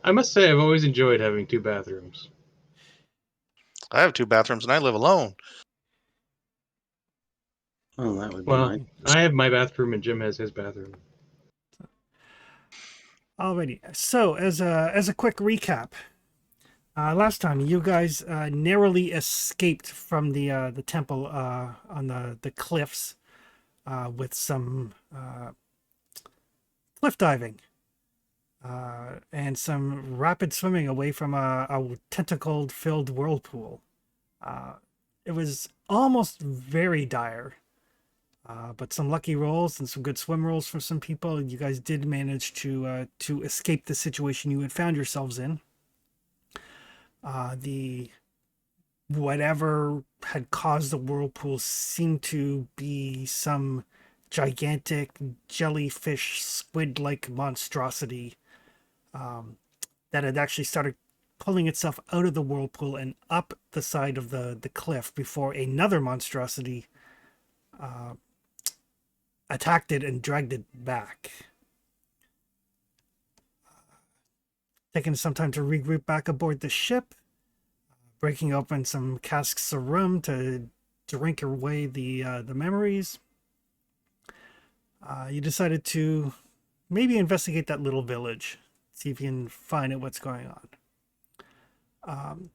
I must say, I've always enjoyed having two bathrooms. I have two bathrooms and I live alone. Well, that would be Well, nice. I have my bathroom and Jim has his bathroom. Alrighty. So, as a quick recap, last time you guys narrowly escaped from the temple on the cliffs with some cliff diving and some rapid swimming away from a tentacled-filled whirlpool. It was almost very dire. But some lucky rolls and some good swim rolls from some people, you guys did manage to escape the situation you had found yourselves in. The whatever had caused the whirlpool seemed to be some gigantic jellyfish squid-like monstrosity that had actually started pulling itself out of the whirlpool and up the side of the cliff before another monstrosity attacked it and dragged it back. Taking some time to regroup back aboard the ship, breaking open some casks of rum to drink away the memories. You decided to maybe investigate that little village, see if you can find out what's going on.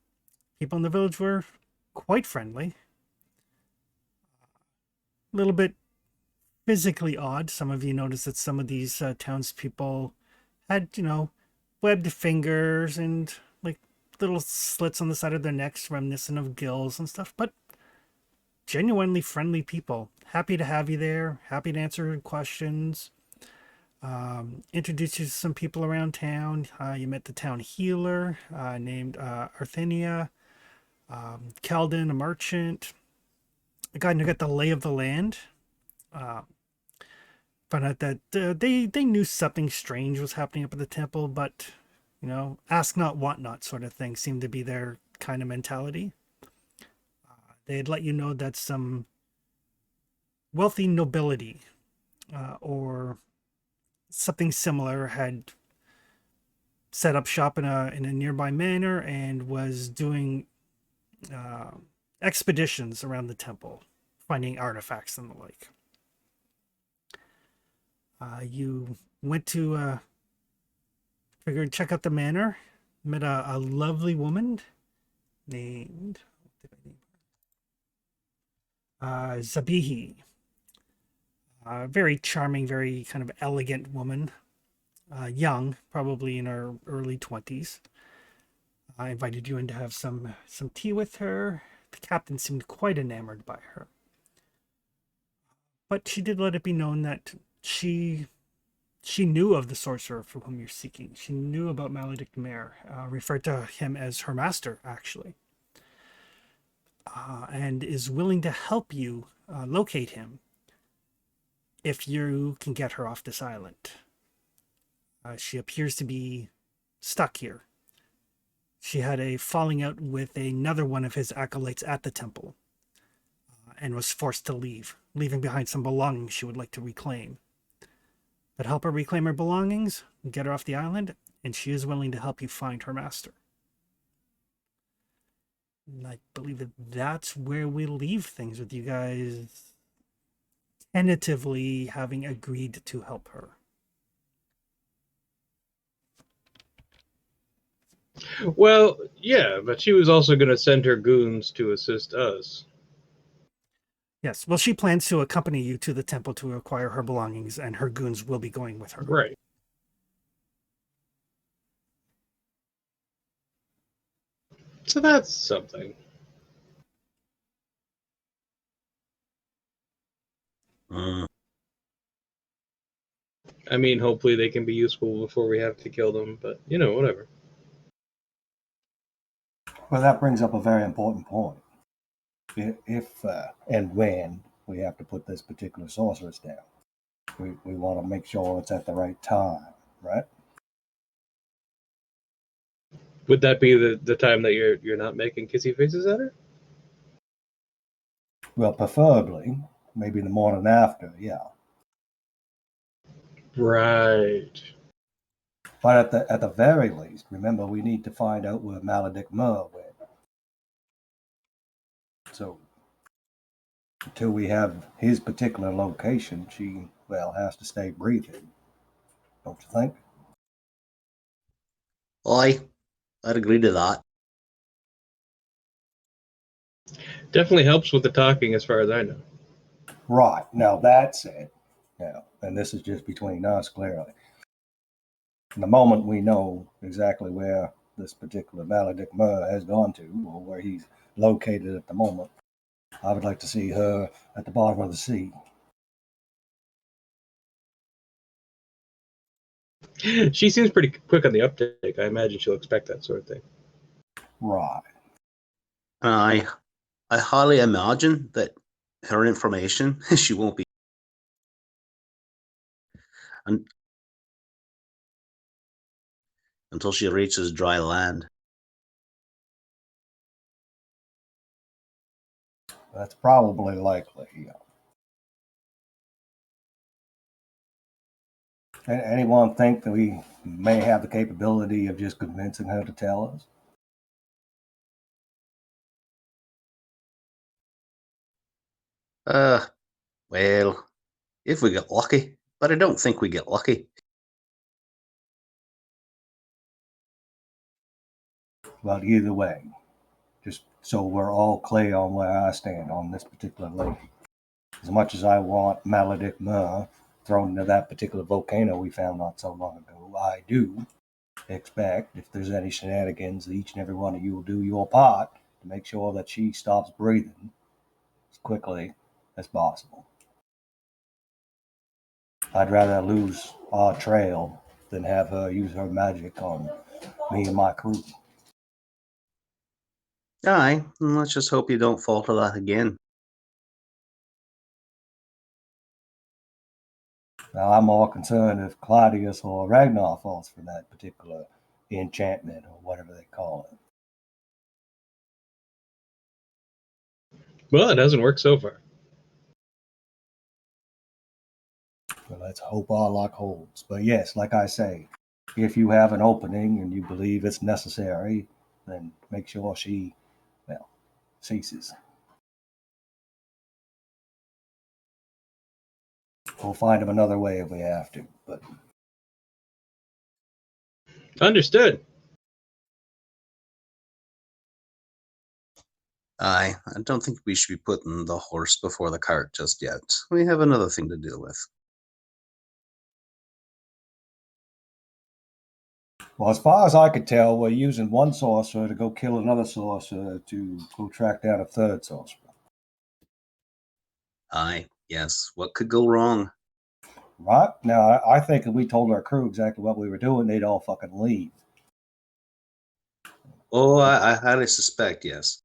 People in the village were quite friendly. A little bit physically odd. Some of you noticed that some of these townspeople had, webbed fingers and like little slits on the side of their necks reminiscent of gills and stuff, but genuinely friendly people. Happy to have you there, happy to answer questions. Introduced you to some people around town. You met the town healer named Arthenia, Keldon, a merchant, a guy who got the lay of the land. Found out that they knew something strange was happening up at the temple, but, ask not, want not sort of thing seemed to be their kind of mentality. They had let you know that some wealthy nobility or something similar had set up shop in a nearby manor and was doing expeditions around the temple, finding artifacts and the like. You went to figured check out the manor, met a lovely woman named Zabihi. Very charming, very kind of elegant woman. Young, probably in her early 20s. I invited you in to have some tea with her. The captain seemed quite enamored by her. But she did let it be known that she knew of the sorcerer for whom you're seeking. She knew about Maledict Mare, referred to him as her master, actually. And is willing to help you locate him if you can get her off this island. She appears to be stuck here. She had a falling out with another one of his acolytes at the temple and was forced to leave, leaving behind some belongings she would like to reclaim. But help her reclaim her belongings, get her off the island, and she is willing to help you find her master. And I believe that that's where we leave things with you guys tentatively having agreed to help her. Well, yeah, but she was also going to send her goons to assist us. Yes, well, she plans to accompany you to the temple to acquire her belongings, and her goons will be going with her. Right. So that's something. I mean, hopefully they can be useful before we have to kill them, but, whatever. Well, that brings up a very important point. If and when we have to put this particular sorceress down, we want to make sure it's at the right time, right? Would that be the time that you're not making kissy faces at her? Well, preferably, maybe the morning after, yeah. Right. But at the very least, remember we need to find out where Maledict Mer went. So until we have his particular location, she has to stay breathing. Don't you think? Aye, I'd agree to that. Definitely helps with the talking, as far as I know. Right. Now that's it. Now, and this is just between us, clearly. The moment we know exactly where this particular Maledict Mer has gone to, or where he's located at the moment, I would like to see her at the bottom of the sea. She seems pretty quick on the uptake. I imagine she'll expect that sort of thing. Right. I highly imagine that her information, she won't be. And until she reaches dry land. That's probably likely. Anyone think that we may have the capability of just convincing her to tell us? Well, if we get lucky, but I don't think we get lucky. Well, either way, just so we're all clear on where I stand on this particular lady. As much as I want Maledict Mer thrown into that particular volcano we found not so long ago, I do expect if there's any shenanigans, each and every one of you will do your part to make sure that she stops breathing as quickly as possible. I'd rather lose our trail than have her use her magic on me and my crew. Aye, and let's just hope you don't fall to that again. Now, I'm more concerned if Claudius or Ragnar falls for that particular enchantment or whatever they call it. Well, it hasn't worked so far. Well, let's hope our luck holds. But yes, like I say, if you have an opening and you believe it's necessary, then make sure she, ceases. We'll find him another way if we have to. But Understood. Aye, I don't think we should be putting the horse before the cart just yet. We have another thing to deal with. well, as far as I could tell, we're using one sorcerer to go kill another sorcerer to go track down a third sorcerer. Aye, yes. What could go wrong? Right? Now, I think if we told our crew exactly what we were doing, they'd all fucking leave. Oh, I highly suspect, yes.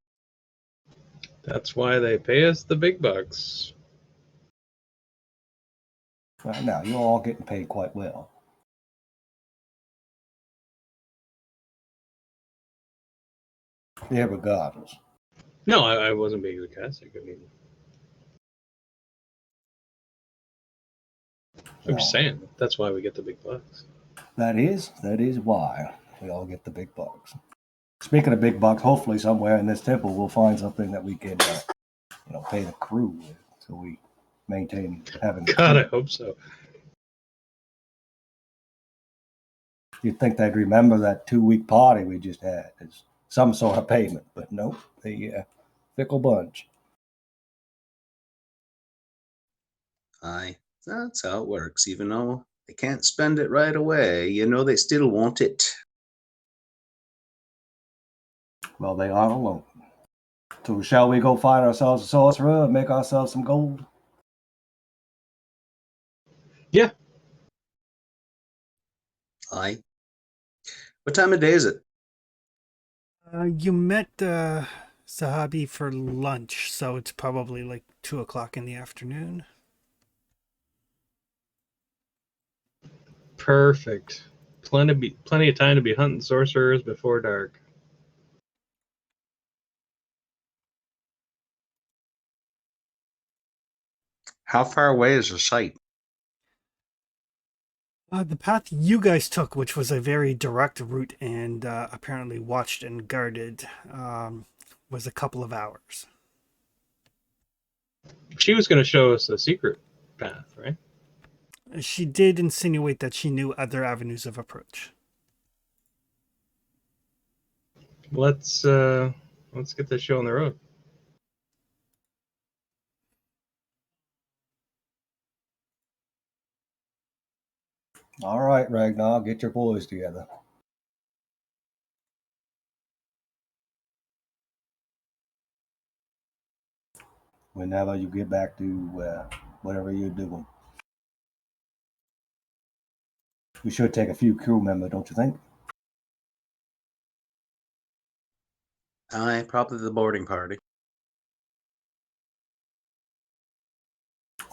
That's why they pay us the big bucks. Right now, you're all getting paid quite well. Yeah, regardless. No, I wasn't being sarcastic. I mean, I'm just saying that's why we get the big bucks. That is why we all get the big bucks. Speaking of big bucks, hopefully somewhere in this temple we'll find something that we can, pay the crew with, so we maintain having. God, I hope so. You'd think they'd remember that 2-week party we just had as some sort of payment, but nope, they fickle bunch. Aye, that's how it works. Even though they can't spend it right away, they still want it. Well, they are alone. So shall we go find ourselves a sorcerer and make ourselves some gold? Yeah. Aye. What time of day is it? You met Sahabi for lunch, so it's probably like 2:00 in the afternoon. Perfect. Plenty of time to be hunting sorcerers before dark. How far away is the site? The path you guys took, which was a very direct route and apparently watched and guarded, was a couple of hours. She was going to show us a secret path, right? She did insinuate that she knew other avenues of approach. Let's get this show on the road. All right, Ragnar, get your boys together. Whenever you get back to whatever you're doing. We should take a few crew members, don't you think? Aye, probably the boarding party.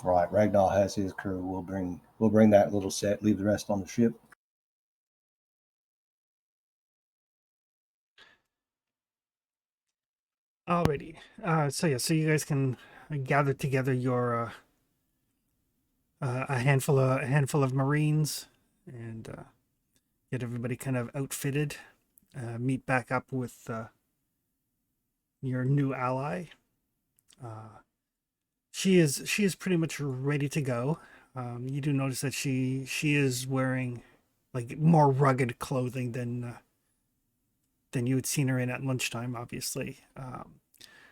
Right, Ragnar has his crew. We'll bring that little set, leave the rest on the ship. Alrighty. So you guys can gather together your a handful of Marines and get everybody kind of outfitted. Meet back up with your new ally. She is pretty much ready to go. You do notice that she is wearing like more rugged clothing than you had seen her in at lunchtime. Obviously,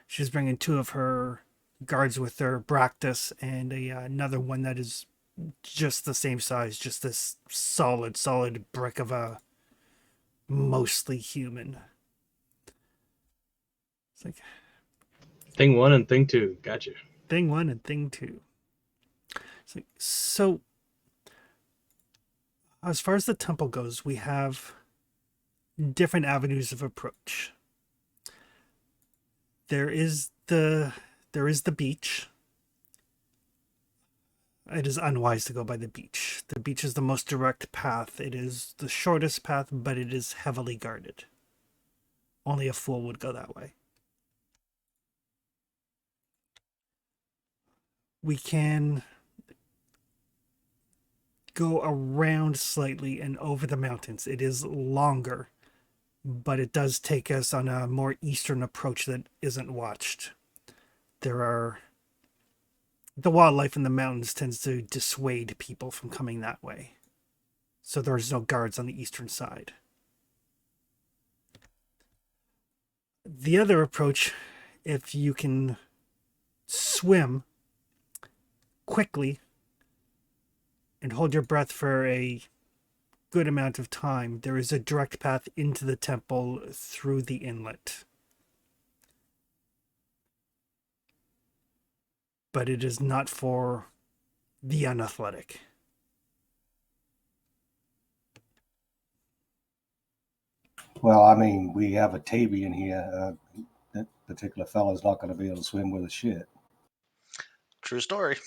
she's bringing two of her guards with her, Bractus, and another one that is just the same size, just this solid brick of a mostly human. It's like Thing 1 and thing 2. Gotcha. thing 1 and thing 2. It's like, so as far as the temple goes, we have different avenues of approach. There is the beach. It is unwise to go by the beach. The beach is the most direct path. It is the shortest path, but it is heavily guarded. Only a fool would go that way. We can go around slightly and over the mountains. It is longer, but it does take us on a more eastern approach that isn't watched. The wildlife in the mountains tends to dissuade people from coming that way. So there's no guards on the eastern side. The other approach, if you can swim quickly and hold your breath for a good amount of time, there is a direct path into the temple through the inlet. But it is not for the unathletic. Well, I mean, we have a Tavian here. That particular fellow's not going to be able to swim with a shit. True story.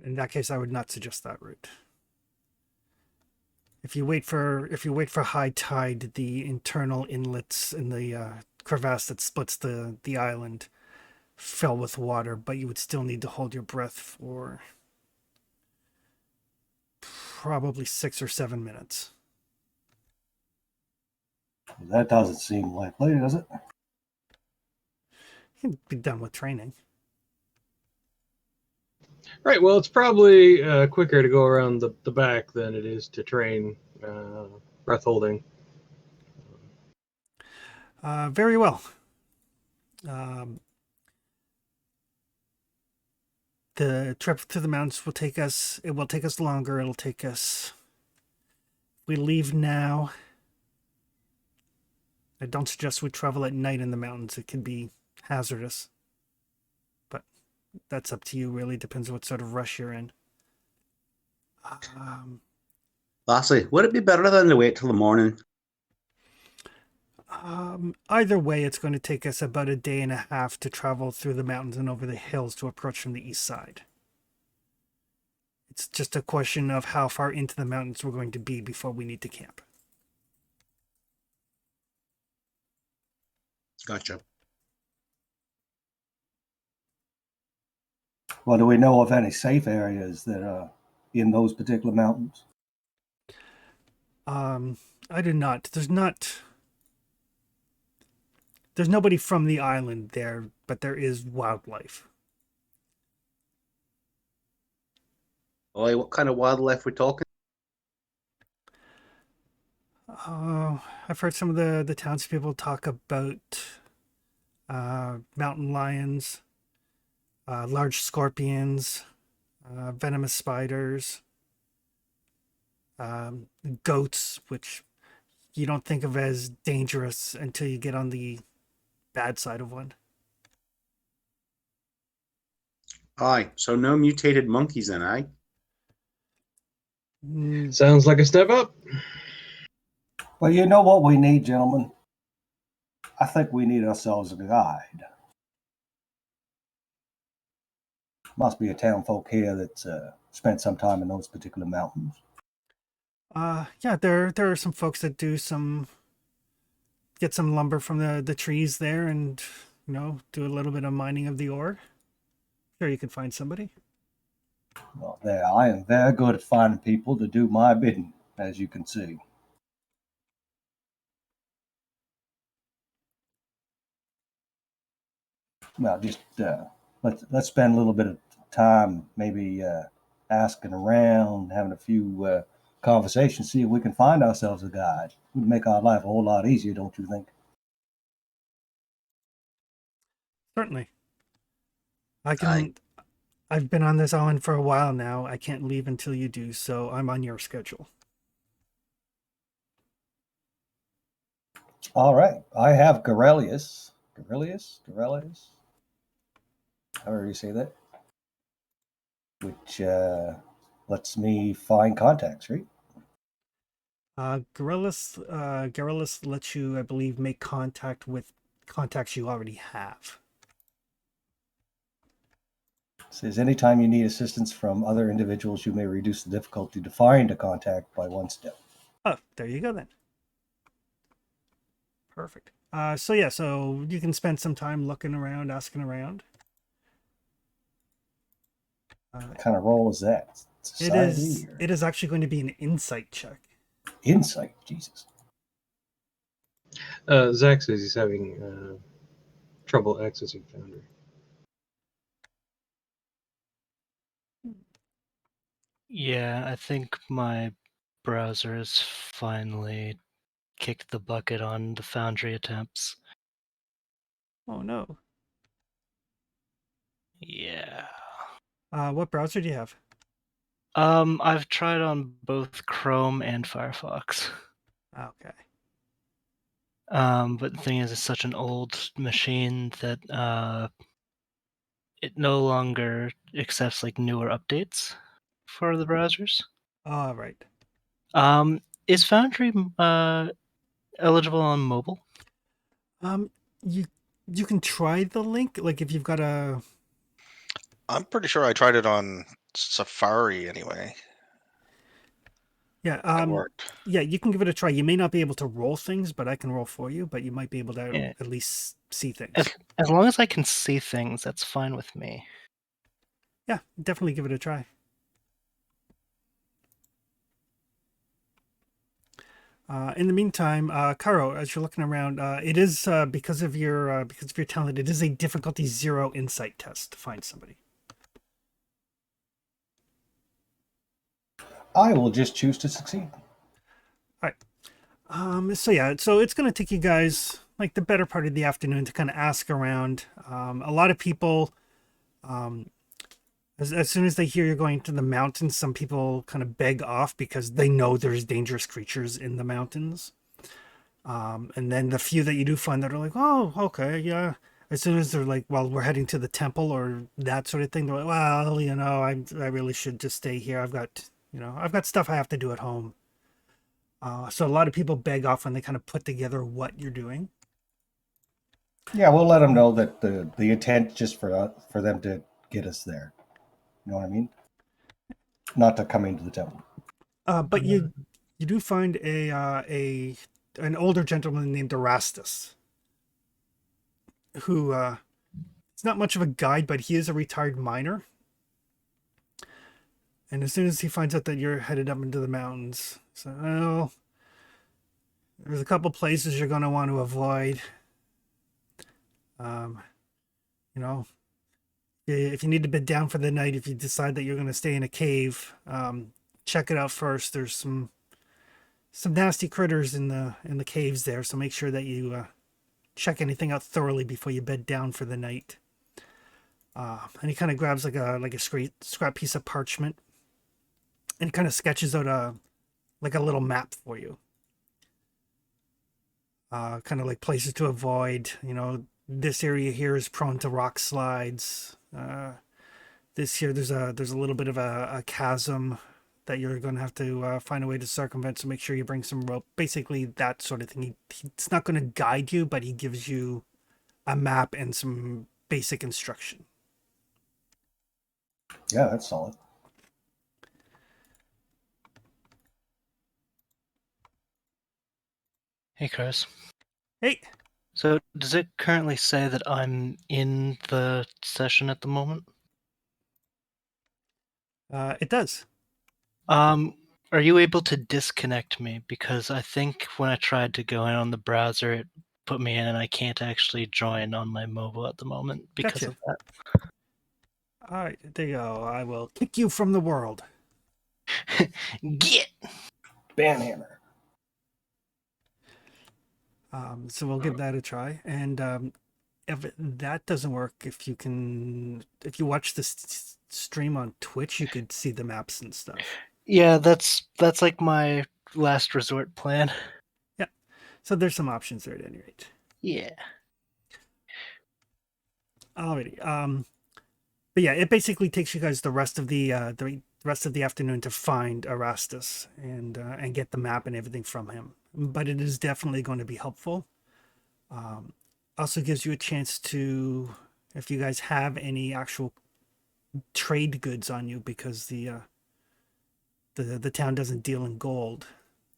In that case, I would not suggest that route. If you wait for high tide, the internal inlets in the crevasse that splits the island fill with water, but you would still need to hold your breath for probably 6 or 7 minutes. That doesn't seem likely, does it? You can be done with training. Right. Well, it's probably quicker to go around the back than it is to train breath holding. Very well. The trip to the mountains will take us longer. It'll take us, if we leave now, I don't suggest we travel at night in the mountains. It can be hazardous. But that's up to you, really. Depends what sort of rush you're in. Lastly, would it be better than to wait till the morning? Either way, it's going to take us about a day and a half to travel through the mountains and over the hills to approach from the east side. It's just a question of how far into the mountains we're going to be before we need to camp. Gotcha. Well, do we know of any safe areas that in those particular mountains? I did not. There's nobody from the island there, but there is wildlife. Oh, what kind of wildlife we're talking? I've heard some of the townspeople talk about mountain lions, large scorpions, venomous spiders, goats, which you don't think of as dangerous until you get on the bad side of one. Aye, so no mutated monkeys then, aye? Sounds like a step up. Well, you know what we need, gentlemen? I think we need ourselves a guide. Must be a town folk here that's spent some time in those particular mountains. Yeah, there are some folks that get some lumber from the trees there and, do a little bit of mining of the ore. Sure, you could find somebody. Well, there, I am very good at finding people to do my bidding, as you can see. Well, just let's spend a little bit of time, maybe asking around, having a few conversations, see if we can find ourselves a guide. Would make our life a whole lot easier, don't you think? Certainly. I can. Aye. I've been on this island for a while now. I can't leave until you do, so I'm on your schedule. All right, I have Garelius, however you say that, which lets me find contacts, right? Gorillus lets you, I believe, make contact with contacts you already have. It says anytime you need assistance from other individuals, you may reduce the difficulty to find a contact by 1 step. Oh, there you go then. Perfect. So you can spend some time looking around, asking around. What kind of role is that? Society It is actually going to be an insight check. Insight, Jesus. Zach says he's having trouble accessing Foundry. Yeah, I think my browser has finally kicked the bucket on the Foundry attempts. Oh no. Yeah. What browser do you have? I've tried on both Chrome and Firefox. Okay. But the thing is, it's such an old machine that it no longer accepts like newer updates for the browsers. All right. Is Foundry eligible on mobile? You can try the link, like if you've got a. I'm pretty sure I tried it on Safari anyway. Yeah. It worked. Yeah, you can give it a try. You may not be able to roll things, but I can roll for you. But you might be able to Yeah. at least see things. As long as I can see things, that's fine with me. Yeah, definitely give it a try. In the meantime, Karo, as you're looking around, it is because of your talent, it is a difficulty 0 insight test to find somebody. I will just choose to succeed. All right. So it's going to take you guys like the better part of the afternoon to kind of ask around. A lot of people, as soon as they hear you're going to the mountains, some people kind of beg off because they know there's dangerous creatures in the mountains. And then the few that you do find that are like, oh, okay, yeah. As soon as they're like, well, we're heading to the temple or that sort of thing, they're like, well, I really should just stay here. I've got stuff I have to do at home. So a lot of people beg off when they kind of put together what you're doing. Yeah, we'll let them know that the intent just for them to get us there. You know what I mean? Not to come into the temple. But you do find an older gentleman named Erastus, who it's not much of a guide, but he is a retired miner. And as soon as he finds out that you're headed up into the mountains, so well, there's a couple places you're going to want to avoid. You know, if you need to bed down for the night, if you decide that you're going to stay in a cave, check it out first. There's some nasty critters in the caves there, so make sure that you check anything out thoroughly before you bed down for the night. And he kind of grabs like a scrap piece of parchment, and he kind of sketches out a little map for you. Kind of like places to avoid. You know, this area here is prone to rock slides. This here, there's a little bit of a chasm that you're going to have to find a way to circumvent, so make sure you bring some rope. Basically, that sort of thing. He's not going to guide you, but he gives you a map and some basic instruction. Yeah, that's solid. Hey, Chris. Hey, So, does it currently say that I'm in the session at the moment? it does. Are you able to disconnect me? Because I think when I tried to go in on the browser, it put me in, and I can't actually join on my mobile at the moment because Gotcha. of that. All right, there you go. I will kick you from the world. Get! Banhammer. So we'll give that a try. And if that doesn't work, if you watch this stream on Twitch, you could see the maps and stuff. Yeah, that's like my last resort plan. Yeah. So there's some options there at any rate. Yeah. Alrighty. But yeah, it basically takes you guys the rest of the afternoon to find Erastus and get the map and everything from him. But it is definitely going to be helpful. Also gives you a chance to, if you guys have any actual trade goods on you, because the town doesn't deal in gold.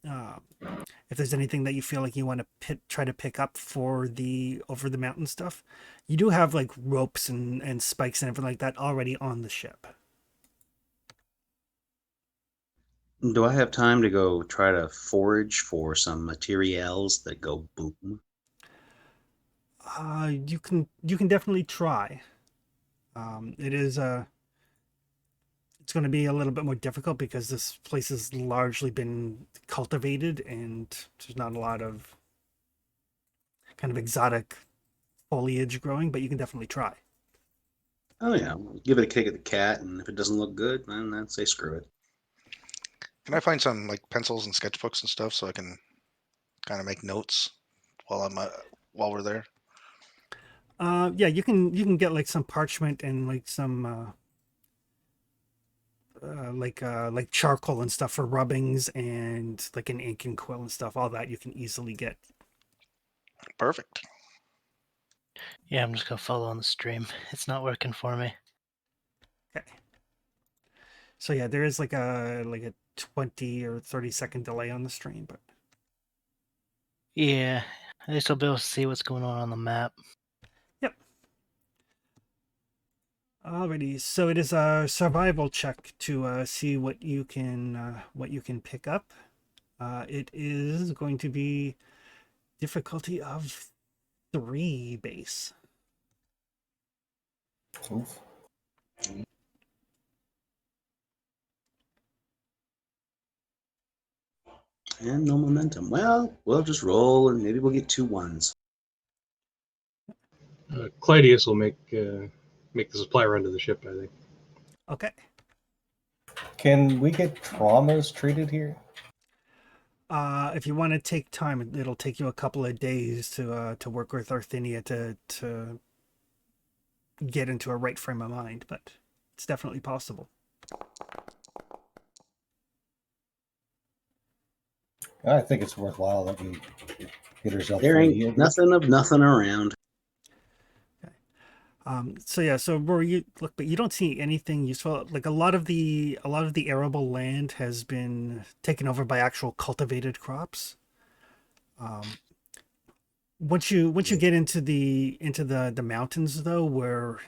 If there's anything that you feel like you want to try to pick up for the over the mountain stuff, you do have like ropes and spikes and everything like that already on the ship. Do I have time to go try to forage for some materials that go boom? You can definitely try. It's going to be a little bit more difficult because this place has largely been cultivated and there's not a lot of kind of exotic foliage growing, but you can definitely try. Oh yeah, give it a kick at the cat, and if it doesn't look good, then I'd say screw it. Can I find some like pencils and sketchbooks and stuff so I can kind of make notes while we're there? Yeah, you can get like some parchment and like some like charcoal and stuff for rubbings, and like an ink and quill and stuff. All that you can easily get. Perfect. Yeah, I'm just gonna follow on the stream. It's not working for me. Okay. So yeah, there is like a 20 or 30-second delay on the stream, but Yeah, at least I'll be able to see what's going on the map. yep. Alrighty, so it is a survival check to see what you can pick up. It is going to be difficulty of 3 base. Oof. And no momentum. Well, we'll just roll, and maybe we'll get 2 1s. Claudius will make the supply run to the ship, I think. Okay. Can we get traumas treated here? If you want to take time, it'll take you a couple of days to work with Arthinia to get into a right frame of mind, but it's definitely possible. I think it's worthwhile that we get ourselves There ready here. ain't nothing of nothing around. So yeah, so Rory, you look, but you don't see anything useful. Like a lot of the arable land has been taken over by actual cultivated crops. Once you get into the mountains though, where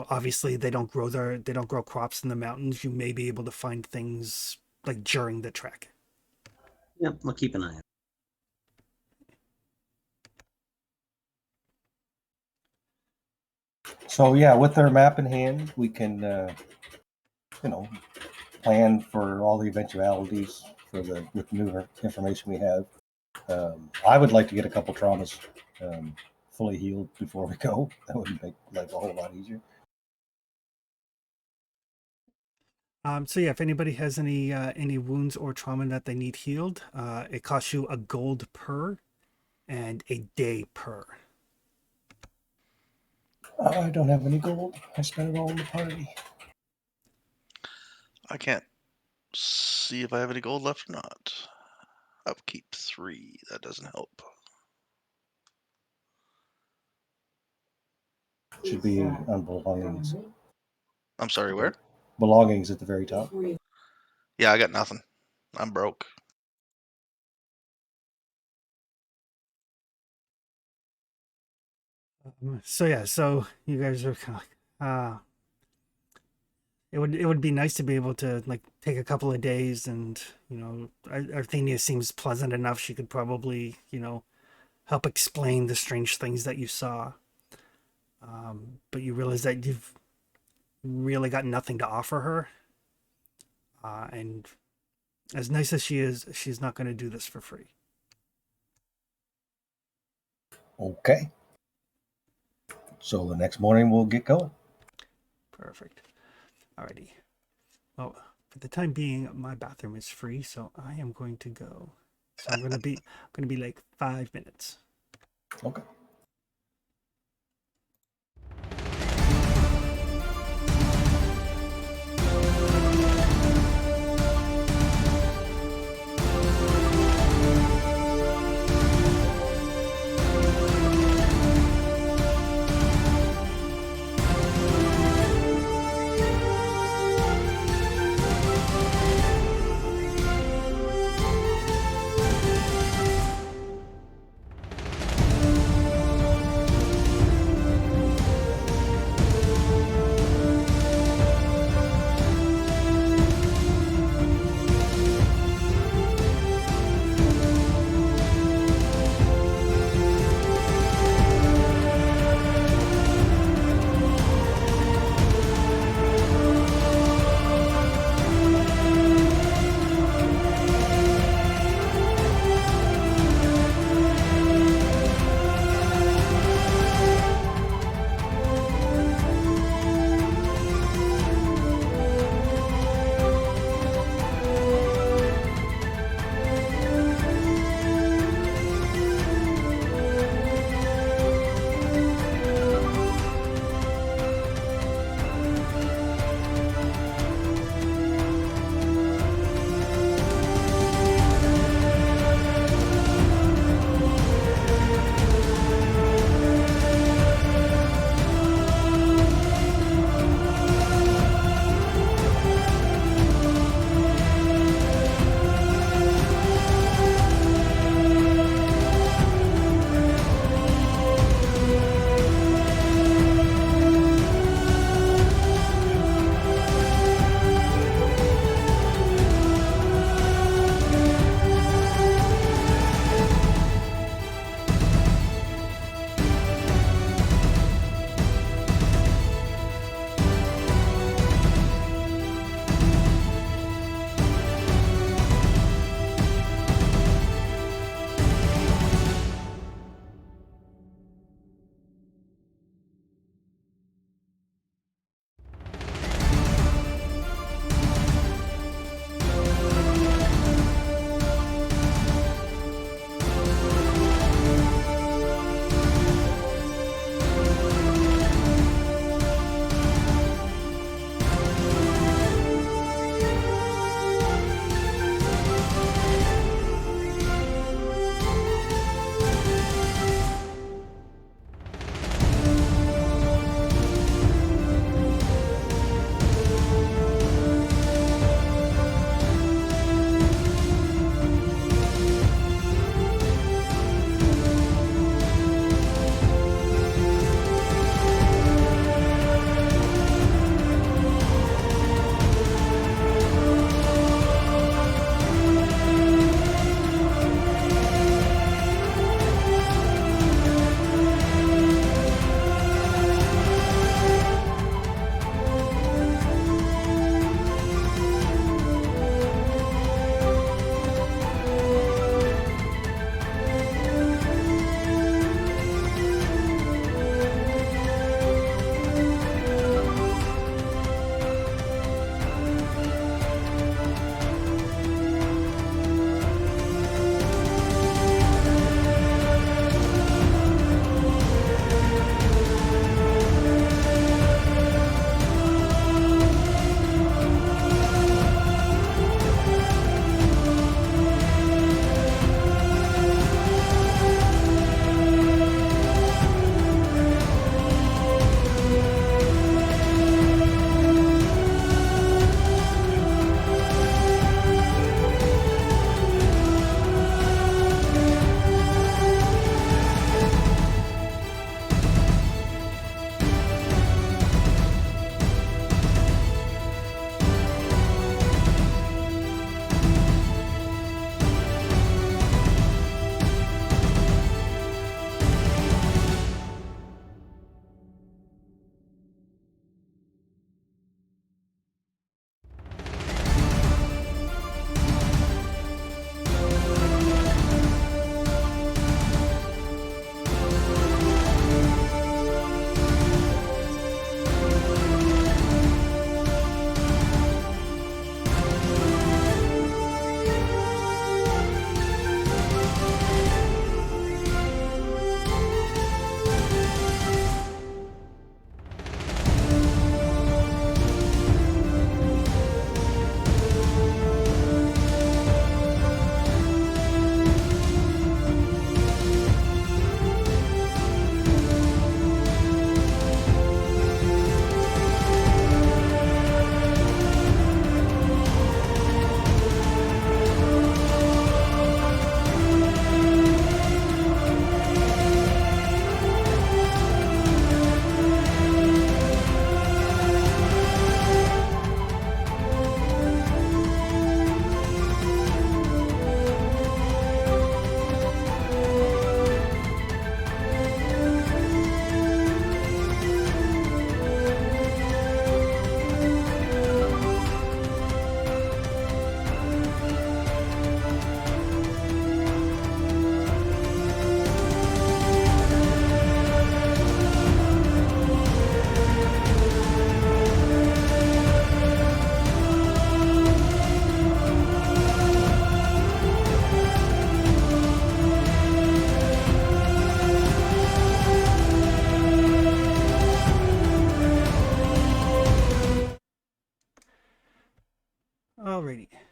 obviously they don't grow crops in the mountains. You may be able to find things like during the trek. Yep, I'll keep an eye out. So yeah, with our map in hand, we can, plan for all the eventualities with newer information we have. I would like to get a couple traumas fully healed before we go. That would make life a whole lot easier. So yeah, if anybody has any wounds or trauma that they need healed, it costs you a gold per and a day per. I don't have any gold. I spent it all in the party. I can't see if I have any gold left or not. Upkeep 3. That doesn't help. Should be on belongings. I'm sorry, where? Belongings at the very top. Yeah, I got nothing. I'm broke. So you guys are kind of it would be nice to be able to like take a couple of days, and Arthenia seems pleasant enough. She could probably help explain the strange things that you saw. But you realize that you've really got nothing to offer her. And as nice as she is, she's not going to do this for free. Okay. So the next morning we'll get going. Perfect. Alrighty. Well, for the time being, my bathroom is free, so I am going to go. So I'm going to be like 5 minutes. Okay.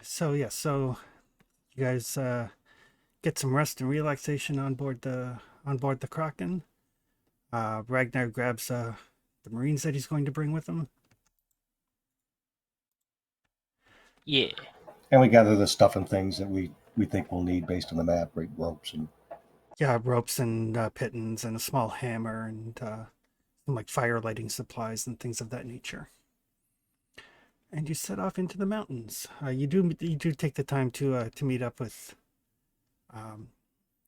So you guys get some rest and relaxation on board the Kraken. Ragnar grabs the Marines that he's going to bring with him. Yeah. And we gather the stuff and things that we think we'll need based on the map, right? Ropes and Yeah, ropes and pittons and a small hammer and some like fire lighting supplies and things of that nature. And you set off into the mountains. You do take the time to meet up with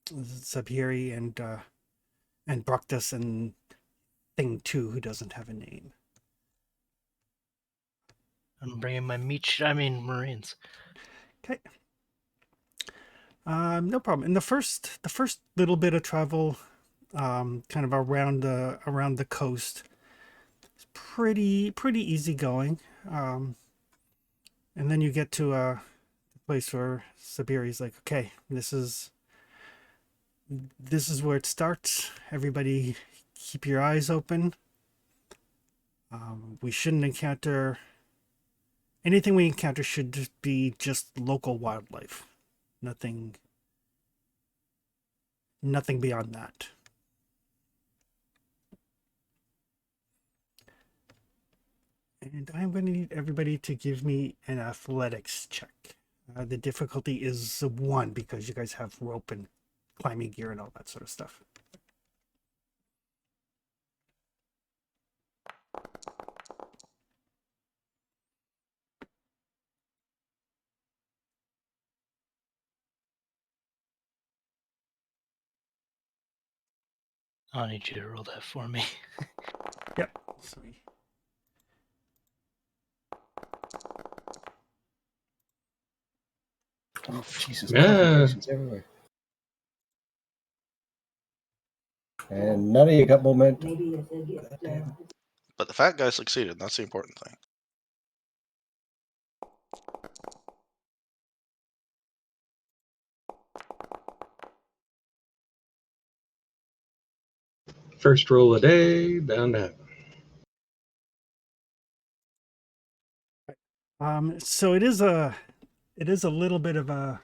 Zabiri and Broctus and Thing 2, who doesn't have a name. I'm bringing my Marines. Okay. No problem. In the first little bit of travel, kind of around the coast, it's pretty easy going. And then you get to a place where Sabiri's like, okay, this is where it starts. Everybody, keep your eyes open. We shouldn't encounter anything. We encounter should be just local wildlife. Nothing beyond that. And I'm going to need everybody to give me an athletics check. The difficulty is 1 because you guys have rope and climbing gear and all that sort of stuff. I'll need you to roll that for me. Yep. Sorry. oh, Jesus, Yeah. complications everywhere. And none of you got momentum. God damn it. But the fat guy succeeded. That's the important thing. First roll a day, bound to happen. So it is a little bit of a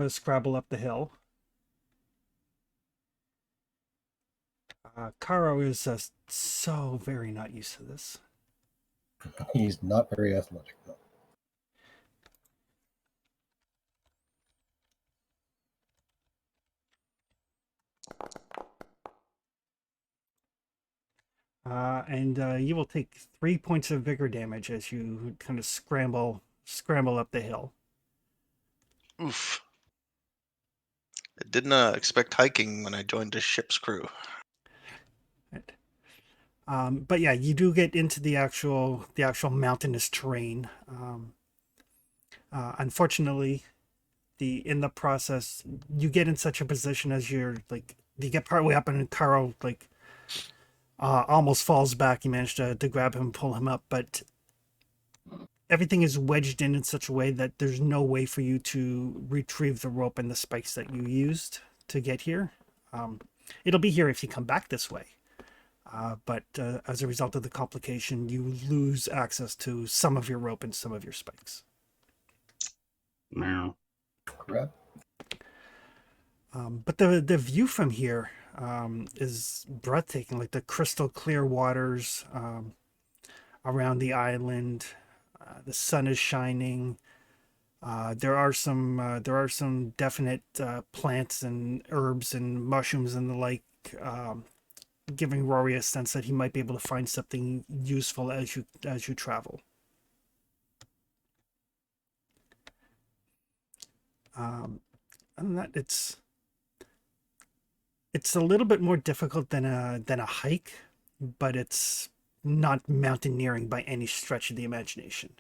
scrabble up the hill. Caro is so very not used to this. He's not very athletic. No. And you will take 3 points of vigor damage as you kind of scramble up the hill. Oof. I didn't expect hiking when I joined a ship's crew. But yeah, you do get into the actual mountainous terrain. Unfortunately, in the process, you get in such a position as you're like, you get partway up and Caro like almost falls back. You manage to grab him and pull him up, but everything is wedged in such a way that there's no way for you to retrieve the rope and the spikes that you used to get here. It'll be here if you come back this way. But as a result of the complication, you lose access to some of your rope and some of your spikes. Meow. Crap. But the view from here is breathtaking, like the crystal clear waters around the island. The sun is shining. There are some definite plants and herbs and mushrooms and the like, giving Rory a sense that he might be able to find something useful as you travel. And that it's a little bit more difficult than a hike, but it's not mountaineering by any stretch of the imagination.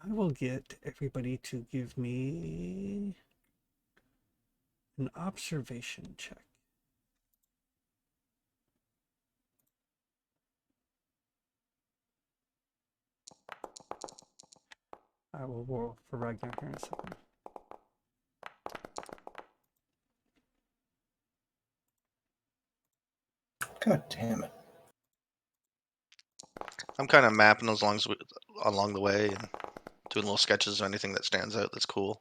I will get everybody to give me an observation check. I will roll for Ragnar here in a second. God damn it. I'm kind of mapping as long as along the way and doing little sketches or anything that stands out that's cool.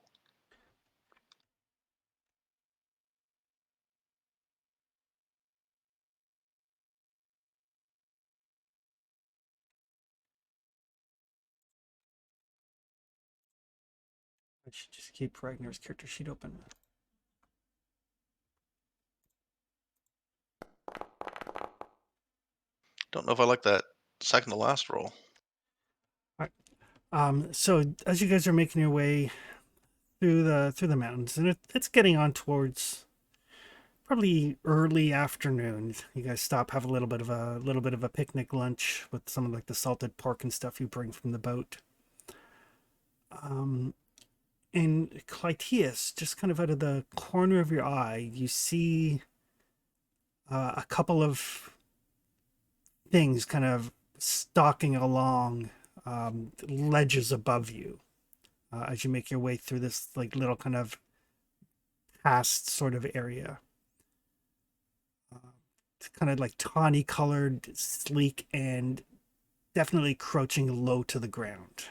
I should just keep Ragnar's character sheet open. Don't know if I like that second to last roll. So as you guys are making your way through the mountains, and it's getting on towards probably early afternoon. You guys stop, have a little bit of a picnic lunch with some of like the salted pork and stuff you bring from the boat. And Clytius, just kind of out of the corner of your eye, you see a couple of things kind of stalking along ledges above you as you make your way through this like little kind of past sort of area. It's kind of like tawny colored, sleek, and definitely crouching low to the ground.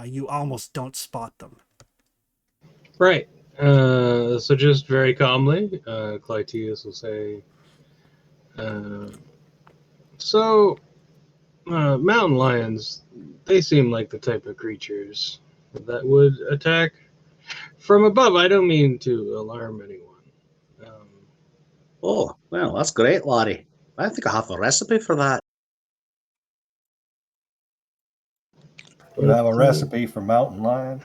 You almost don't spot them. Right. So just very calmly, Clytius will say, mountain lions, they seem like the type of creatures that would attack from above. I don't mean to alarm anyone. Oh, well, that's great, Larry. I think I have a recipe for that. You have a recipe for mountain lion?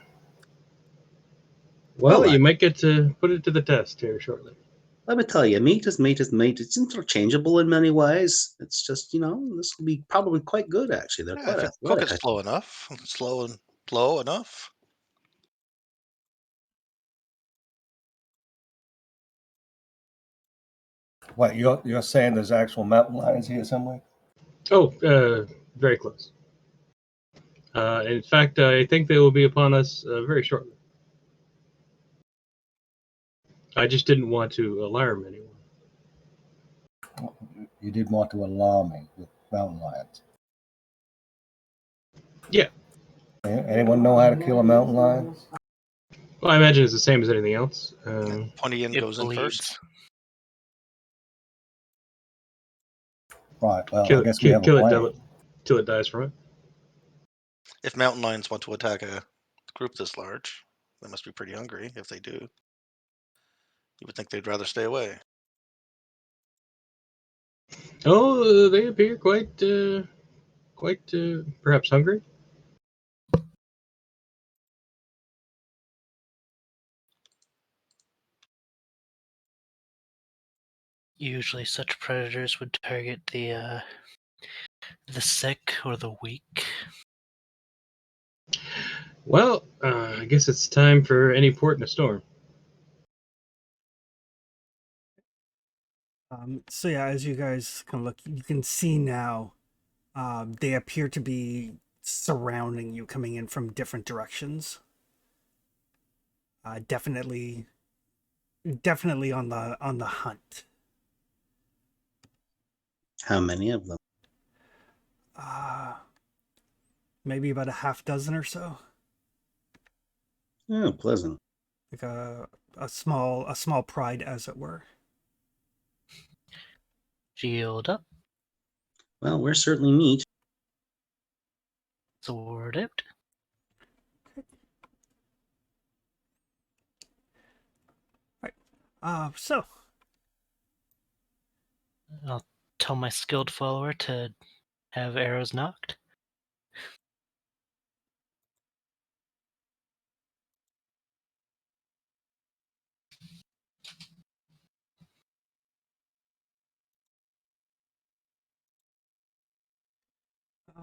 Well, Well, you might get to put it to the test here shortly. Let me tell you, meat is meat is meat. It's interchangeable in many ways. It's just, this will be probably quite good, actually. They're Yeah, quite if you cook it slow enough, slow enough. What, you're saying there's actual mountain lions here somewhere? Oh, very close. In fact, I think they will be upon us very shortly. I just didn't want to alarm anyone. You did want to alarm me with mountain lions. Yeah. Anyone know how to kill a mountain lion? Well, I imagine it's the same as anything else. Pointy end It goes in bleeds. first. Right, well, kill I guess it, we have a kill it plan. till it dies from it. If mountain lions want to attack a group this large, they must be pretty hungry. If they do, you would think they'd rather stay away. Oh, they appear quite perhaps hungry. Usually, such predators would target the sick or the weak. Well, I guess it's time for any port in a storm. So yeah, as you guys can look, you can see now they appear to be surrounding you, coming in from different directions. Definitely on the hunt. How many of them? Maybe about a half dozen or so. Oh, pleasant. Like a small pride, as it were. Shield up, Well, we're certainly neat. sword out. So I'll tell my skilled follower to have arrows knocked.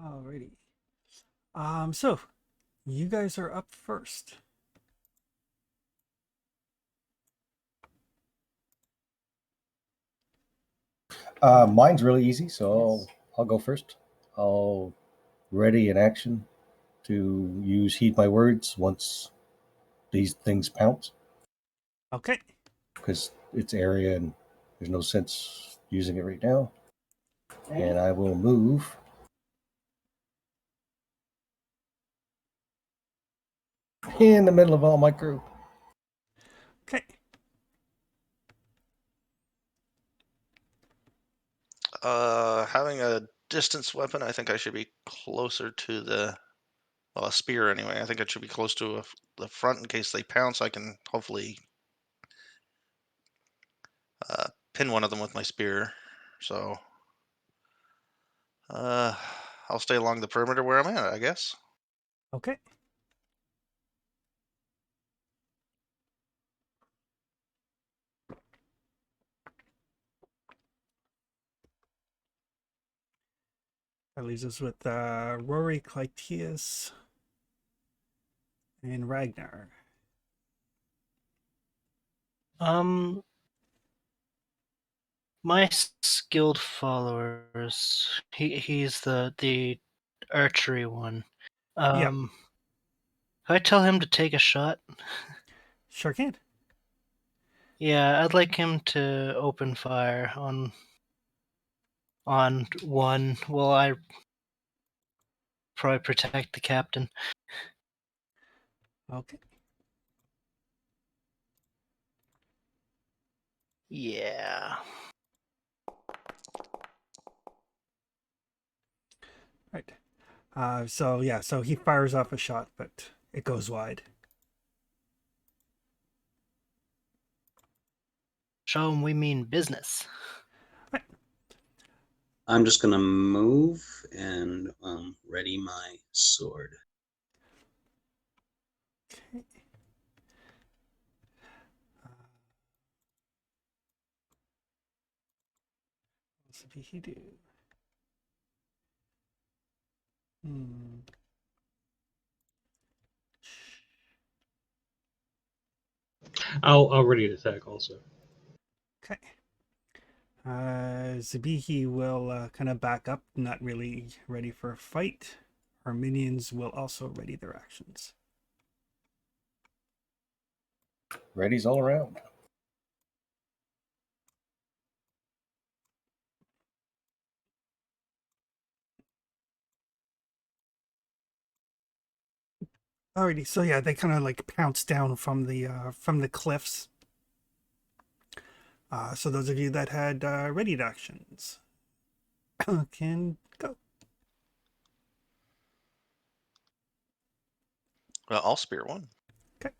alrighty. So you guys are up first. Mine's really easy, so I'll go first. I'll ready in action to use heed my words once these things pounce, Okay. because it's area and there's no sense using it right now. And I will move In the middle of all my crew. Okay. Having a distance weapon, I think I should be closer to the a spear anyway. I think I should be close to the front in case they pounce. I can hopefully pin one of them with my spear. So I'll stay along the perimeter where I'm at, I guess. Okay. That leaves us with Rory, Clytius, and Ragnar. My skilled followers. He's the archery one. Yep. Can I tell him to take a shot? Sure can. Yeah, I'd like him to open fire on one. Well, I probably protect the captain. Okay. Yeah. Right. So he fires off a shot, but it goes wide. Show him we mean business. I'm just gonna move and ready my sword. Okay. What's he do? I'll ready to attack also. Okay. Zabihi will kind of back up, not really ready for a fight. Our minions will also ready their actions. Ready's all around. Alrighty, so yeah, they kind of like pounce down from the cliffs. So those of you that had readied actions can go. Well, I'll spear one. Okay.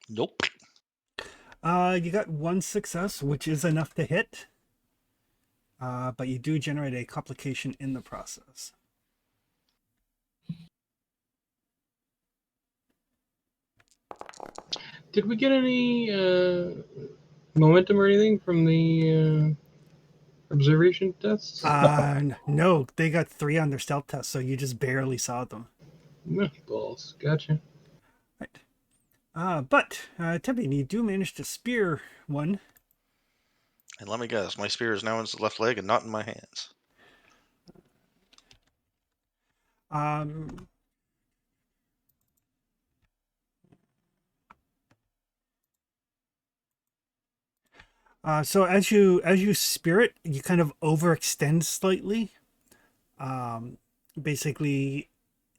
Nope. You got one success, which is enough to hit. But you do generate a complication in the process. Did we get any momentum or anything from the observation tests? No, they got 3 on their stealth test, so you just barely saw them. Balls. Gotcha. Right. But Tevin, you do manage to spear one. And let me guess, my spear is now in his left leg and not in my hands. So as you spear it, you kind of overextend slightly. Basically,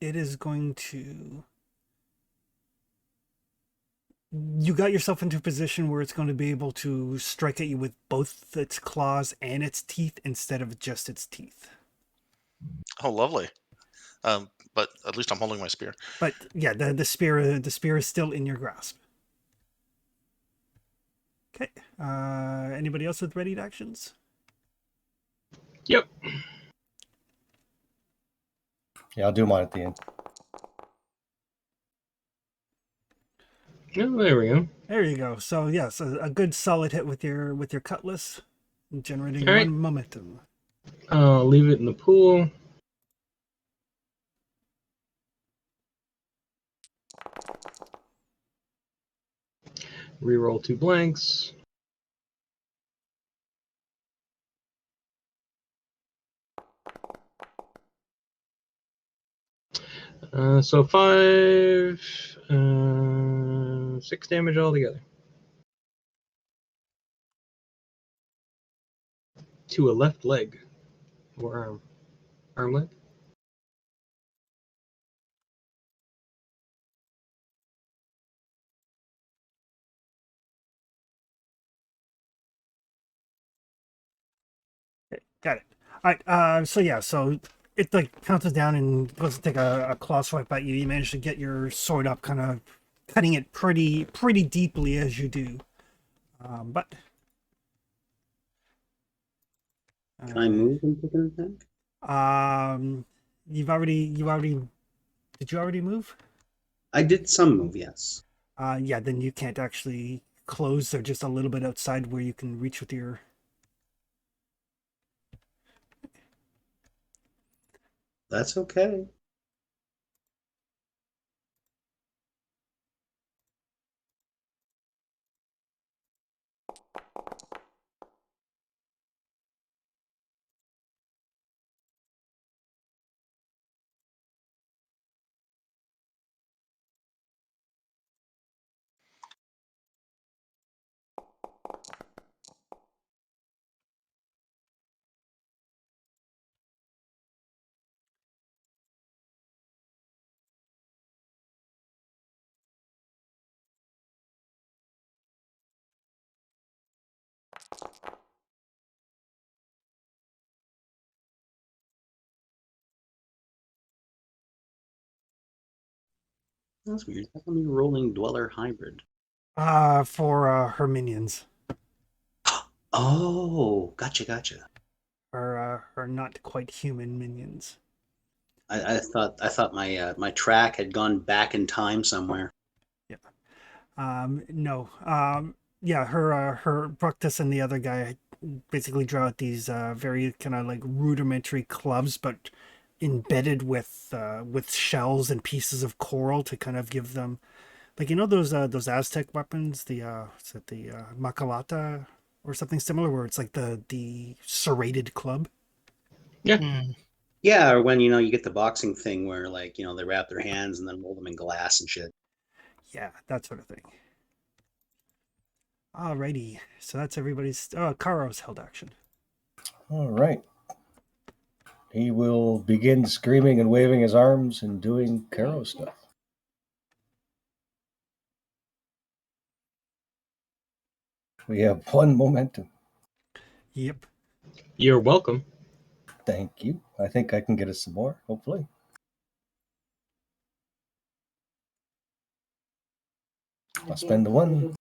it is going to. You got yourself into a position where it's going to be able to strike at you with both its claws and its teeth instead of just its teeth. Oh, lovely. But at least I'm holding my spear. But yeah, the spear is still in your grasp. Okay. Anybody else with readied actions? Yep. Yeah, I'll do mine at the end. Oh, there we go. There you go. So yes, a good solid hit with your cutlass, generating All right. 1 momentum. I'll leave it in the pool. Reroll 2 blanks. So 5, 6 damage altogether. to a left leg or arm leg. Okay, got it. All right. So yeah, so it like counts down and goes to take a claw swipe at you. You manage to get your sword up, kind of cutting it pretty deeply as you do. But Can I move and take an attack? you already did you already move? I did some move, yes. Yeah, then you can't actually close. They're just a little bit outside where you can reach with your. That's okay. That's weird. How come you're rolling Dweller Hybrid? For her minions. Oh, gotcha. Her not quite human minions. I thought my my track had gone back in time somewhere. Yeah. No. Yeah, her Bructus and the other guy basically draw out these very kind of like rudimentary clubs, but embedded with shells and pieces of coral to kind of give them, like, you know, those Aztec weapons, the is it the Macalata or something similar, where it's like the serrated club. Yeah. Hmm. Yeah, or when you get the boxing thing where like they wrap their hands and then roll them in glass and shit. Yeah, that sort of thing. Alrighty, so that's everybody's. Oh, Karo's held action. All right. He will begin screaming and waving his arms and doing Caro stuff. We have one momentum. Yep. You're welcome. Thank you. I think I can get us some more, hopefully. I'll spend the one.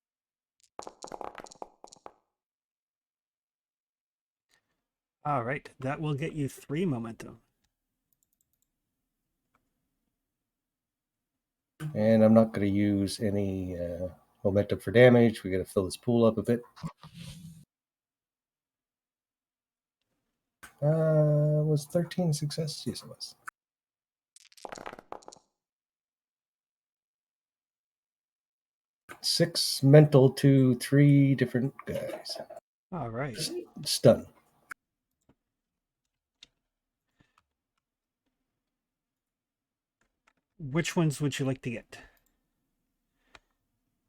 All right, that will get you 3 momentum. And I'm not going to use any momentum for damage. We got to fill this pool up a bit. Was 13 a success? Yes, it was. Six mental to 3 different guys. All right. Stun. Which ones would you like to get?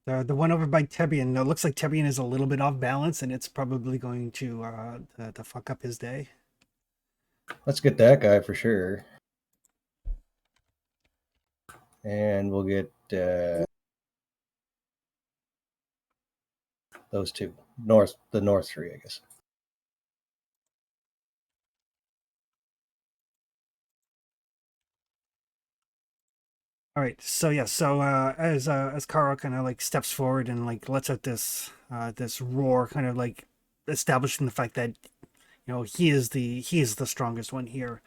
The one over by Tebian. It looks like Tebian is a little bit off balance, and it's probably going to fuck up his day. Let's get that guy for sure. And we'll get those two. The north 3, I guess. All right. So yeah. So as Kara kind of like steps forward and like lets out this this roar, kind of like establishing the fact that he is the strongest one here.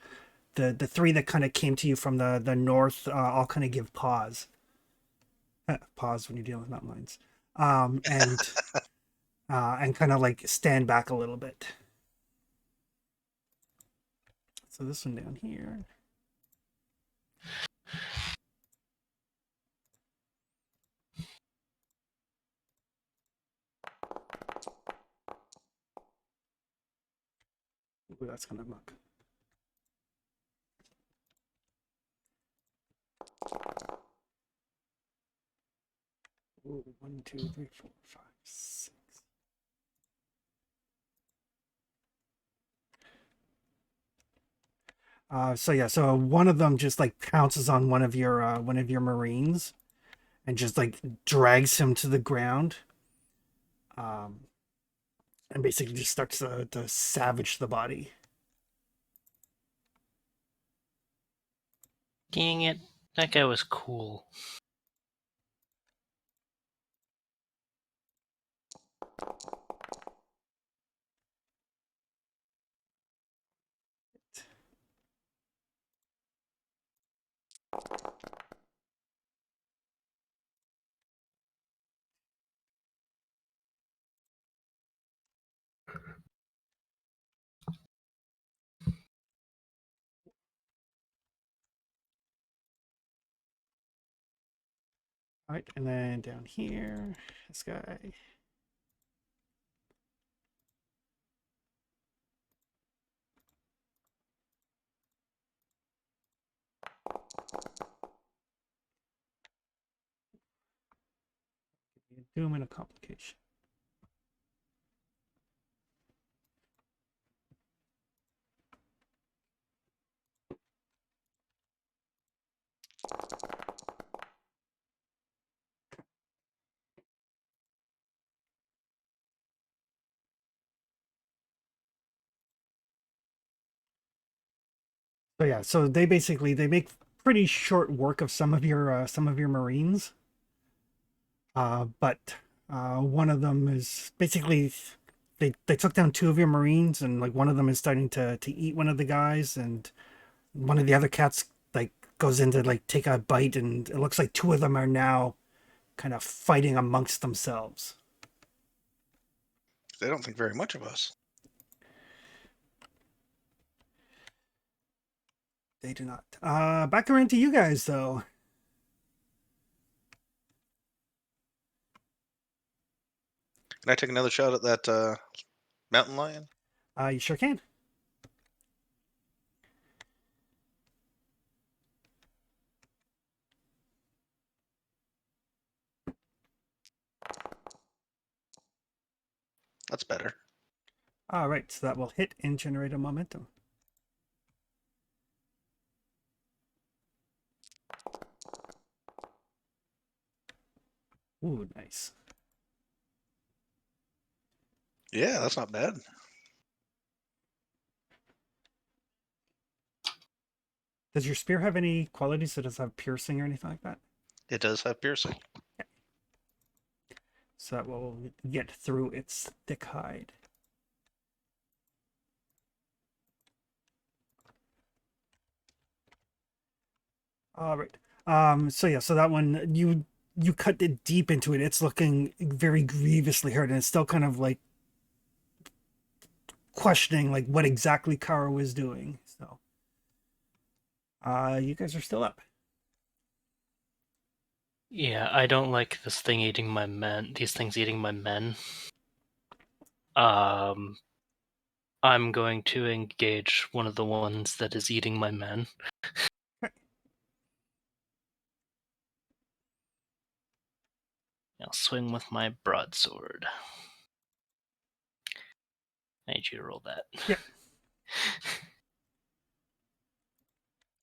The 3 that kind of came to you from the north all kind of give pause. Pause when you're dealing with mountain lions. And kind of like stand back a little bit. So this one down here. Ooh, that's gonna muck. Ooh, 1, 2, 3, 4, 5, 6. So one of them just like pounces on one of your Marines and just like drags him to the ground. And basically just starts to savage the body. Dang it. That guy was cool. All right, and then down here, this guy. Doom and a complication. So yeah, so they make pretty short work of some of your Marines. But one of them is basically they took down two of your Marines, and like one of them is starting to eat one of the guys, and one of the other cats like goes in to like take a bite, and it looks like two of them are now kind of fighting amongst themselves. They don't think very much of us. They do not. Back around to you guys though. Can I take another shot at that mountain lion? You sure can. That's better. All right, so that will hit and generate a momentum. Ooh, nice. Yeah, that's not bad. Does your spear have any qualities that does have piercing or anything like that? It does have piercing. So that will get through its thick hide. All right. So that one you cut it deep into it. It's looking very grievously hurt, and it's still kind of like questioning like what exactly Kara was doing. So you guys are still up. Yeah, I don't like this thing eating my men. These things eating my men. I'm going to engage one of the ones that is eating my men. I'll swing with my broadsword. I need you to roll that. Yep.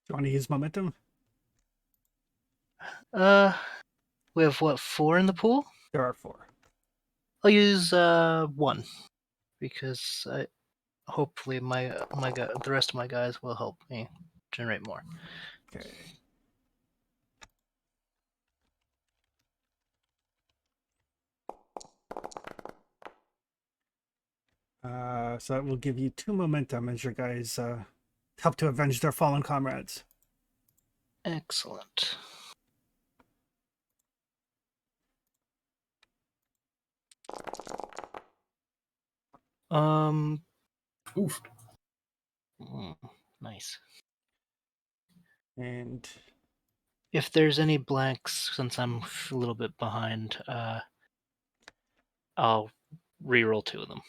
Do you want to use momentum? We have what, 4 in the pool? There are 4. I'll use 1 because hopefully the rest of my guys will help me generate more. Okay. So that will give you 2 momentum as your guys help to avenge their fallen comrades. Excellent. Oof. Nice. And If there's any blanks, since I'm a little bit behind, I'll reroll 2 of them.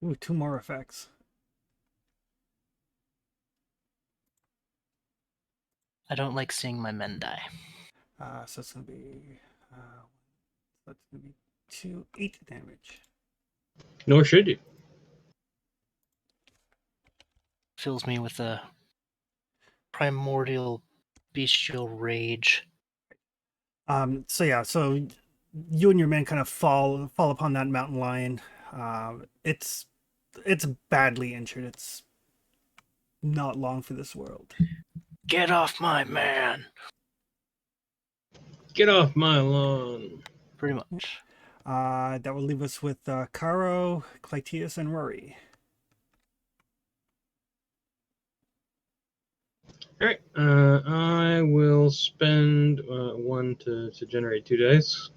ooh, 2 more effects. I don't like seeing my men die. So it's gonna be 2 8 damage. Nor should you. Fills me with a primordial bestial rage. So yeah, so you and your men kind of fall upon that mountain lion. It's badly injured. It's not long for this world. Get off my man! Get off my lawn. Pretty much. That will leave us with Caro, Clytius, and Rory. All right. I will spend 1 to generate 2 dice.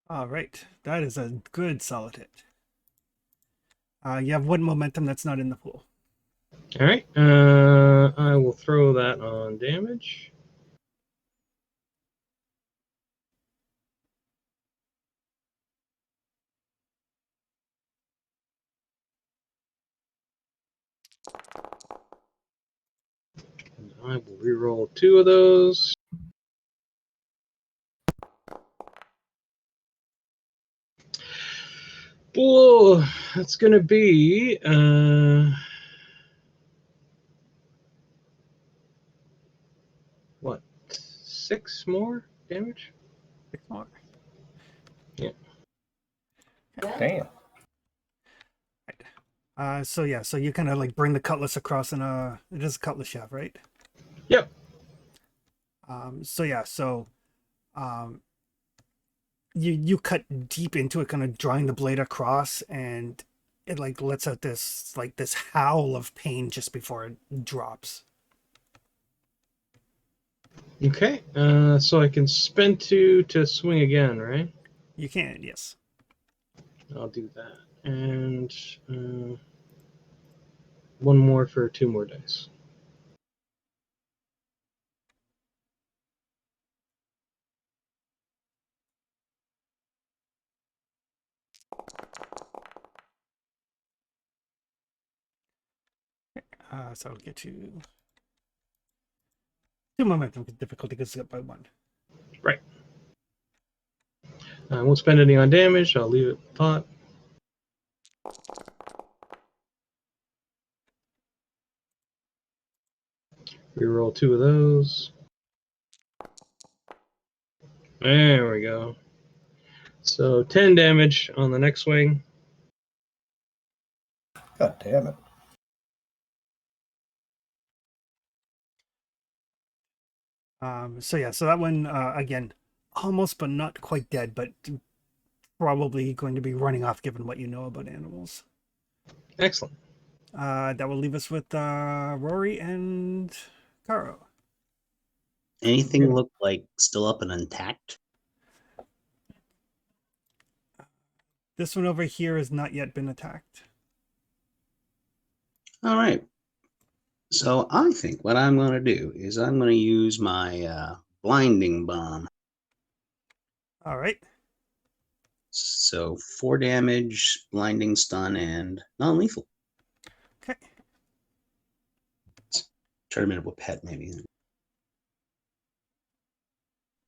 All right, that is a good solid hit. You have 1 momentum that's not in the pool. All right. I will throw that on damage. And I will reroll 2 of those. Whoa, that's going to be what? 6 more damage? 6 more. Damn. So yeah, so you kind of like bring the cutlass across and it is a cutlass shaft, right? Yep. So yeah, so you cut deep into it, kind of drawing the blade across, and it like lets out this howl of pain just before it drops. Okay. So I can spend 2 to swing again, right? You can, yes. I'll do that. And 1 more for 2 more dice. So I'll get you 2 momentum difficulty goes up by 1. Right. I won't spend any on damage. I'll leave it pot. Reroll 2 of those. There we go. So 10 damage on the next swing. God damn it. So yeah, so that one again, almost but not quite dead, but probably going to be running off given what you know about animals. Excellent. That will leave us with Rory and Caro. Anything look like still up and intact? This one over here has not yet been attacked. All right. So I think what I'm going to do is I'm going to use my blinding bomb. All right. So 4 damage, blinding stun, and non-lethal. Okay. Try to make it with pet maybe.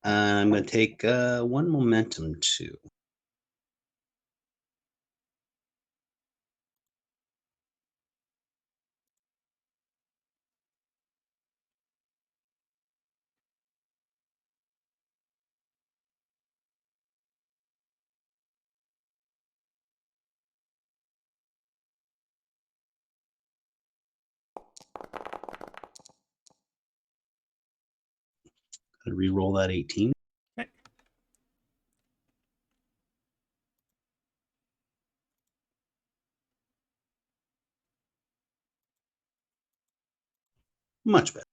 I'm going to take 1 momentum too. Re-roll that 18. Okay. Much better.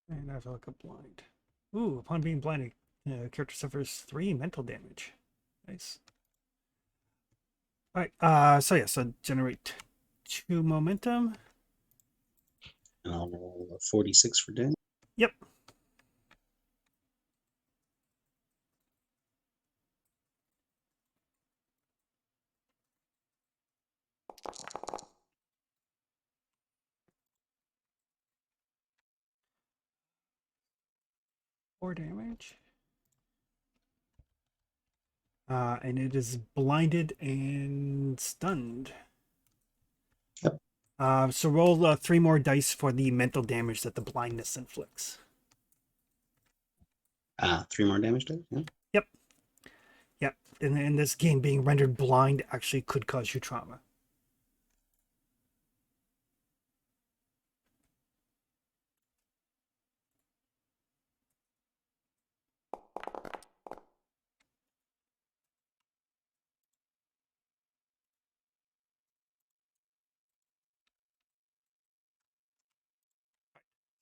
And I have to look up blind. Ooh, upon being blinded, character suffers 3 mental damage. Nice. All right. So yeah, so generate 2 momentum. And I'll roll a 46 for damage. Yep. Four damage. And it is blinded and stunned. Yep. So roll 3 more dice for the mental damage that the blindness inflicts. 3 more damage to it? Yeah. Yep. Yep. And in this game, being rendered blind actually could cause you trauma.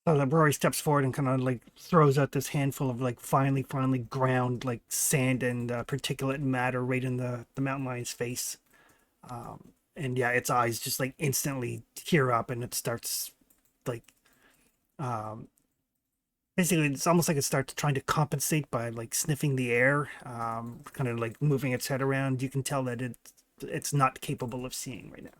So that Rory steps forward and kind of like throws out this handful of like finely ground like sand and particulate matter right in the mountain lion's face. And yeah, its eyes just like instantly tear up and it starts like basically it's almost like it starts trying to compensate by like sniffing the air, kind of like moving its head around. You can tell that it's not capable of seeing right now.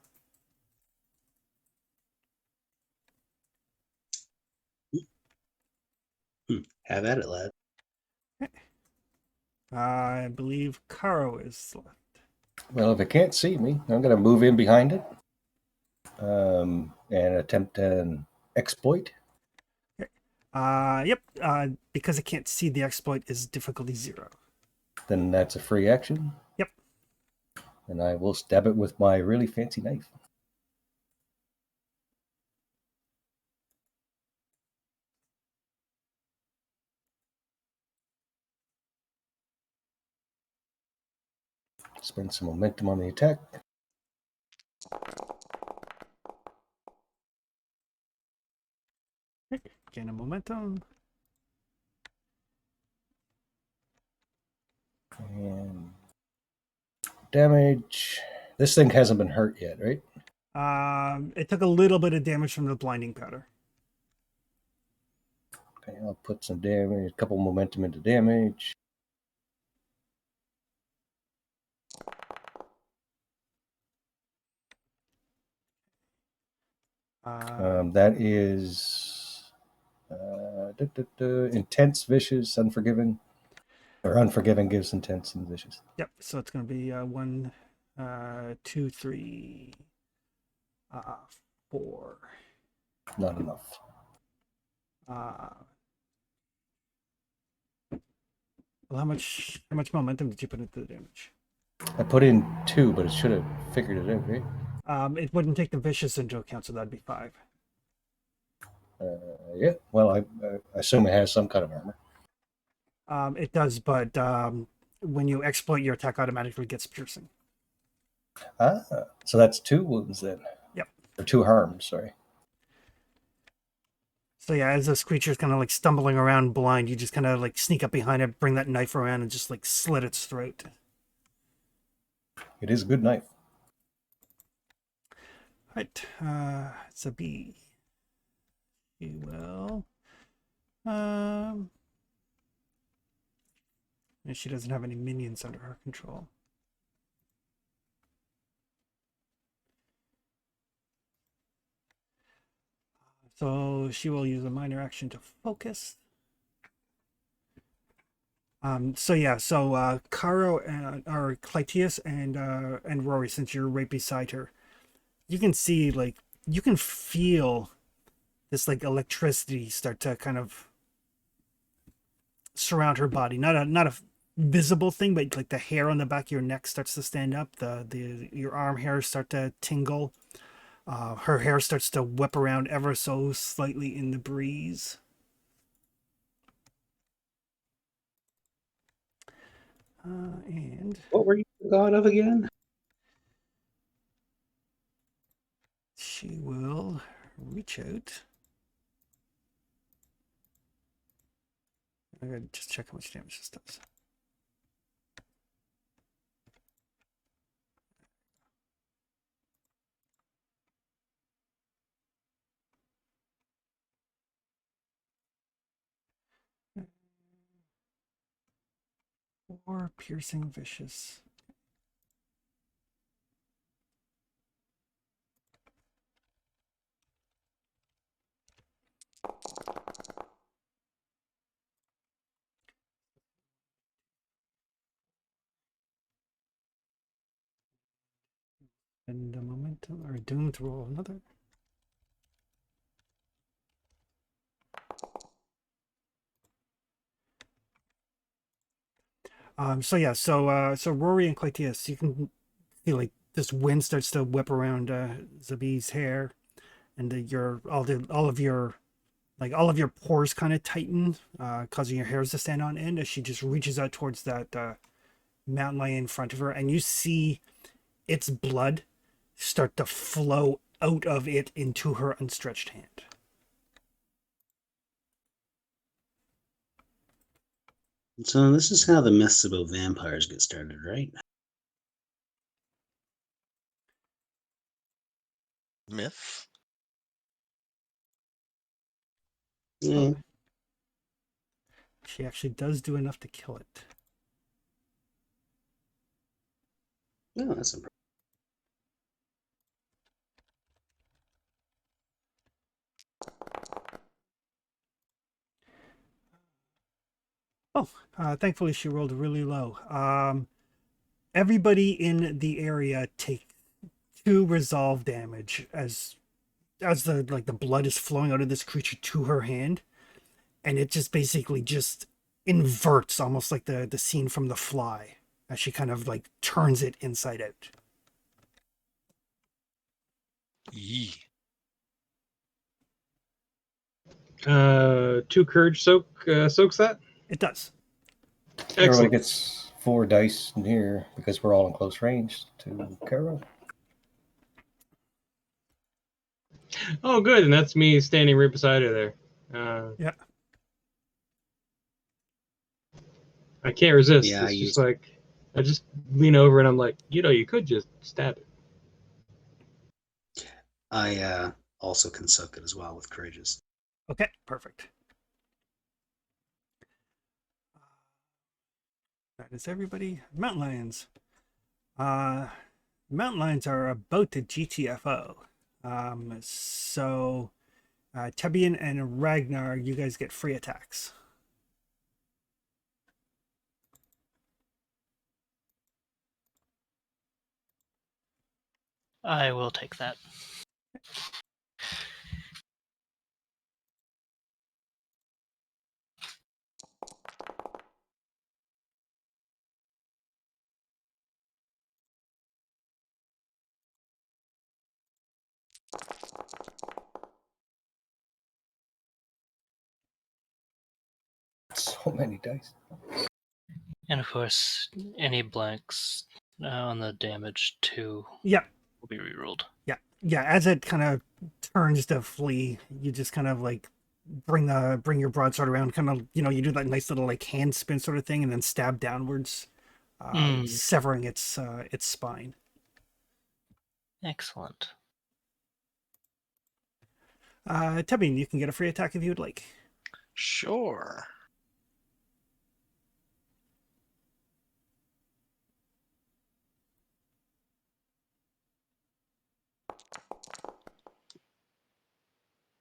Have at it, lad. I believe Karo is left. Well, if it can't see me, I'm going to move in behind it and attempt an exploit. Yep. Because it can't see, the exploit is difficulty 0. Then that's a free action. Yep. And I will stab it with my really fancy knife. Spend some momentum on the attack. Gain a momentum. And damage. This thing hasn't been hurt yet, right? It took a little bit of damage from the blinding powder. Okay, I'll put some damage, a couple momentum into damage. That is intense, vicious, unforgiving. Or unforgiving gives intense and vicious. Yep. So it's going to be 1, 2, 3, 4. Not enough. Well, how much momentum did you put into the damage? I put in 2, but it should have figured it out, right? It wouldn't take the vicious into account, so that'd be 5. Yeah. Well, I assume it has some kind of armor. It does, but when you exploit, your attack automatically gets piercing. So that's 2 wounds then. Yep. Or 2 harms, sorry. So yeah, as this creature's kind of like stumbling around blind, you just kind of like sneak up behind it, bring that knife around, and just like slit its throat. It is a good knife. Right, it's a bee. She will. And she doesn't have any minions under her control. So she will use a minor action to focus. So Karo or Clytius and Rory, since you're right beside her, you can see like you can feel this like electricity start to kind of surround her body. Not a visible thing, but like the hair on the back of your neck starts to stand up. Your arm hairs start to tingle. Her hair starts to whip around ever so slightly in the breeze. And What were you the god of again? she will reach out. I gotta just check how much damage this does. Or piercing vicious. And a momentum or doom to roll another. So Rory and Clytius, you can feel like this wind starts to whip around Zabi's hair, and all of your pores kind of tighten, causing your hairs to stand on end as she just reaches out towards that mountain lion in front of her, and you see its blood start to flow out of it into her unstretched hand. So this is how the myths about vampires get started, right? Myth? Yeah. She actually does do enough to kill it. No, that's impressive. Thankfully she rolled really low. Everybody in the area take 2 resolve damage as the blood is flowing out of this creature to her hand, and it just basically just inverts, almost like the scene from The Fly, as she kind of like turns it inside out. Yee. 2 courage soaks that. It does. Everybody Excellent. gets 4 dice in here because we're all in close range to Carol. Oh, good, and that's me standing right beside her there. Yeah. I can't resist. Yeah, It's I just used- like I just lean over and I'm like, you could just stab it. I also can soak it as well with courageous. Okay, perfect. That is everybody. Mountain lions. Mountain lions are about to GTFO. Tebian and Ragnar, you guys get free attacks. I will take that. So many dice. And of course, any blanks on the damage 2 Yeah, will be rerolled. yeah. As it kind of turns to flee, you just kind of like bring your broadsword around, kind of you do that nice little like hand spin sort of thing, and then stab downwards, severing its spine. Excellent. Tebian, you can get a free attack if you would like. Sure.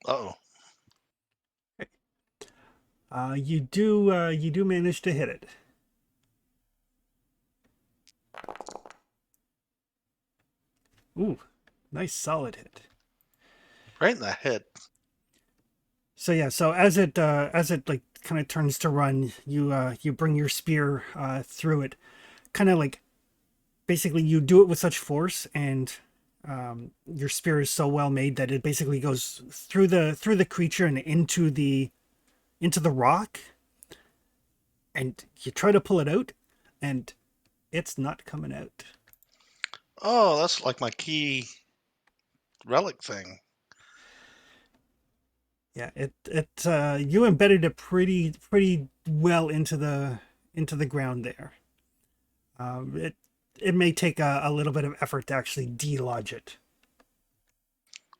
Uh-oh. You do manage to hit it. Ooh, nice solid hit. Right in the head. So yeah, so as it like kind of turns to run, you bring your spear through it, kind of like basically you do it with such force, and your spear is so well made that it basically goes through the creature and into the rock, and you try to pull it out, and it's not coming out. Oh, that's like my key relic thing. Yeah, you embedded it pretty well into the ground there. It may take a little bit of effort to actually delodge it.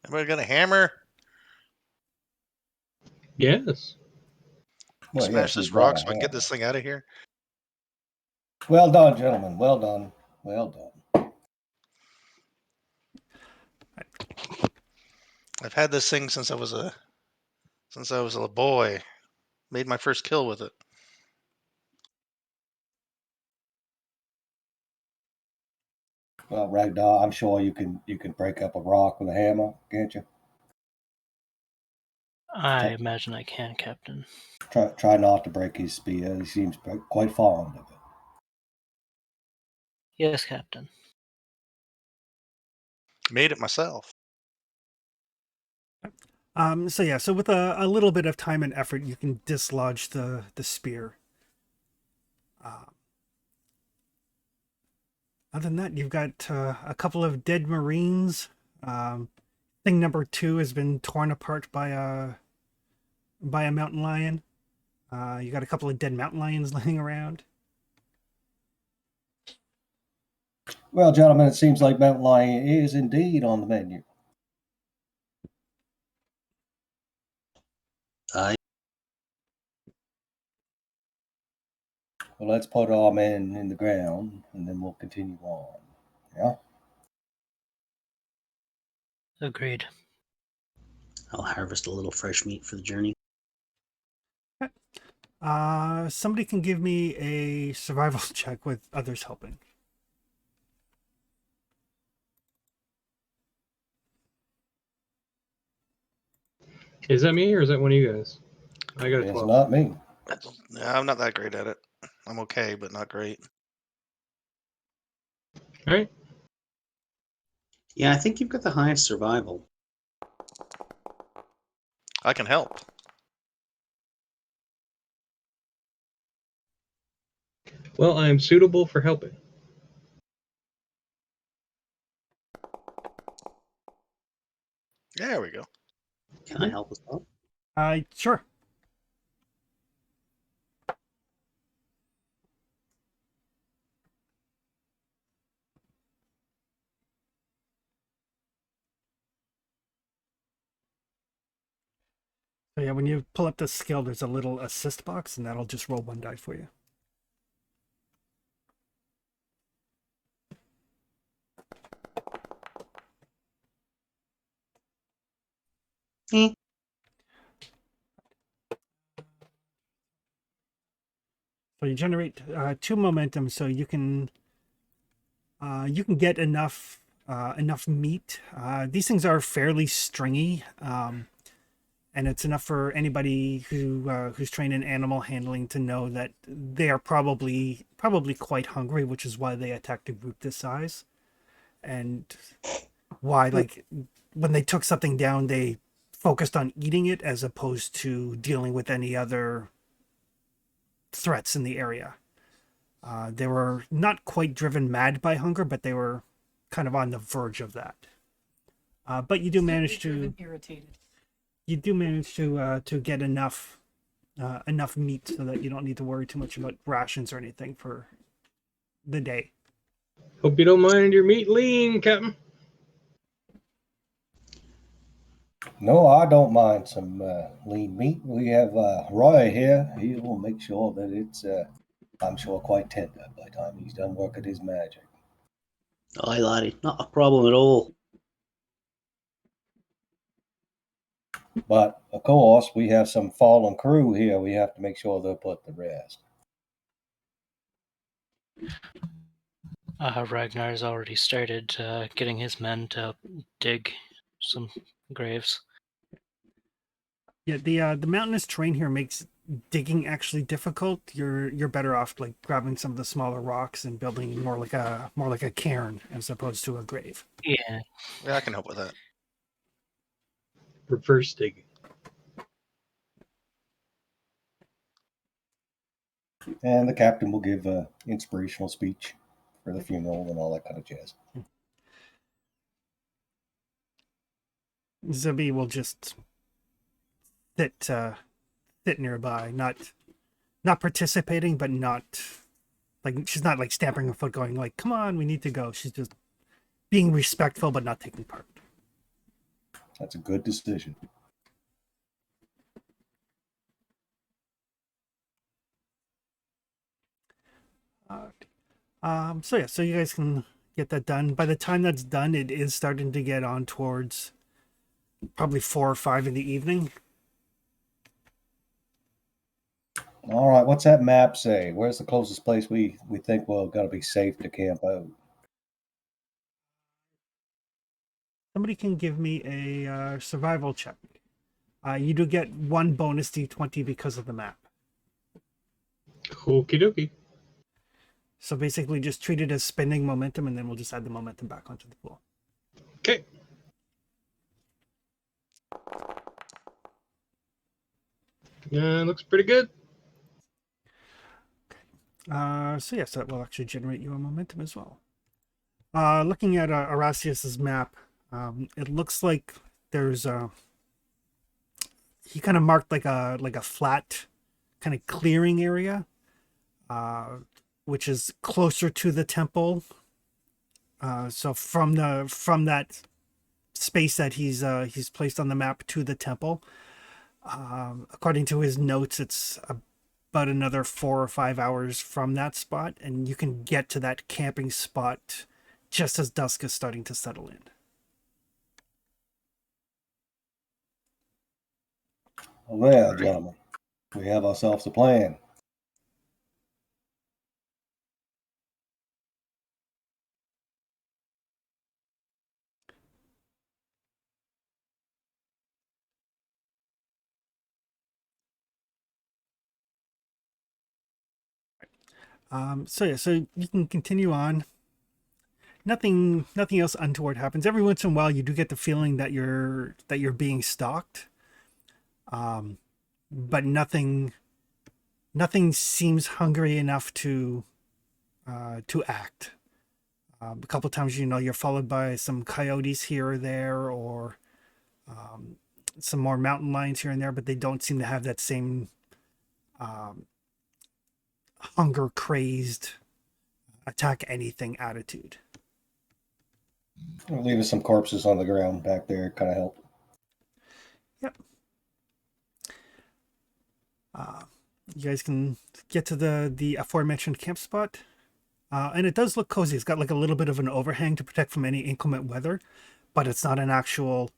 Everybody got a hammer? Yes. Well, Smash yes, this we've got rock a so I can get hand. this thing out of here. Well done, gentlemen. Well done. Well done. I've had this thing since I was a boy. Made my first kill with it. Well, Ragnar, I'm sure you can break up a rock with a hammer, can't you? I imagine I can, Captain. Try not to break his spear. He seems quite fond of it. Yes, Captain. Made it myself. So with a little bit of time and effort, you can dislodge the spear. Other than that, you've got a couple of dead Marines. Thing number 2 has been torn apart by a mountain lion. You got a couple of dead mountain lions laying around. Well, gentlemen, it seems like mountain lion is indeed on the menu. Aye. Well, let's put our men in the ground, and then we'll continue on. Yeah? Agreed. I'll harvest a little fresh meat for the journey. Somebody can give me a survival check with others helping. Is that me or is that one of you guys? I got a It's 12. not me. Yeah, I'm not that great at it. I'm okay, but not great. All right. Yeah, I think you've got the highest survival. I can help. Well, I am suitable for helping. There we go. Can I help as well? Sure. So yeah, when you pull up the skill, there's a little assist box, and that'll just roll 1 die for you. Eh. So you generate 2 momentum, so you can get enough meat. These things are fairly stringy, and it's enough for anybody who's trained in animal handling to know that they are probably quite hungry, which is why they attacked a group this size, and why, like, when they took something down, they focused on eating it as opposed to dealing with any other threats in the area. They were not quite driven mad by hunger, but they were kind of on the verge of that. But you do manage to irritated. You do manage to get enough meat so that you don't need to worry too much about rations or anything for the day. Hope you don't mind your meat lean, Captain. No, I don't mind some lean meat. We have Roy here. He will make sure that it's, I'm sure, quite tender by the time he's done working his magic. Aye, laddie. Not a problem at all. But, of course, we have some fallen crew here. We have to make sure they're put to rest. Ragnar's already started getting his men to dig some graves. Yeah, the mountainous terrain here makes digging actually difficult. You're better off like grabbing some of the smaller rocks and building more like a cairn as opposed to a grave. Yeah. Yeah, I can help with that. Reverse digging. And the captain will give an inspirational speech for the funeral and all that kind of jazz. Zabi will just sit nearby, not participating, but not like she's not like stamping her foot, going like, "Come on, we need to go." She's just being respectful, but not taking part. That's a good decision. So you guys can get that done. By the time that's done, it is starting to get on towards probably 4 or 5 in the evening. All right, what's that map say? Where's the closest place we think we're going to be safe to camp out? Somebody can give me a survival check. You do get 1 bonus d20 because of the map. Okie dokie. So basically just treat it as spending momentum, and then we'll just add the momentum back onto the pool. Okay. Looks pretty good. So that will actually generate you a momentum as well. Looking at Erasmus's map, it looks like there's he kind of marked like a flat kind of clearing area, which is closer to the temple. So from that space that he's placed on the map to the temple, according to his notes, it's about another 4 or 5 hours from that spot, and you can get to that camping spot just as dusk is starting to settle in. Well, there, Right. gentlemen, we have ourselves a plan. So you can continue on. Nothing else untoward happens. Every once in a while, you do get the feeling that you're being stalked, but nothing seems hungry enough to act. A couple times, you're followed by some coyotes here or there, or some more mountain lions here and there, but they don't seem to have that same hunger crazed attack anything attitude. We'll leave us some corpses on the ground back there, kind of help. Yep. You guys can get to the aforementioned camp spot, and it does look cozy. It's got like a little bit of an overhang to protect from any inclement weather, but it's not an actual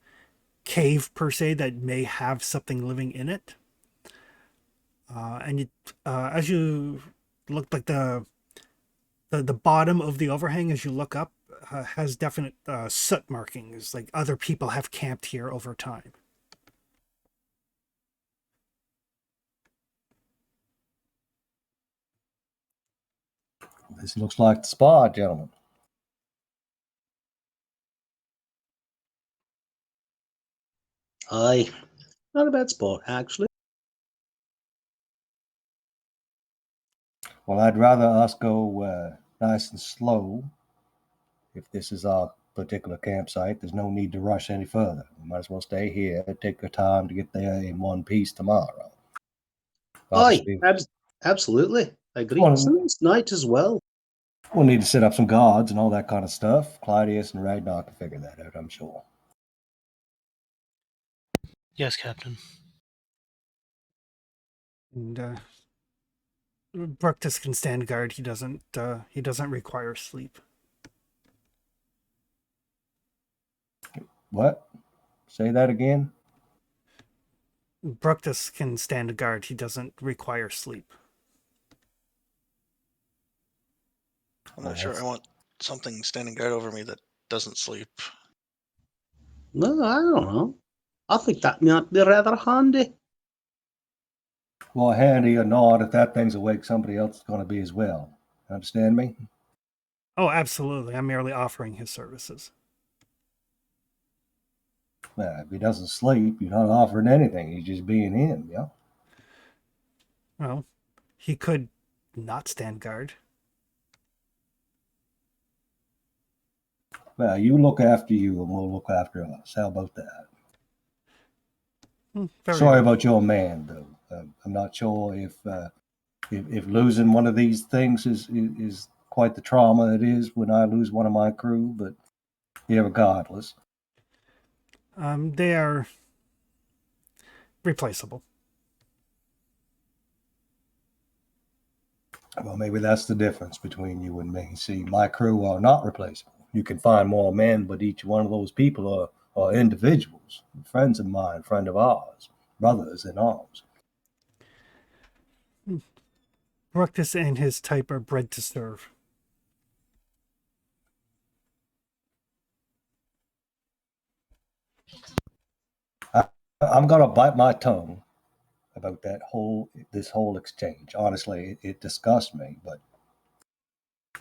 cave per se that may have something living in it. And as you look, like the bottom of the overhang as you look up has definite soot markings, like other people have camped here over time. This looks like the spot, gentlemen. Aye. Not a bad spot, actually. Well, I'd rather us go nice and slow. If this is our particular campsite, there's no need to rush any further. We might as well stay here and take our time to get there in one piece tomorrow. Aye, Obviously, absolutely. I agree. Well, It's a nice night as well. we'll need to set up some guards and all that kind of stuff. Claudius and Ragnar can figure that out, I'm sure. Yes, Captain. And Bructus can stand guard. He doesn't require sleep. What? Say that again? Bructus can stand guard. He doesn't require sleep. I'm not sure I want something standing guard over me that doesn't sleep. Well, I don't know. I think that might be rather handy. Well, handy or not, if that thing's awake, somebody else is going to be as well. Understand me? Oh, absolutely. I'm merely offering his services. Well, if he doesn't sleep, you're not offering anything. He's just being in, yeah? Well, he could not stand guard. Well, you look after you and we'll look after us. How about that? Sorry about your man, though. I'm not sure if losing one of these things is quite the trauma it is when I lose one of my crew, but yeah, regardless. They are replaceable. Well, maybe that's the difference between you and me. See, my crew are not replaceable. You can find more men, but each one of those people are individuals, friends of mine, friend of ours, brothers in arms. Bructus and his type are bred to serve. I'm gonna bite my tongue about this whole exchange. Honestly, it disgusts me, but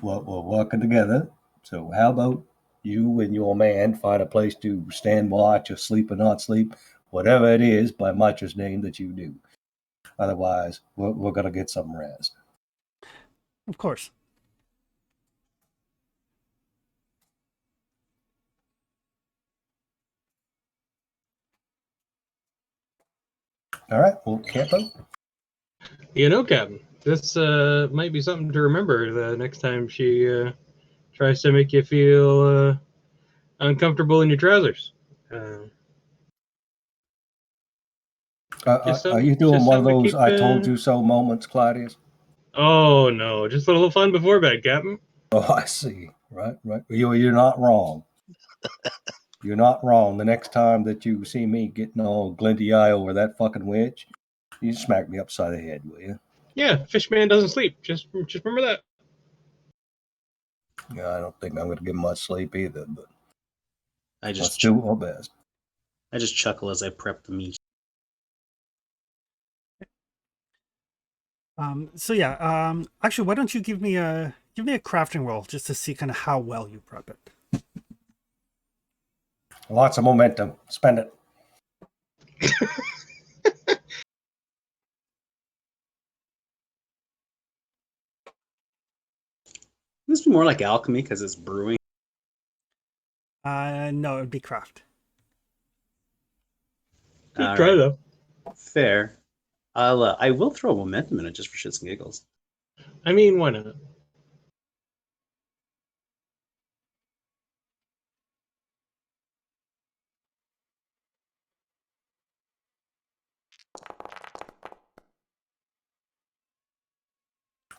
we're working together. So how about you and your man find a place to stand watch or sleep or not sleep, whatever it is by Mitra's name that you do. Otherwise, we're gonna get some rest. Of course. All right, well, Campo. You know, Captain, this might be something to remember the next time she tries to make you feel uncomfortable in your trousers. Are you doing just one of something to those keep, "I told you so" moments, Claudius? Oh no, just a little fun before bed, Captain. Oh, I see. Right. You're not wrong. You're not wrong. The next time that you see me getting all glinty eye over that fucking witch, you smack me upside the head, will you? Yeah, Fishman doesn't sleep. Just remember that. Yeah, I don't think I'm going to get much sleep either, but I let's just do our best. I just chuckle as I prep the meat. So yeah, actually, why don't you give me a crafting roll just to see kind of how well you prep it. Lots of momentum. Spend it. This be more like alchemy because it's brewing. No, it would be craft. Good All try right, though. fair. I will throw momentum in it just for shits and giggles. I mean, why not?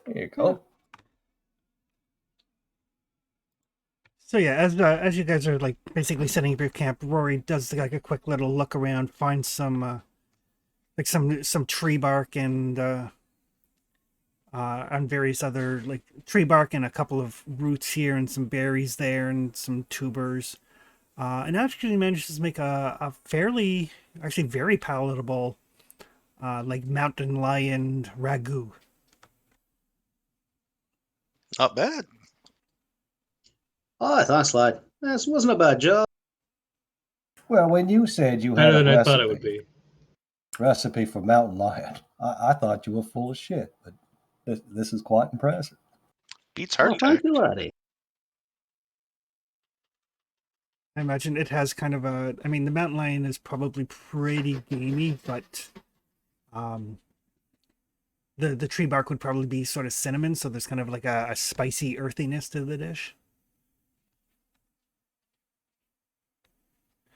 There you go. So yeah, as you guys are like basically setting up your camp, Rory does like a quick little look around, finds some like some tree bark and various other like tree bark and a couple of roots here and some berries there and some tubers, and actually manages to make a fairly actually very palatable like mountain lion ragu. Not bad. Oh, thanks, lad. This wasn't a bad job. Well, when you said you had Better a than I thought it would be. recipe for mountain lion, I thought you were full of shit, but this is quite impressive. Beats Oh, heart thank attack. you, laddie. I imagine it has kind of a. I mean, the mountain lion is probably pretty gamey, but the tree bark would probably be sort of cinnamon, so there's kind of like a spicy earthiness to the dish.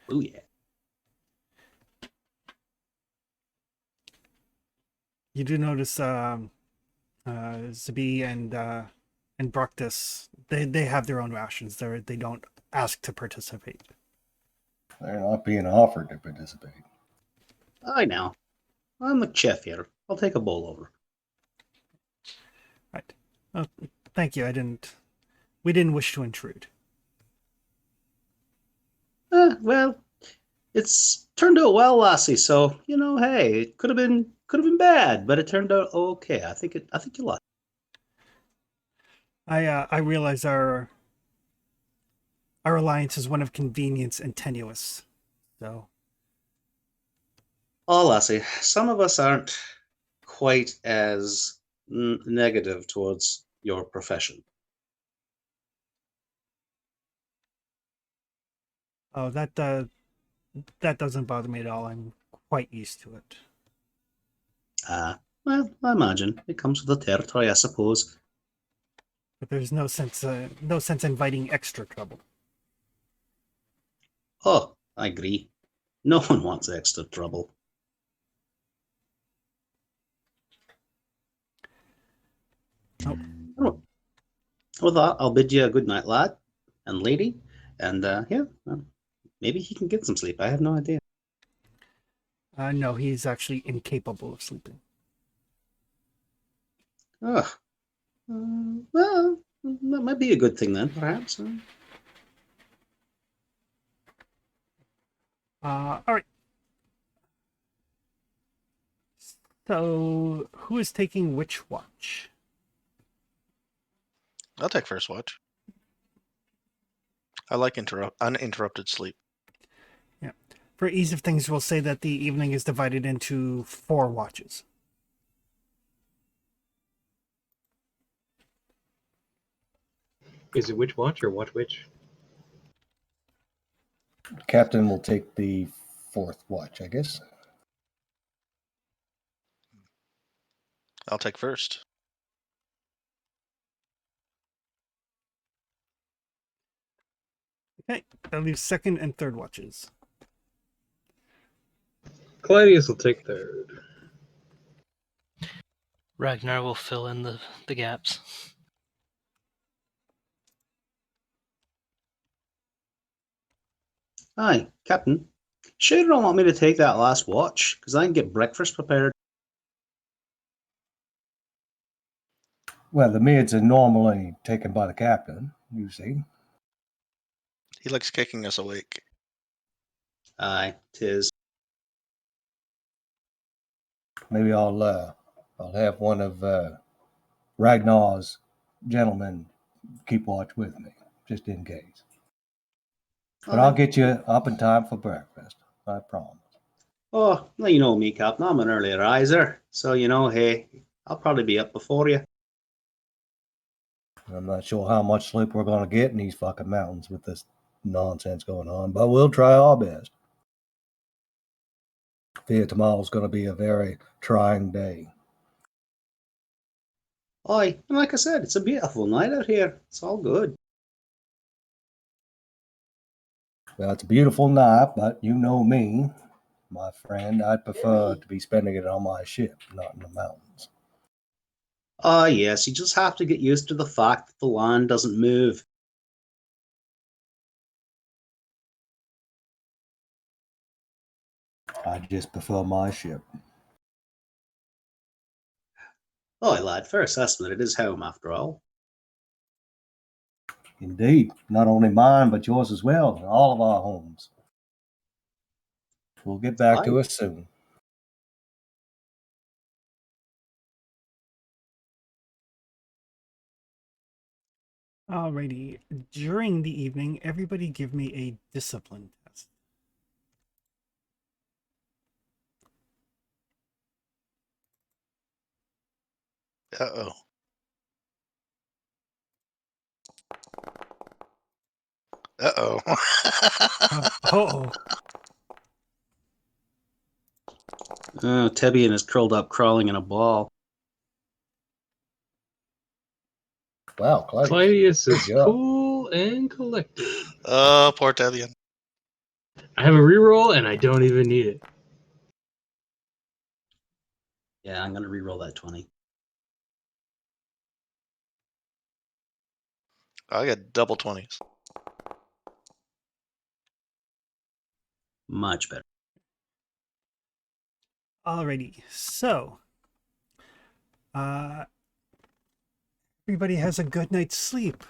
Oh yeah. You do notice Zabi and Broctus, they have their own rations. They don't ask to participate. They're not being offered to participate. I know. I'm the chef here. I'll take a bowl over. Right. Oh, thank you. We didn't wish to intrude. Well, it's turned out well, lassie. So hey, it could have been bad, but it turned out okay. I think you like. I realize our alliance is one of convenience and tenuous. So Oh, lassie, some of us aren't quite as negative towards your profession. oh that doesn't bother me at all. I'm quite used to it. Well, I imagine it comes with the territory, I suppose. But there's no sense inviting extra trouble. Oh, I agree. No one wants extra trouble. Oh. With that, I'll bid you a good night, lad and lady, and maybe he can get some sleep. I have no idea. No, he's actually incapable of sleeping. Oh, well, that might be a good thing then, perhaps. All right. So, who is taking which watch? I'll take first watch. I like uninterrupted sleep. Yeah. For ease of things, we'll say that the evening is divided into 4 watches. Is it which watch or what which? Captain will take the 4th watch, I guess. I'll take first. Okay, that leaves 2nd and 3rd watches. Claudius will take third. Ragnar will fill in the gaps. Aye, Captain. Sure you don't want me to take that last watch, because I can get breakfast prepared. Well, the mids are normally taken by the captain, you see. He likes kicking us awake. Aye, 'tis. Maybe I'll have one of Ragnar's gentlemen keep watch with me, just in case. But I'll get you up in time for breakfast, I promise. Oh, well, you know me, Captain. I'm an early riser. So, hey, I'll probably be up before you. I'm not sure how much sleep we're going to get in these fucking mountains with this nonsense going on, but we'll try our best. I fear tomorrow's going to be a very trying day. Aye, and like I said, it's a beautiful night out here. It's all good. Well, it's a beautiful night, but you know me, my friend. I'd prefer to be spending it on my ship, not in the mountains. Ah, yes, you just have to get used to the fact that the land doesn't move. I just prefer my ship. Oh, lad, fair assessment. It is home, after all. Indeed, not only mine, but yours as well, and all of our homes. We'll get back to Aye. it soon. Alrighty. During the evening, everybody give me a discipline test. Uh-oh. Uh-oh. Oh. Oh, Tebian is curled up, crawling in a ball. Wow, Claudius. Claudius is Good job. cool and collected. Oh, poor Devian. I have a reroll and I don't even need it. Yeah, I'm going to re-roll that 20. I got double 20s. Much better. Alrighty. So, everybody has a good night's sleep.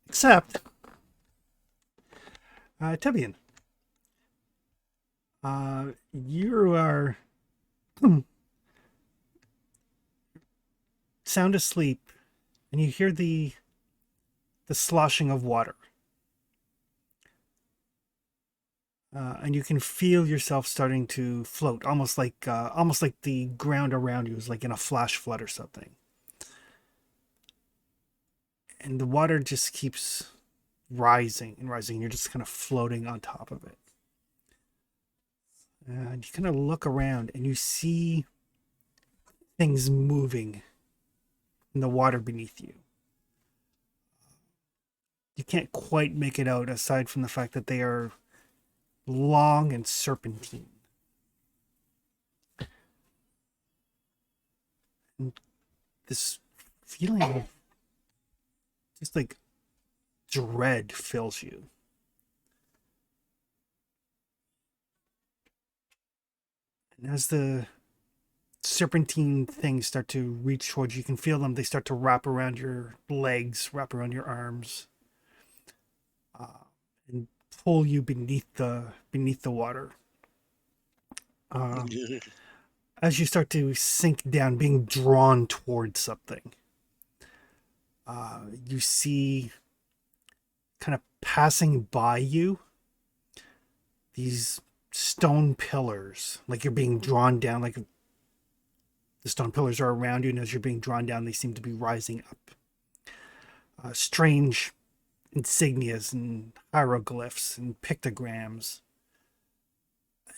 Except, Tebian. You are sound asleep, and you hear the sloshing of water. And you can feel yourself starting to float, almost like the ground around you is like in a flash flood or something. And the water just keeps rising and rising. And you're just kind of floating on top of it. And you kind of look around and you see things moving in the water beneath you. You can't quite make it out aside from the fact that they are long and serpentine. And this feeling of just like dread fills you. And as the serpentine things start to reach towards you, you can feel them. They start to wrap around your legs, wrap around your arms, and pull you beneath the water. as you start to sink down, being drawn towards something, you see kind of passing by you these stone pillars, like you're being drawn down, like the stone pillars are around you, and as you're being drawn down, they seem to be rising up. Strange insignias and hieroglyphs and pictograms.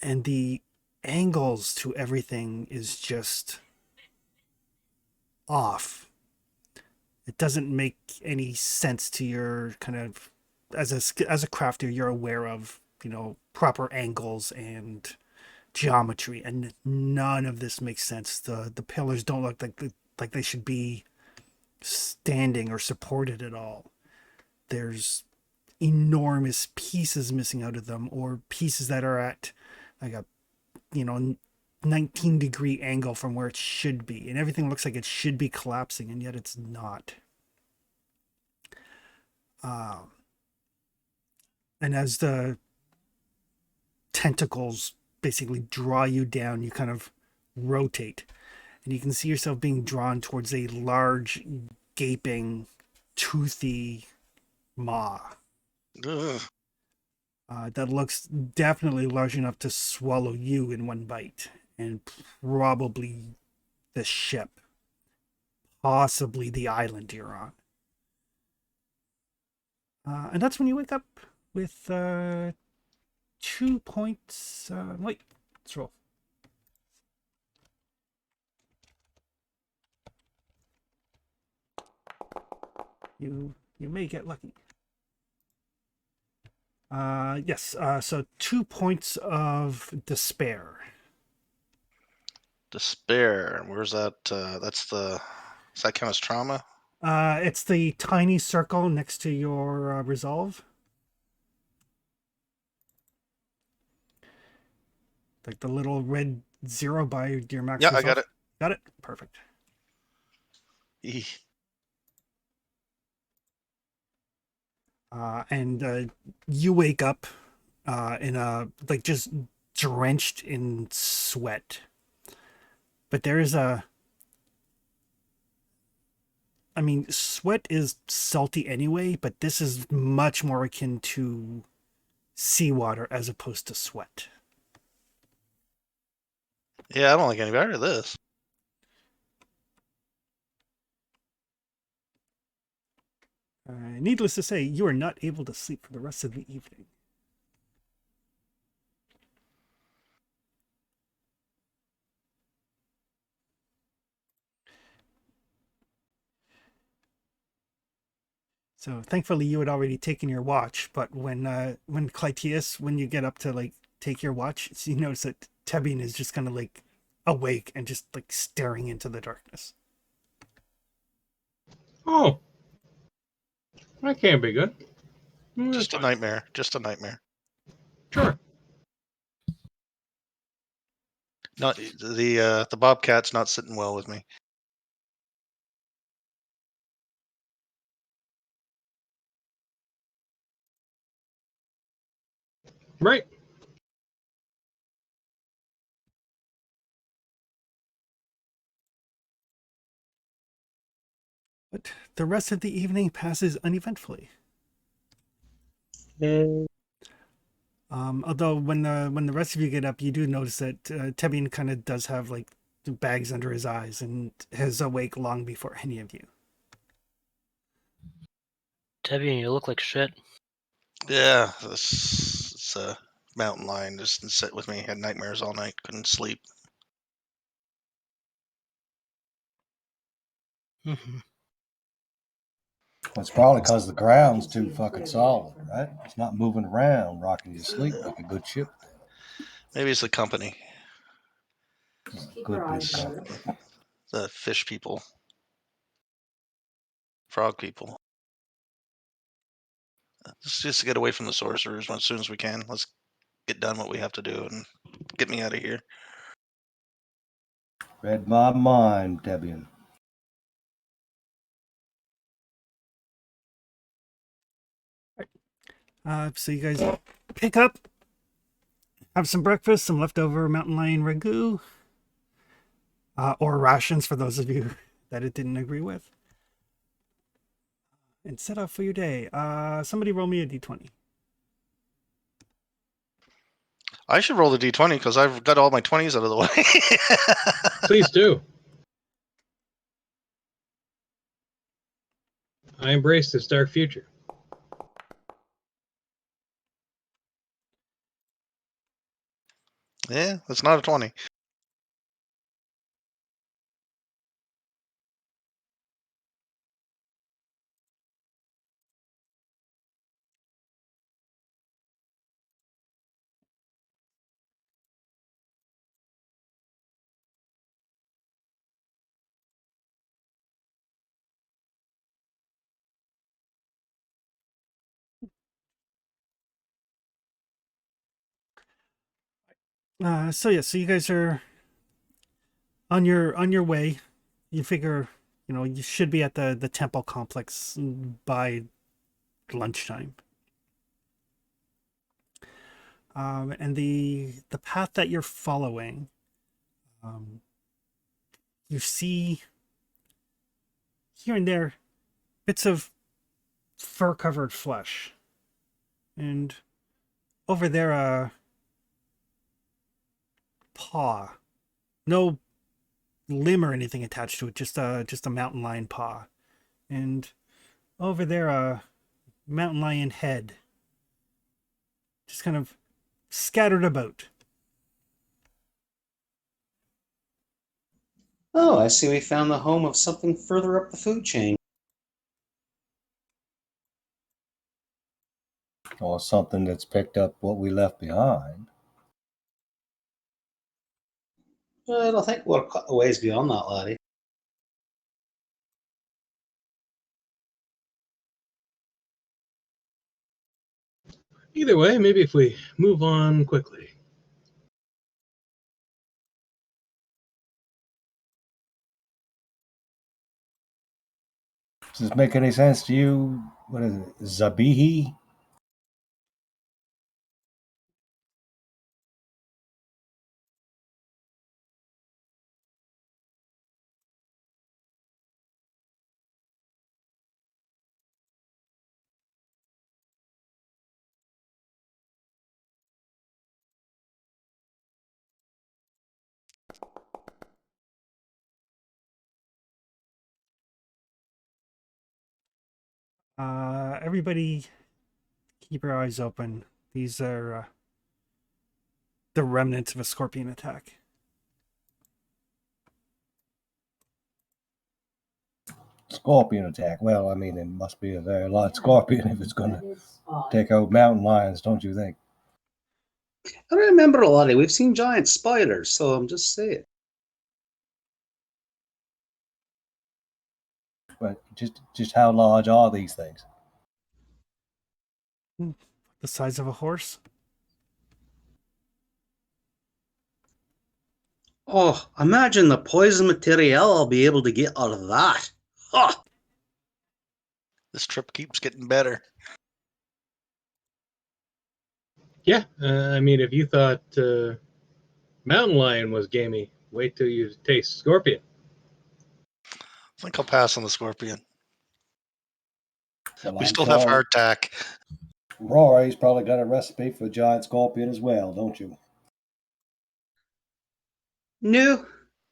And the angles to everything is just off. It doesn't make any sense to your kind of, as a crafter, you're aware of, proper angles and geometry, and none of this makes sense. The pillars don't look like they should be standing or supported at all. There's enormous pieces missing out of them, or pieces that are at like a 19-degree angle from where it should be, and everything looks like it should be collapsing, and yet it's not. And as the tentacles basically draw you down, you kind of rotate, and you can see yourself being drawn towards a large, gaping, toothy maw. Ugh. That looks definitely large enough to swallow you in one bite, and probably the ship, possibly the island you're on. And that's when you wake up with 2 points. Wait, let's roll. You may get lucky. Yes. So 2 points of despair. Despair. Where's that? Does that count as trauma? It's the tiny circle next to your resolve. Like the little red 0 by your max. Yeah, resolve. I got it. Got it? Perfect. Eeh. And you wake up in just drenched in sweat. But there's sweat is salty anyway, but this is much more akin to seawater as opposed to sweat. Yeah, I don't like any better of this. Needless to say, you are not able to sleep for the rest of the evening. So thankfully you had already taken your watch, but when Clytius, when you get up to take your watch, you notice that Tebian is just kind of awake and just staring into the darkness. Oh. That can't be good. Just a nightmare. Just a nightmare. Sure. Not the bobcat's not sitting well with me. Right. But the rest of the evening passes uneventfully. Although when the rest of you get up, you do notice that Tebian kind of does have bags under his eyes and is awake long before any of you. Debbie, you look like shit. Yeah, it's a mountain lion just didn't sit with me. Had nightmares all night. Couldn't sleep. Mm-hmm. Well, it's probably because the ground's too fucking solid, right? It's not moving around, rocking you to sleep like a good ship. Maybe it's the company. Good company. The fish people. Frog people. Let's just get away from the sorcerers as soon as we can. Let's get done what we have to do and get me out of here. Read my mind, Debian. So you guys pick up, have some breakfast, some leftover mountain lion ragu, or rations for those of you that it didn't agree with. And set off for your day. Somebody roll me a d20. I should roll the d20 because I've got all my 20s out of the way. Please do. I embrace this dark future. Yeah, that's not a 20. So you guys are on your way. You figure, you should be at the temple complex by lunchtime. And the path that you're following, you see here and there bits of fur-covered flesh, and over there a paw, no limb or anything attached to it, just a mountain lion paw, and over there a mountain lion head, just kind of scattered about. Oh, I see we found the home of something further up the food chain. Or something that's picked up what we left behind. I don't think we're a ways beyond that, laddie. Either way, maybe if we move on quickly. Does this make any sense to you? What is it? Zabihi? Everybody keep your eyes open. These are the remnants of a scorpion attack. Scorpion attack. Well, I mean, it must be a very large scorpion if it's going to take out mountain lions, don't you think? I remember, laddie, we've seen giant spiders, so I'm just saying. But just how large are these things? The size of a horse. Oh, imagine the poison material I'll be able to get out of that. Oh. This trip keeps getting better. Yeah, I mean, if you thought mountain lion was gamey, wait till you taste scorpion. I think I'll pass on the scorpion. Well, We I'm still have sure hardtack. Rory's probably got a recipe for a giant scorpion as well, don't you? No,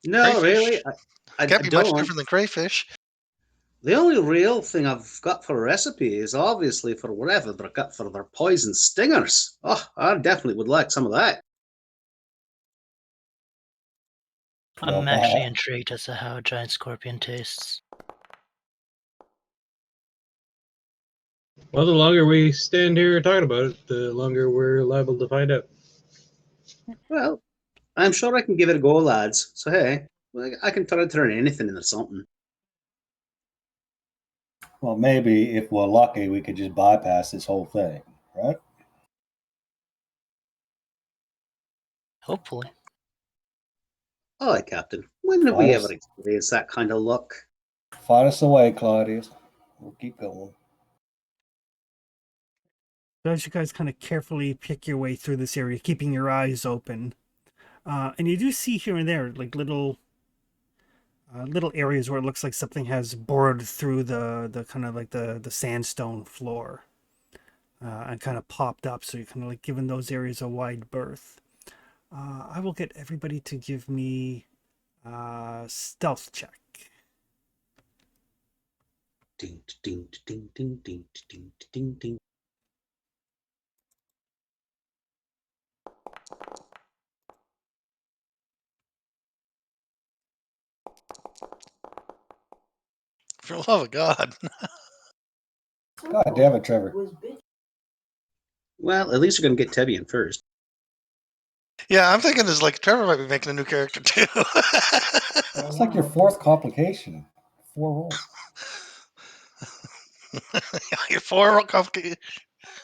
Crayfish. really, I Can't be don't. much different than crayfish. The only real thing I've got for a recipe is obviously for whatever they've got for their poison stingers. Oh, I definitely would like some of that. I'm Well, actually perhaps- intrigued as to how a giant scorpion tastes. Well, the longer we stand here talking about it, the longer we're liable to find out. Well, I'm sure I can give it a go, lads. So hey, I can try to turn anything into something. Well, maybe if we're lucky, we could just bypass this whole thing, right? Hopefully. Aye, Captain. When have we Yes. ever experienced that kind of luck? Find us a way, Claudius. We'll keep going. So as you guys kind of carefully pick your way through this area, keeping your eyes open, and you do see here and there like little little areas where it looks like something has bored through the kind of like the sandstone floor and kind of popped up. So you're kind of like giving those areas a wide berth. I will get everybody to give me stealth check. Ding, ding, ding, ding, ding, ding, ding, ding. For the love of God. God damn it, Trevor. Well, at least you're going to get Tebby in first. Yeah, I'm thinking is like Trevor might be making a new character too. It's like your fourth complication. 4 rolls. Your 4 complications,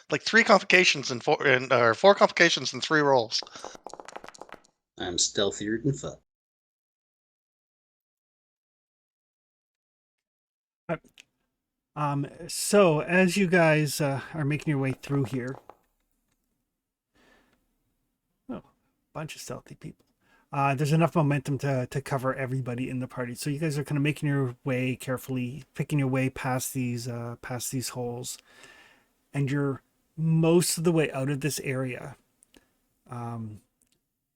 like 3 complications and 4 and or 4 complications and 3 rolls. I'm stealthier than fuck. So as you guys are making your way through here, bunch of stealthy people. There's enough momentum to cover everybody in the party. So you guys are kind of making your way carefully, picking your way past these holes, and you're most of the way out of this area.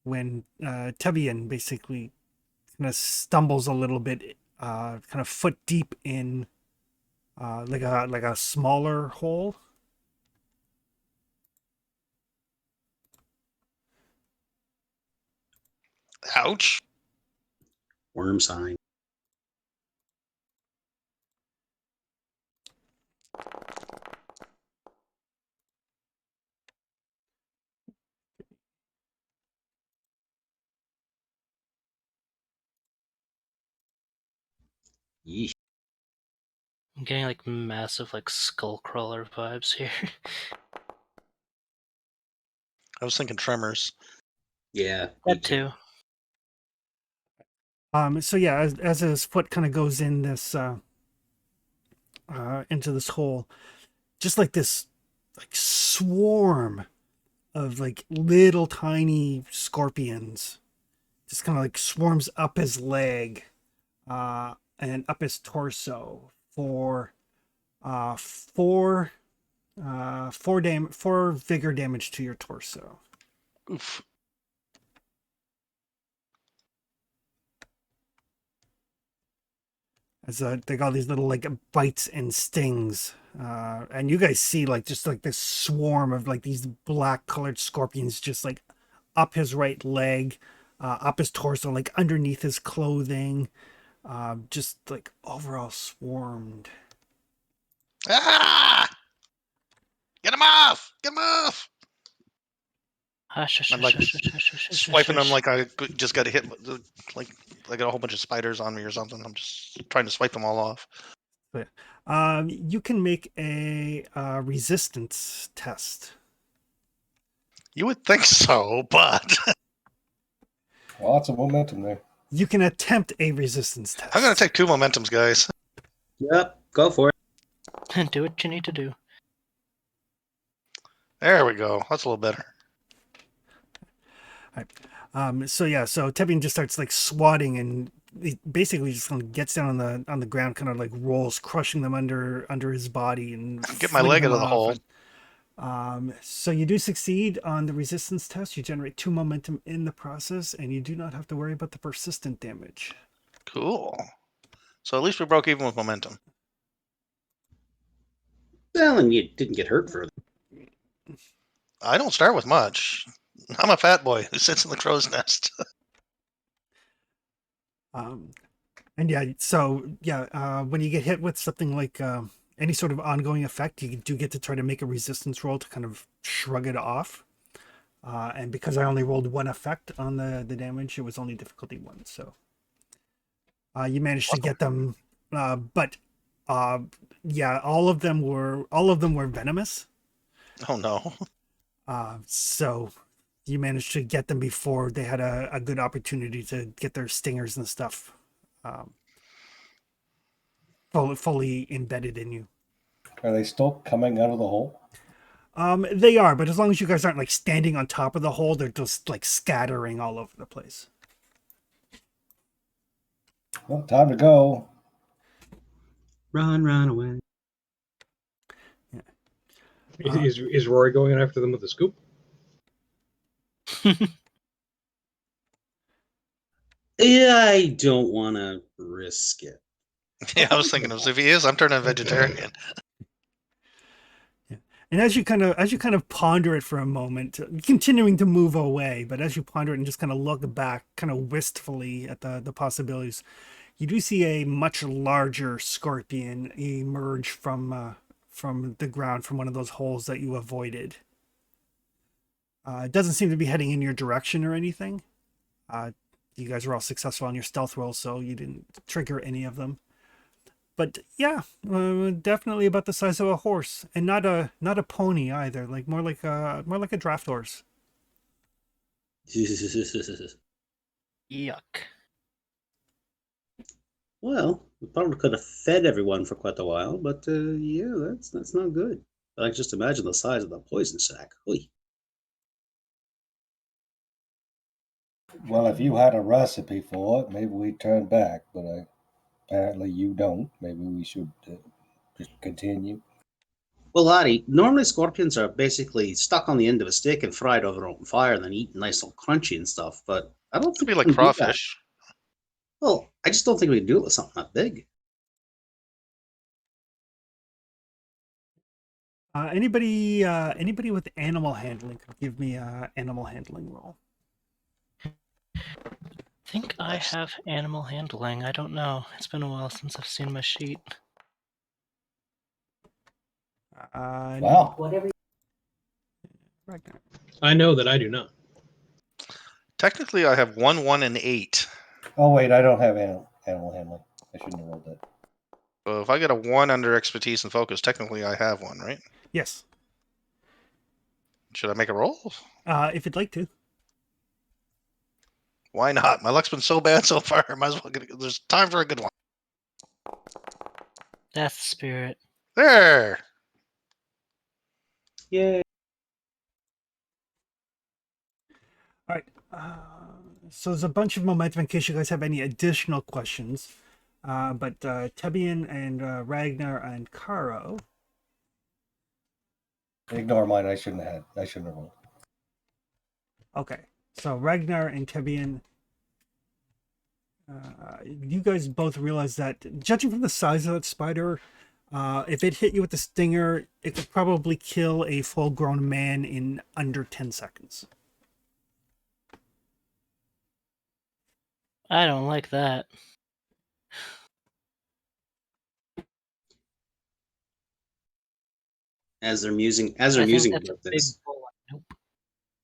When Tebian basically kind of stumbles a little bit, kind of foot deep in like a smaller hole. Ouch. Worm sign. Yeesh. I'm getting like massive like skull crawler vibes here. I was thinking Tremors. Yeah. me That too. So yeah, as his foot kind of goes in this into this hole, just like this like swarm of like little tiny scorpions just kind of like swarms up his leg and up his torso for 4 vigor damage to your torso. Oof. As they got these little like bites and stings, and you guys see like just like this swarm of like these black colored scorpions just like up his right leg, up his torso, like underneath his clothing, just like overall swarmed. Ah! Get him off! Get him off! I'm like swiping them like I just got hit, like I got a whole bunch of spiders on me or something. I'm just trying to swipe them all off. You can make a resistance test. You would think so, but Lots of momentum there. You can attempt a resistance test. I'm going to take 2 momentums, guys. Yep. Go for it. And do what you need to do. There we go. That's a little better. So Tebian just starts like swatting, and he basically just kind of gets down on the ground, kind of like rolls, crushing them under his body, and Get my leg out of the hole. So you do succeed on the resistance test. You generate 2 momentum in the process, and you do not have to worry about the persistent damage. Cool. So at least we broke even with momentum. Well, and you didn't get hurt further. I don't start with much. I'm a fat boy who sits in the crow's nest. And when you get hit with something like any sort of ongoing effect, you do get to try to make a resistance roll to kind of shrug it off. And because I only rolled 1 effect on the damage, it was only difficulty 1. So you managed to get them, but all of them were venomous. Oh no. So you managed to get them before they had a good opportunity to get their stingers and stuff fully embedded in you. Are they still coming out of the hole? They are, but as long as you guys aren't like standing on top of the hole, they're just like scattering all over the place. Well, time to go. Run away. Is Rory going after them with a scoop? Yeah, I don't want to risk it. Yeah, I was thinking if he is, I'm turning vegetarian. And as you kind of ponder it for a moment, continuing to move away, but as you ponder it and just kind of look back, kind of wistfully at the possibilities, you do see a much larger scorpion emerge from the ground from one of those holes that you avoided. It doesn't seem to be heading in your direction or anything. You guys were all successful on your stealth rolls, so you didn't trigger any of them. But yeah, definitely about the size of a horse, and not a pony either. Like more like a draft horse. Yuck. Well, we probably could have fed everyone for quite a while, but yeah, that's not good. But I can just imagine the size of the poison sack. Oy. Well, if you had a recipe for it, maybe we'd turn back, but apparently you don't. Maybe we should just continue. Well, Laddie, normally scorpions are basically stuck on the end of a stick and fried over open fire and then eaten nice and crunchy and stuff, but I don't It'd think be we like can do that. crawfish. Well, I just don't think we can do it with something that big. Anybody with animal handling could give me a animal handling roll. I think I have animal handling. I don't know. It's been a while since I've seen my sheet. Wow. Whatever. Ragnar. I know that I do not. Technically, I have 1, 1, and 8. Oh, wait, I don't have animal handling. I shouldn't have rolled that. So if I get a 1 under expertise and focus, technically I have 1, right? Yes. Should I make a roll? If you'd like to. Why not? My luck's been so bad so far. Might as well there's time for a good one. That's the spirit. There. Yay. All right. So there's a bunch of momentum in case you guys have any additional questions. But Tebian and Ragnar and Karo. Ignore mine. I shouldn't have rolled. Okay. So Ragnar and Tebian, you guys both realize that, judging from the size of that spider, if it hit you with the stinger, it could probably kill a full-grown man in under 10 seconds. I don't like that. As they're musing I think about that's a big this, bull. Nope.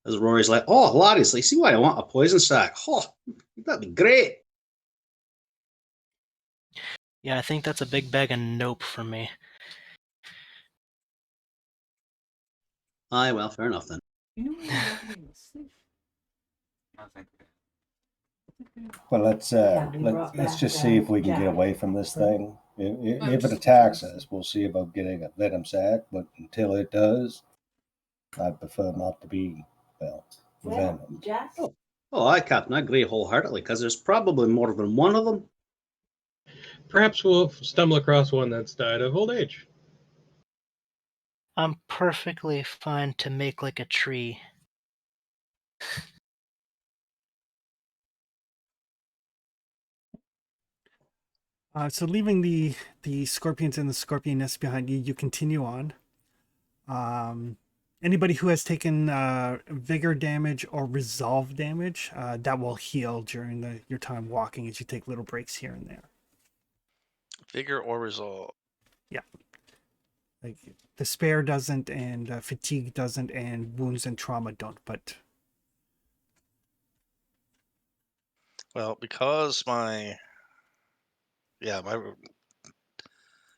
as Rory's like, "Oh, Laddie's like, see why I want a poison sack? Oh, that'd be great." Yeah, I think that's a big bag of nope for me. Aye, well, fair enough then. Well, let's just see if we can get away from this thing. If it attacks us, we'll see about getting a venom sac. But until it does, I prefer not to be venom. Oh, aye, Captain, I agree wholeheartedly because there's probably more than one of them. Perhaps we'll stumble across one that's died of old age. I'm perfectly fine to make like a tree. So leaving the scorpions and the scorpion nest behind you, you continue on. Anybody who has taken vigor damage or resolve damage, that will heal during your time walking as you take little breaks here and there. Vigor or resolve. Yeah. Like despair doesn't, and fatigue doesn't, and wounds and trauma don't, but... Well, because I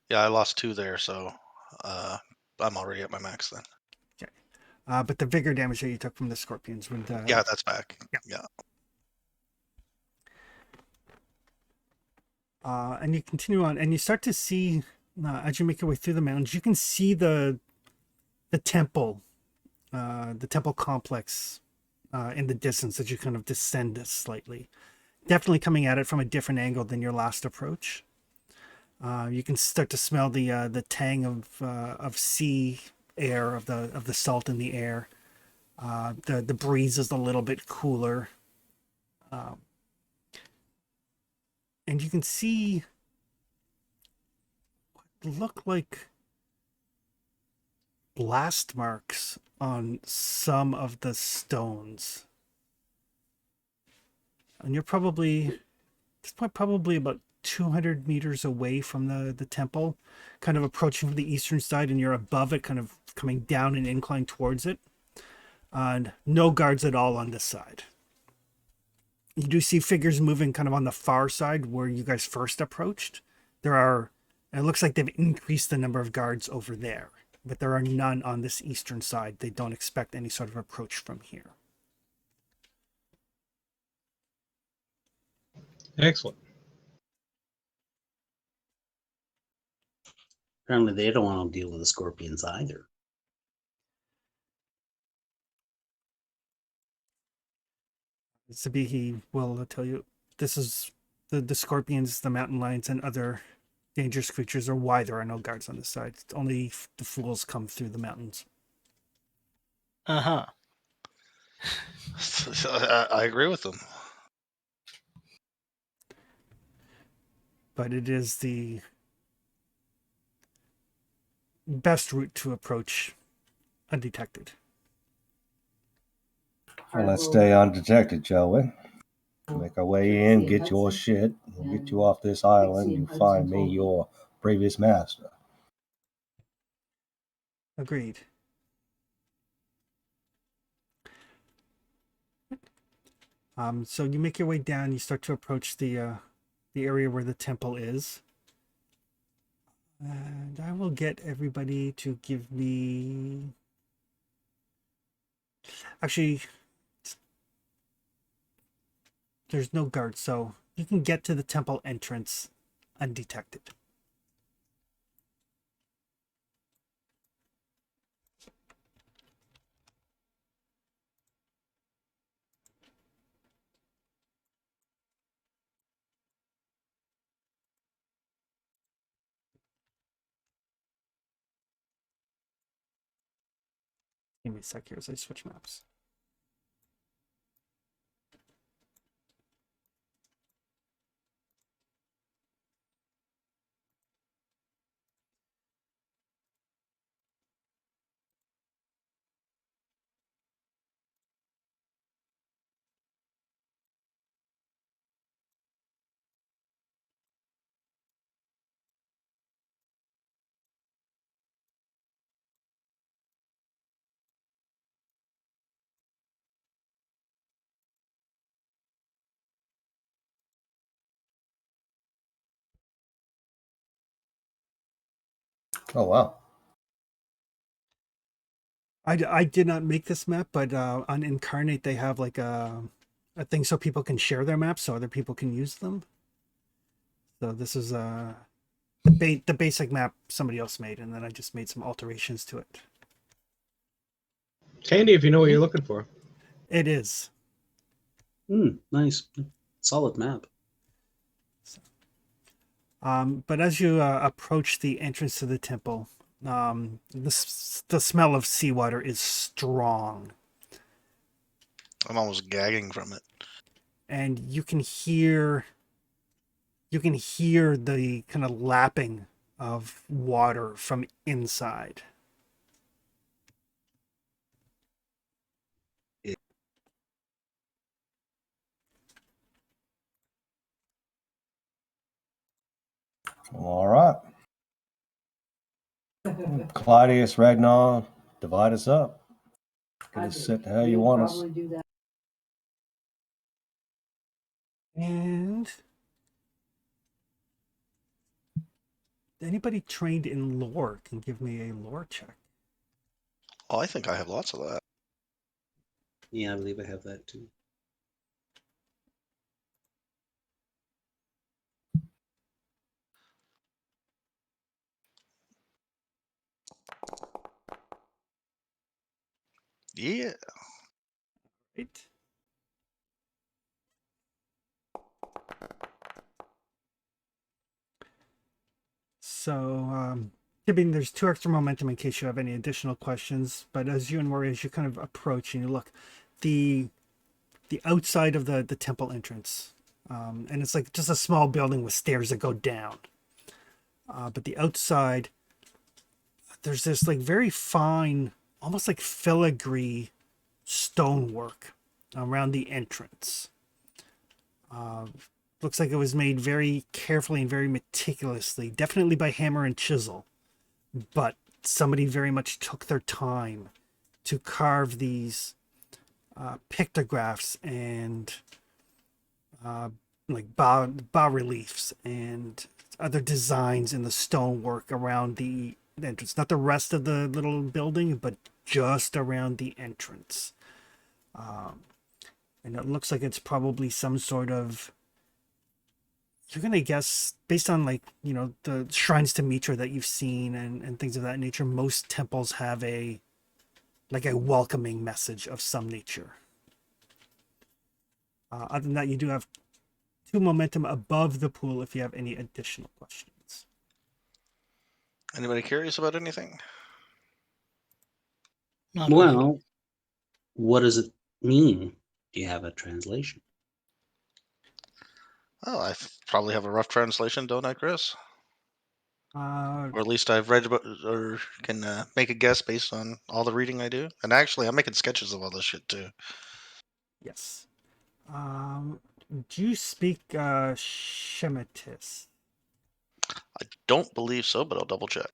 lost 2 there, so I'm already at my max then. Okay. But the vigor damage that you took from the scorpions would... Yeah, that's back. Yeah. And you continue on, and you start to see, as you make your way through the mountains, you can see the temple complex in the distance as you kind of descend slightly. definitely coming at it from a different angle than your last approach. You can start to smell the tang of sea air, of the salt in the air. The breeze is a little bit cooler, and you can see what look like blast marks on some of the stones. And you're probably, at this point, probably about 200 meters away from the temple, kind of approaching from the eastern side, and you're above it, kind of coming down an incline towards it. And no guards at all on this side. You do see figures moving kind of on the far side where you guys first approached. It looks like they've increased the number of guards over there, but there are none on this eastern side. They don't expect any sort of approach from here. Excellent. Apparently, they don't want to deal with the scorpions either. Sabihi will tell you this is the scorpions, the mountain lions, and other dangerous creatures are why there are no guards on this side. It's only the fools come through the mountains. Uh-huh. I agree with them. But it is the best route to approach undetected. Well, let's stay undetected, shall we? Make our way in, get your shit, we'll get you off this island, you find me your previous master. Agreed. So you make your way down. You start to approach the area where the temple is, and I will get everybody to give me. Actually, there's no guard, so you can get to the temple entrance undetected. Give me a sec here as I switch maps. Oh, wow. I did not make this map, but on Incarnate they have like a thing so people can share their maps, so other people can use them. So this is the basic map somebody else made, and then I just made some alterations to it. It's handy if you know what you're looking for. It is. Nice. Solid map. But as you approach the entrance to the temple, the smell of seawater is strong, I'm almost gagging from it. and you can hear the kind of lapping of water from inside. All right. Claudius, Ragnar, divide us up. Get us set how you want us. And anybody trained in lore can give me a lore check. Oh, I think I have lots of that. Yeah, I believe I have that too. Yeah. Right? So, Tipping, there's 2 extra momentum in case you have any additional questions. But as you and Maury, as you kind of approach and you look, the outside of the temple entrance, and it's like just a small building with stairs that go down. But the outside, there's this like very fine, almost like filigree stonework around the entrance. Looks like it was made very carefully and very meticulously, definitely by hammer and chisel. But somebody very much took their time to carve these pictographs and like bas reliefs and other designs in the stonework around the entrance. Not the rest of the little building, but just around the entrance. And it looks like it's probably some sort of, you're going to guess, based on like, the shrines to Mitra that you've seen and things of that nature, most temples have a welcoming message of some nature. Other than that, you do have 2 momentum above the pool if you have any additional questions. Anybody curious about anything? Not really. Well, what does it mean? Do you have a translation? Oh, probably have a rough translation, don't I, Chris? Uh, Or at least I've read about, or can make a guess based on all the reading I do. And actually, I'm making sketches of all this shit too. yes. Do you speak Shemitis? I don't believe so, but I'll double check.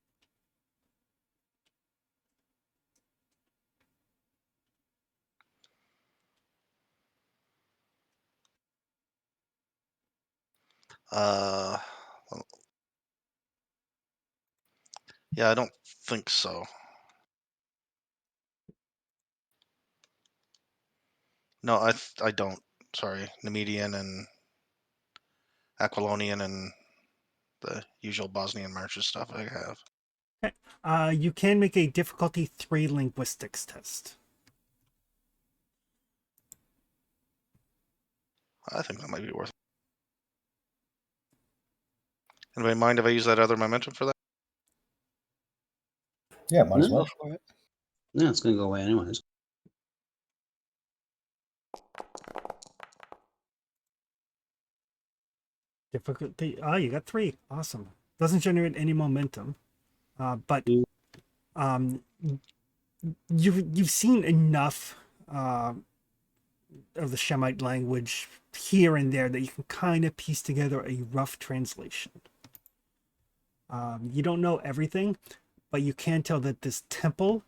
Well, yeah, I don't think so. No, I don't. Sorry, Nemedian and Aquilonian and the usual Bosnian marches stuff I have. You can make a difficulty 3 linguistics test. I think that might be worth it. Anybody mind if I use that other momentum for that? Yeah, might as No. well. Go for it. Yeah, it's going to go away anyways. Difficulty. You got 3. Awesome. Doesn't generate any momentum. But you've seen enough of the Shemite language here and there that you can kind of piece together a rough translation. You don't know everything, but you can tell that this temple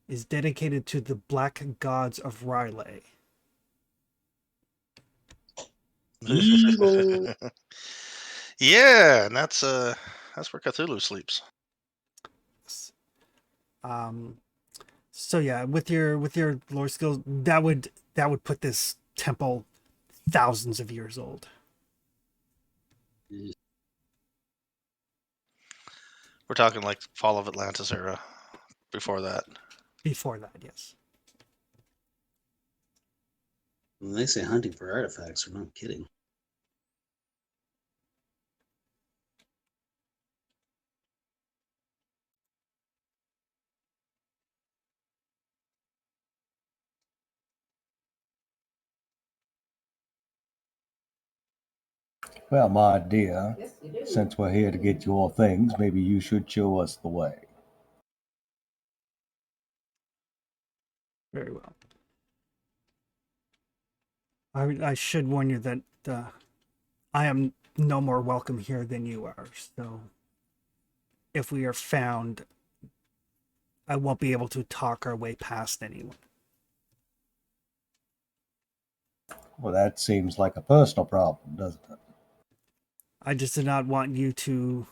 is dedicated to the black gods of Riley. Evil. Yeah, and that's where Cthulhu sleeps. So yeah, with your lore skills, that would put this temple thousands of years old. We're talking like fall of Atlantis era. Before that. Before that, yes. When they say hunting for artifacts, they're not kidding. Well, my dear, since we're here to get your things, maybe you should show us the way. Very well. I should warn you that I am no more welcome here than you are. So if we are found, I won't be able to talk our way past anyone. Well, that seems like a personal problem, doesn't it? I just did not want you to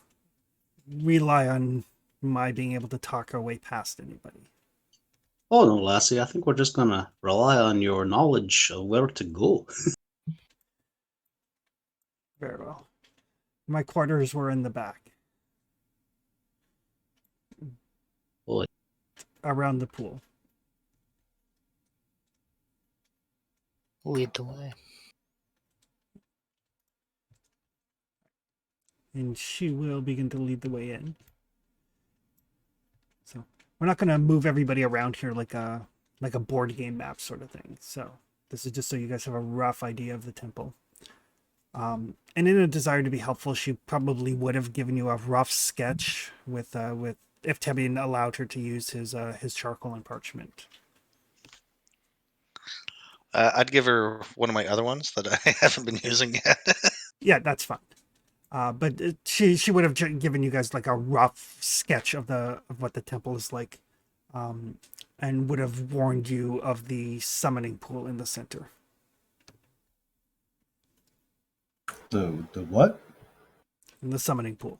rely on my being able to talk our way past anybody. Oh no, Lassie, I think we're just going to rely on your knowledge of where to go. Very well. My quarters were in the back. Boy. Around the pool. Lead the way. and she will begin to lead the way in. So we're not going to move everybody around here like a board game map sort of thing. So this is just so you guys have a rough idea of the temple. And in a desire to be helpful, she probably would have given you a rough sketch with if Tebian allowed her to use his charcoal and parchment. I'd give her one of my other ones that I haven't been using yet. Yeah, that's fine. But she would have given you guys like a rough sketch of what the temple is like, and would have warned you of the summoning pool in the center. The what? In the summoning pool.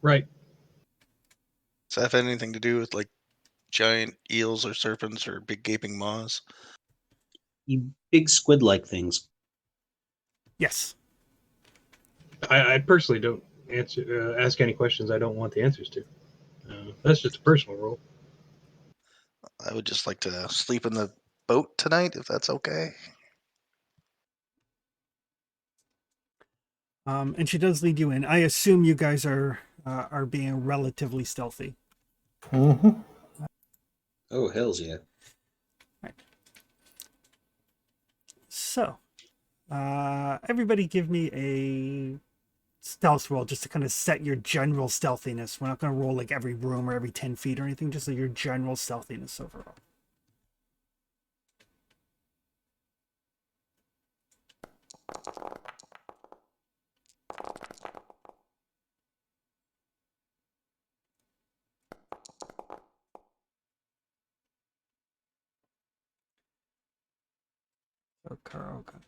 Right. Does that have anything to do with like giant eels or serpents or big gaping maws? You big squid-like things. Yes. I personally don't ask any questions I don't want the answers to. That's just a personal rule. I would just like to sleep in the boat tonight, if that's okay. And she does lead you in. I assume you guys are being relatively stealthy. Mm-hmm. Oh, hells yeah. Right. So, everybody give me a stealth roll just to kind of set your general stealthiness. We're not going to roll like every room or every 10 feet or anything, just like your general stealthiness overall. So Carl got...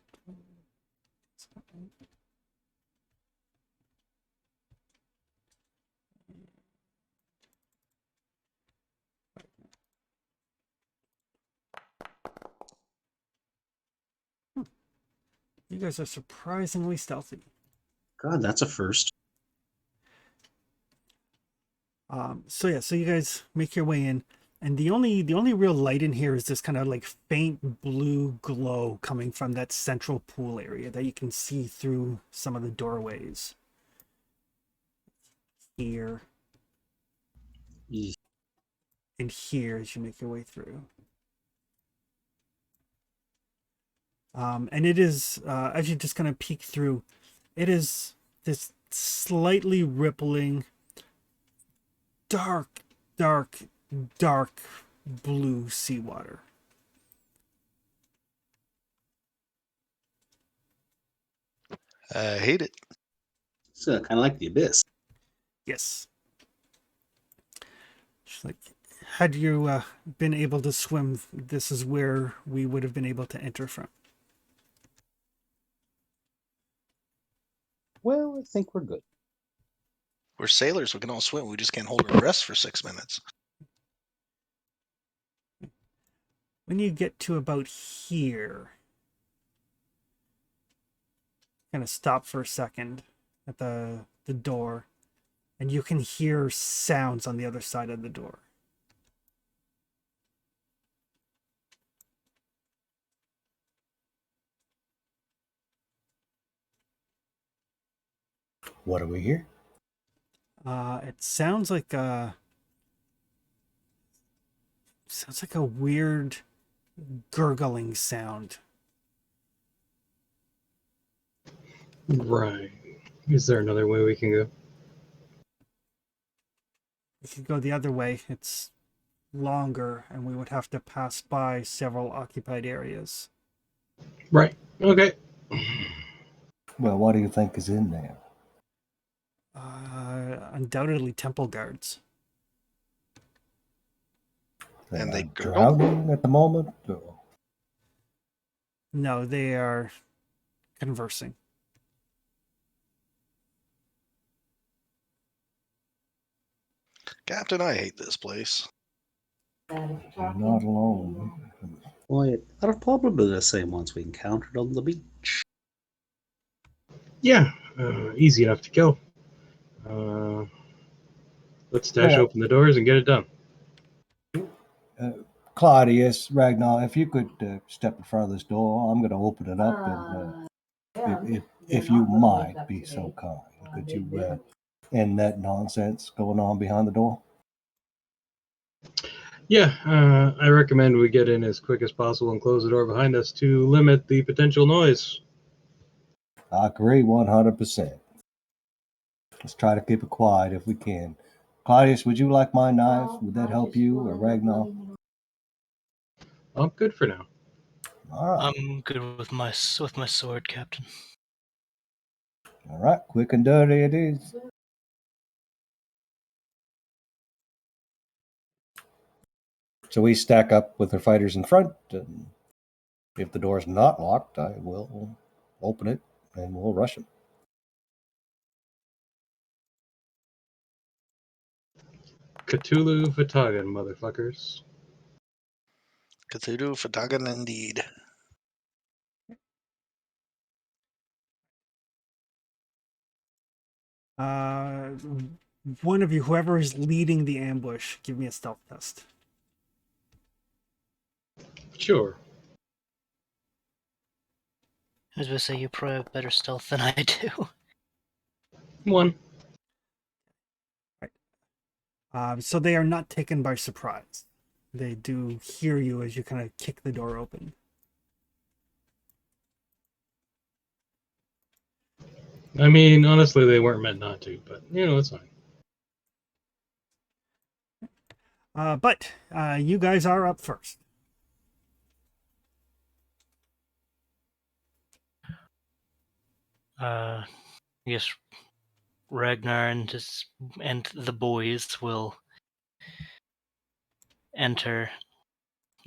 You guys are surprisingly stealthy. God, that's a first. So you guys make your way in, and the only real light in here is this kind of like faint blue glow coming from that central pool area that you can see through some of the doorways. Here. Eesh. And here as you make your way through. And it is, as you just kind of peek through, it is this slightly rippling, dark blue seawater. I hate it. It's kind of like the abyss. Yes. Just like, had you been able to swim, this is where we would have been able to enter from. Well, I think we're good. We're sailors. We can all swim. We just can't hold our breaths for 6 minutes. When you get to about here, kind of stop for a second at the door, and you can hear sounds on the other side of the door. What do we hear? It sounds like a weird gurgling sound. Right. Is there another way we can go? We could go the other way. It's longer, and we would have to pass by several occupied areas. Right. Okay. Well, what do you think is in there? Undoubtedly temple guards. And they are gurgle? drowning at the moment? Or? No, they are conversing. Captain, I hate this place. You're not alone. Boy, are probably the same ones we encountered on the beach. Yeah. Easy enough to kill. Let's dash Well, open the doors and get it done. Claudius, Ragnar, if you could step in front of this door, I'm going to open it up, and if you might be so kind, could you end that nonsense going on behind the door? Yeah, I recommend we get in as quick as possible and close the door behind us to limit the potential noise. I agree 100%. Let's try to keep it quiet if we can. Claudius, would you like my knife? Would that help you, or Ragnar? I'm good for now. All right. I'm good with my sword, Captain. All right. Quick and dirty it is. So we stack up with our fighters in front, and if the door's not locked, I will open it and we'll rush them. Cthulhu Fatagan, motherfuckers. Cthulhu Fatagan indeed. One of you, whoever is leading the ambush, give me a stealth test. Sure. I was going to say, you probably have better stealth than I do. 1. So they are not taken by surprise. They do hear you as you kind of kick the door open. I mean, honestly, they weren't meant not to, but, it's fine. But you guys are up first. I guess Ragnar and the boys will enter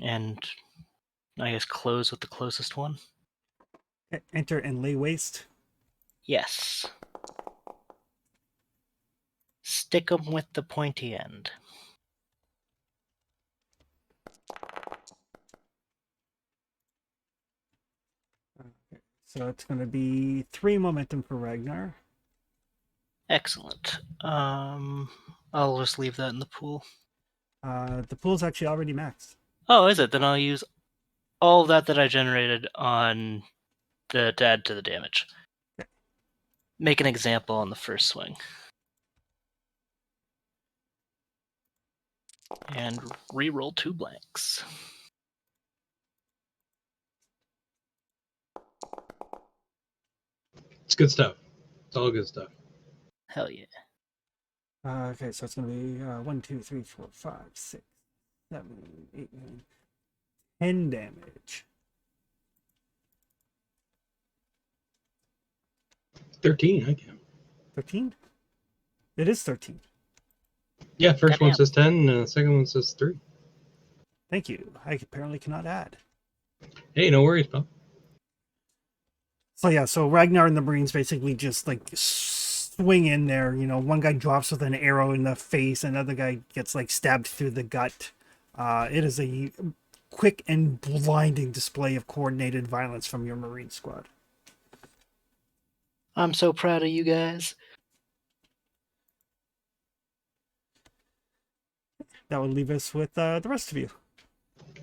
and I guess close with the closest one. Enter and lay waste. Yes. Stick 'em with the pointy end. So it's going to be 3 momentum for Ragnar. Excellent. I'll just leave that in the pool. The pool's actually already maxed. Oh, is it? Then I'll use all that I generated on to add to the damage. Okay. Make an example on the first swing. And re-roll 2 blanks. It's good stuff. It's all good stuff. Hell yeah. Okay, so it's going to be 1, 2, 3, 4, 5, 6, 7, 8, 9, 10 damage. 13, I can. 13? It is 13. Yeah, first one Damn. says 10, and the second one says 3. Thank you. I apparently cannot add. Hey, no worries, pal. So yeah, so Ragnar and the Marines basically just like swing in there. One guy drops with an arrow in the face, another guy gets like stabbed through the gut. It is a quick and blinding display of coordinated violence from your Marine squad. I'm so proud of you guys. That would leave us with the rest of you.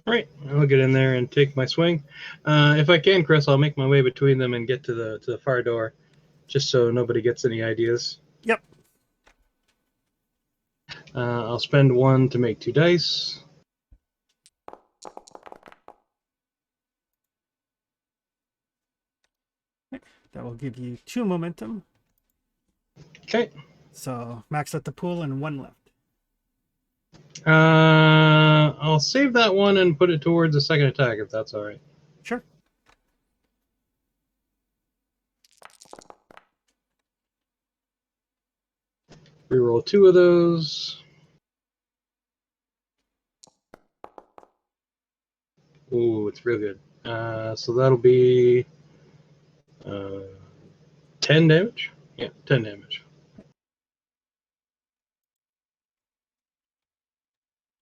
All right, I'll get in there and take my swing. If I can, Chris, I'll make my way between them and get to the far door, just so nobody gets any ideas. Yep. I'll spend 1 to make 2 dice. That will give you 2 momentum. Okay. So max at the pool and 1 left. I'll save that 1 and put it towards the second attack, if that's all right. Sure. Reroll 2 of those. Ooh, it's real good. So that'll be 10 damage. Yeah, 10 damage.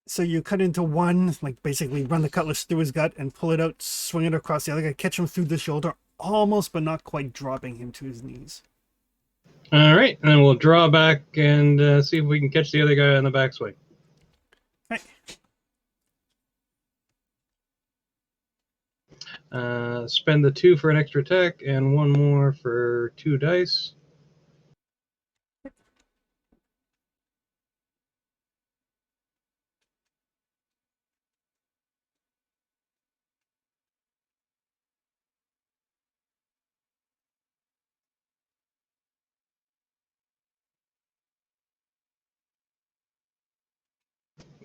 So you cut into one, like basically run the cutlass through his gut and pull it out, swing it across the other guy, catch him through the shoulder, almost but not quite dropping him to his knees. All right, and then we'll draw back and see if we can catch the other guy on the backswing. Okay. Spend the 2 for an extra attack and 1 more for 2 dice.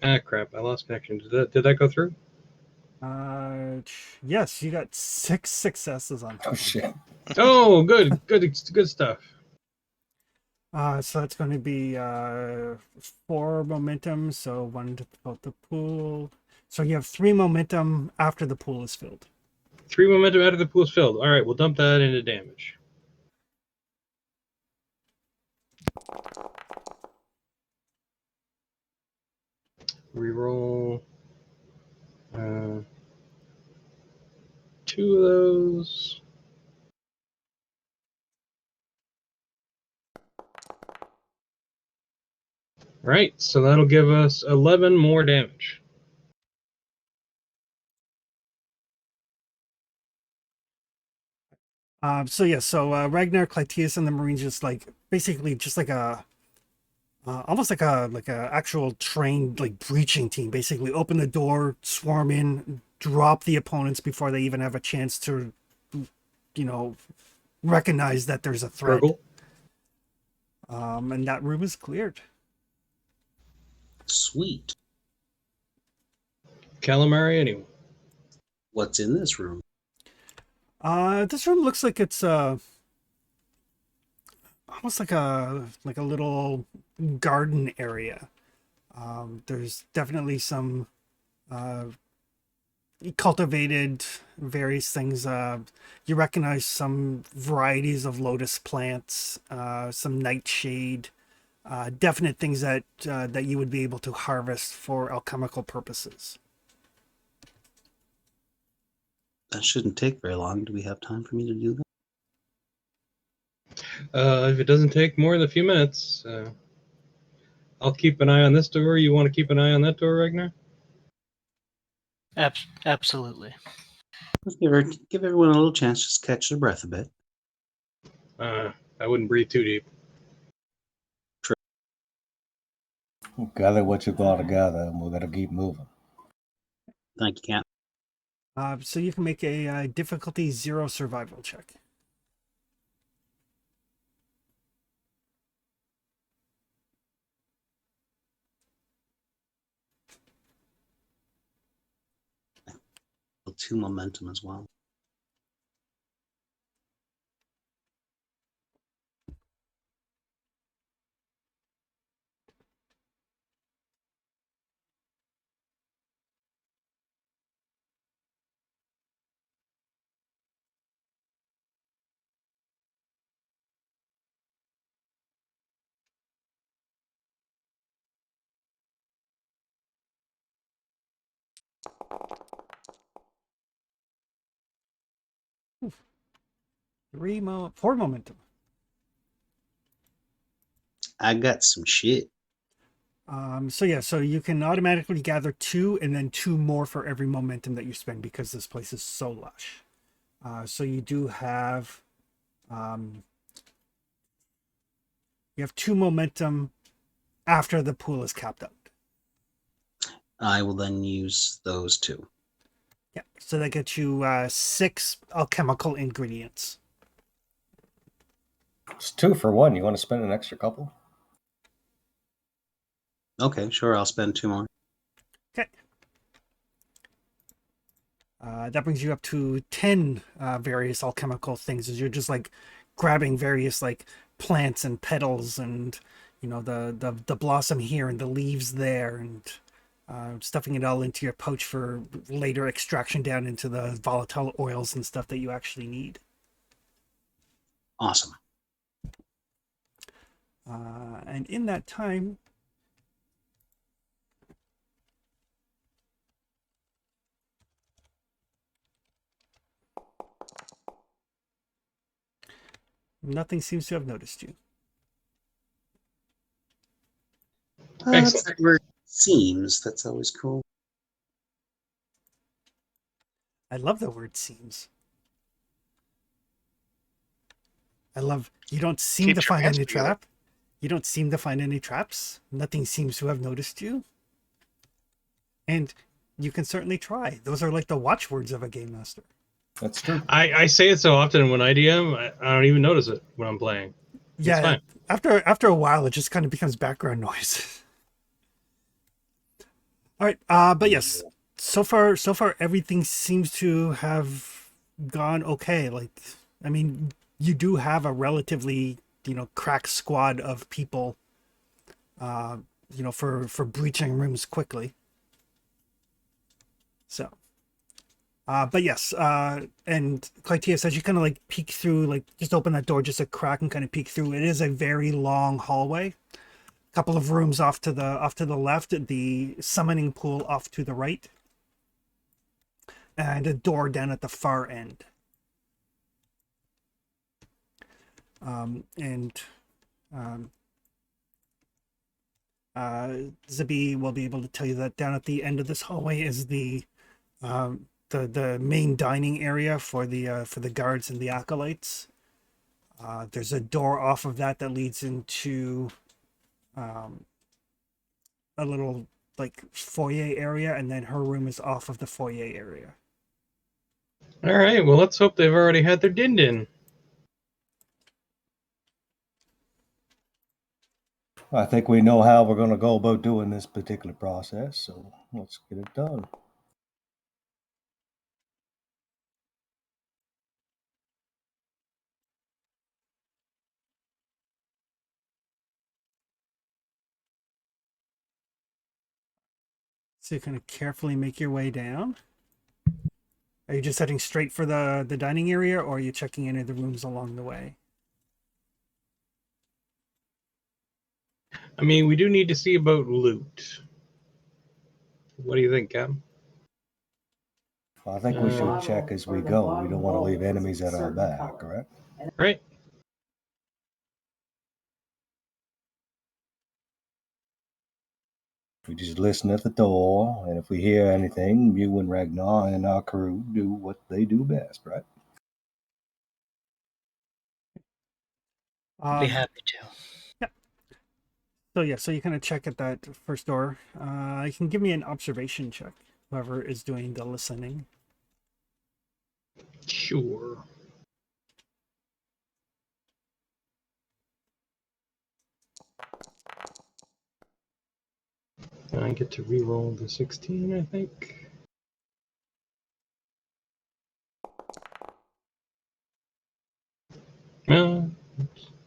Ah, crap! I lost connection. Did that go through? Yes, you got 6 successes on Oh that. shit! Oh, good stuff. So that's going to be 4 momentum. So 1 to fill the pool. So you have 3 momentum after the pool is filled. 3 momentum out of the pool is filled. All right, we'll dump that into damage. Reroll 2 of those. Right, so that'll give us 11 more damage. So Ragnar, Clytius, and the Marines just like basically just like a almost like a actual trained like breaching team. Basically, open the door, swarm in, drop the opponents before they even have a chance to, recognize that there's a threat. Struggle. And that room is cleared. Sweet. Calamari, anyone? What's in this room? This room looks like it's almost like a little garden area. There's definitely some cultivated various things. You recognize some varieties of lotus plants, some nightshade, definite things that you would be able to harvest for alchemical purposes. That shouldn't take very long. Do we have time for me to do that? If it doesn't take more than a few minutes, I'll keep an eye on this door. You want to keep an eye on that door, Ragnar? Absolutely. Let's give everyone a little chance just to catch their breath a bit. I wouldn't breathe too deep. Gather what you gotta gather, and we're gonna keep moving. Thank you, Cap. So you can make a difficulty 0 survival check. Two momentum as well. Four momentum. I got some shit. So you can automatically gather 2 and then 2 more for every momentum that you spend because this place is so lush. So you do have you have 2 momentum after the pool is capped out. I will then use those 2. Yeah, so that gets you 6 alchemical ingredients. It's 2 for 1. You want to spend an extra couple? Okay, sure. I'll spend 2 more. Okay. That brings you up to 10 various alchemical things as you're just like grabbing various like plants and petals and the blossom here and the leaves there and stuffing it all into your pouch for later extraction down into the volatile oils and stuff that you actually need. Awesome. And in that time, nothing seems to have noticed you. Excellent. Where it seems. That's always cool. I love the word seems. I love you don't seem Keeps to your find hands any together. trap. You don't seem to find any traps. Nothing seems to have noticed you. And you can certainly try. Those are like the watchwords of a game master. That's true. I say it so often when I DM, I don't even notice it when I'm playing. It's Yeah, fine. after a while, it just kind of becomes background noise. All right, but yes, so far everything seems to have gone okay. Like, I mean, you do have a relatively crack squad of people, uh, for breaching rooms quickly. So, but yes, and Clytia says you kind of like peek through, like just open that door just a crack and kind of peek through. It is a very long hallway. Couple of rooms off to the left, the summoning pool off to the right, and a door down at the far end. Zibi will be able to tell you that down at the end of this hallway is the main dining area for the guards and the acolytes. There's a door off of that leads into a little like foyer area, and then her room is off of the foyer area. All right. Well, let's hope they've already had their din-din. I think we know how we're going to go about doing this particular process, so let's get it done. So you kind of carefully make your way down. Are you just heading straight for the dining area, or are you checking any of the rooms along the way? I mean, we do need to see about loot. What do you think, Cap? I think we should check as we go. We don't want to leave enemies at our back, correct? Right. We just listen at the door, and if we hear anything, you and Ragnar and our crew do what they do best, right? I'd be happy to. So you kind of check at that first door. You can give me an observation check, whoever is doing the listening. Sure. I get to re-roll the 16, I think.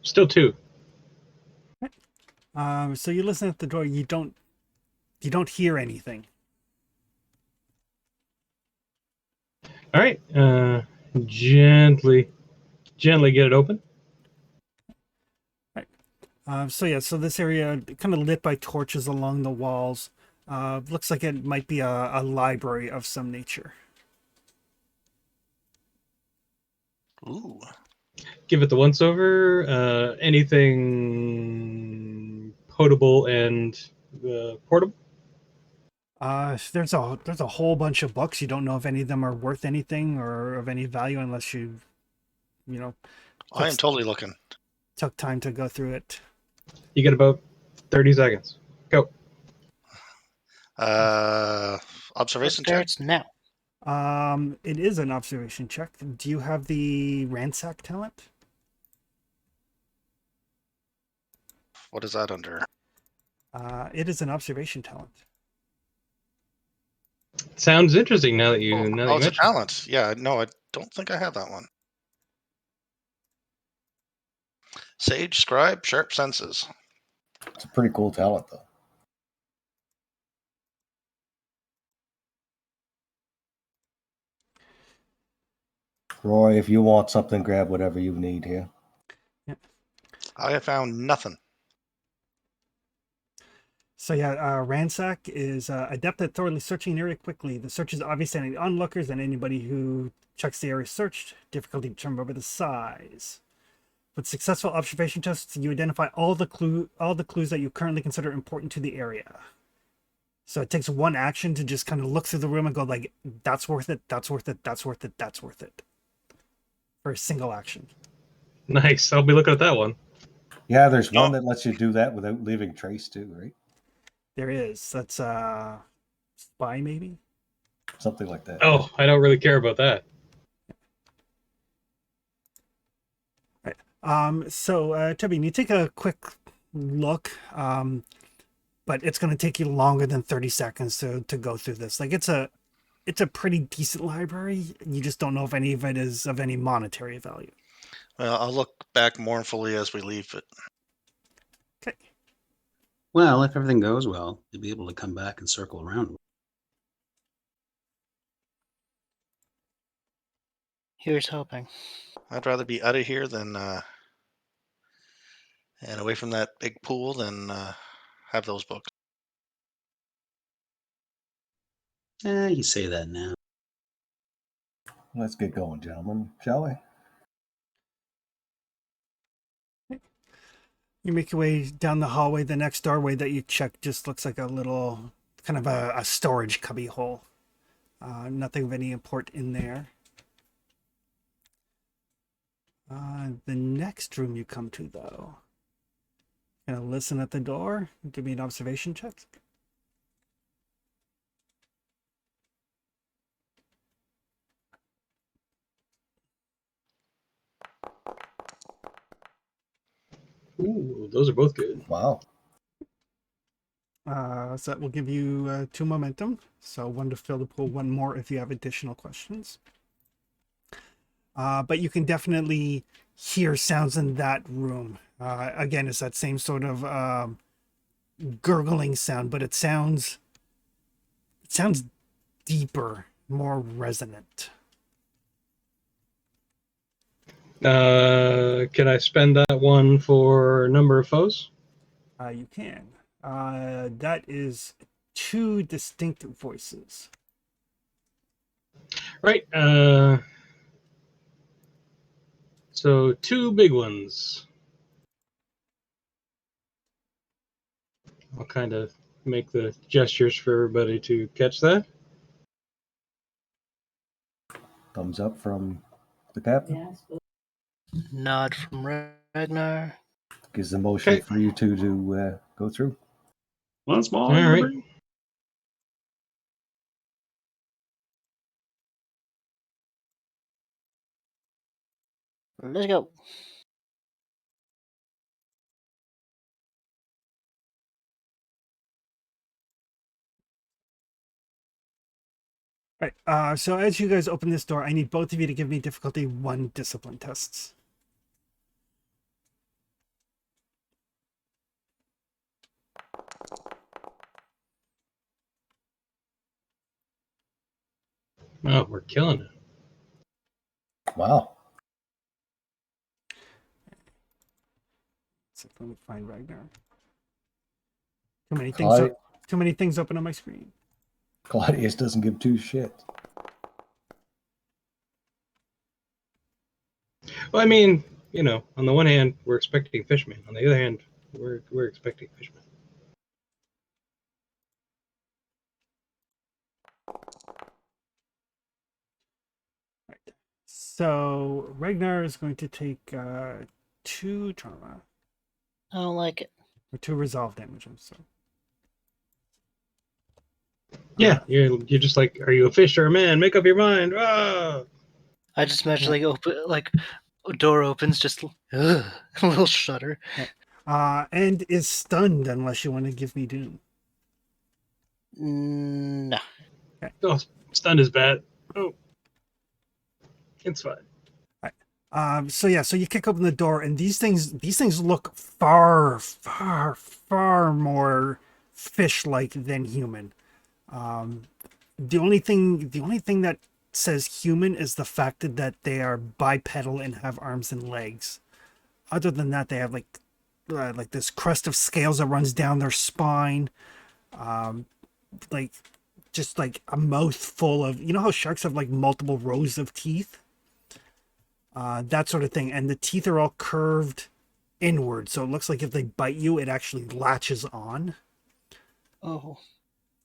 Still 2. So you listen at the door. You don't hear anything. All right. Gently get it open. So this area kind of lit by torches along the walls. Looks like it might be a library of some nature. Ooh. Give it the once over. Anything potable and portable? There's a whole bunch of books. You don't know if any of them are worth anything or of any value unless you I am totally looking. took time to go through it. You get about 30 seconds. Go. Observation There check. it's now. It is an observation check. Do you have the ransack talent? What is that under? It is an observation talent. Sounds interesting now that you Oh, now that it's you a mention it. talent. Yeah, no, I don't think I have that one. Sage, scribe, sharp senses. It's a pretty cool talent, though. Roy, if you want something, grab whatever you need here. I have found nothing. So yeah, ransack is adept at thoroughly searching an area quickly. The search is obvious to any onlookers and anybody who checks the area searched. Difficulty determined by the size. With successful observation tests, you identify all the clues that you currently consider important to the area. So it takes one action to just kind of look through the room and go like, that's worth it, that's worth it, that's worth it, that's worth it. For a single action. Nice. I'll be looking at that one. Yeah, there's one that lets you do that without leaving trace too, right? There is. That's spy maybe? Something like that. Oh, I don't really care about that. So Tubby, you take a quick look, but it's going to take you longer than 30 seconds to go through this. Like it's a pretty decent library. You just don't know if any of it is of any monetary value. Well, I'll look back mournfully as we leave it. Okay. Well, if everything goes well, you'll be able to come back and circle around. Here's hoping. I'd rather be out of here than and away from that big pool than have those books. You say that now. Let's get going, gentlemen, shall we? You make your way down the hallway. The next doorway that you check just looks like a little kind of a storage cubby hole. Nothing of any import in there. The next room you come to, though, gonna listen at the door. Give me an observation check. Ooh, those are both good. Wow. So that will give you 2 momentum. So 1 to fill the pool, 1 more if you have additional questions. But you can definitely hear sounds in that room. Again, it's that same sort of gurgling sound, but it sounds deeper, more resonant. Can I spend that one for number of foes? You can. That is 2 distinct voices. Right. So 2 big ones. I'll kind of make the gestures for everybody to catch that. Thumbs up from the captain. Nod from Ragnar. Gives the motion Okay. for you two to go through. Once more. All right. Let's go. Right. So as you guys open this door, I need both of you to give me difficulty 1 discipline tests. Oh, we're killing it. Wow. So let me find Ragnar. Too many things. Clyde. Too many things open on my screen. Claudius doesn't give 2 shits. Well, I mean, you know, on the one hand, we're expecting fishmen. On the other hand, we're expecting fishmen. Right. So Ragnar is going to take 2 trauma I don't like it. or 2 resolve damage. So Yeah, you're just like, are you a fish or a man? Make up your mind. Ah! I just imagine like a door opens, just a little shudder. and is stunned unless you want to give me Doom. No. Oh, stunned is bad. Oh, it's fine. So you kick open the door, and these things look far more fish-like than human. The only thing that says human is the fact that they are bipedal and have arms and legs. Other than that, they have like this crest of scales that runs down their spine, like just like a mouth full of, you know how sharks have like multiple rows of teeth, that sort of thing, and the teeth are all curved inward, so it looks like if they bite you, it actually latches on. Oh.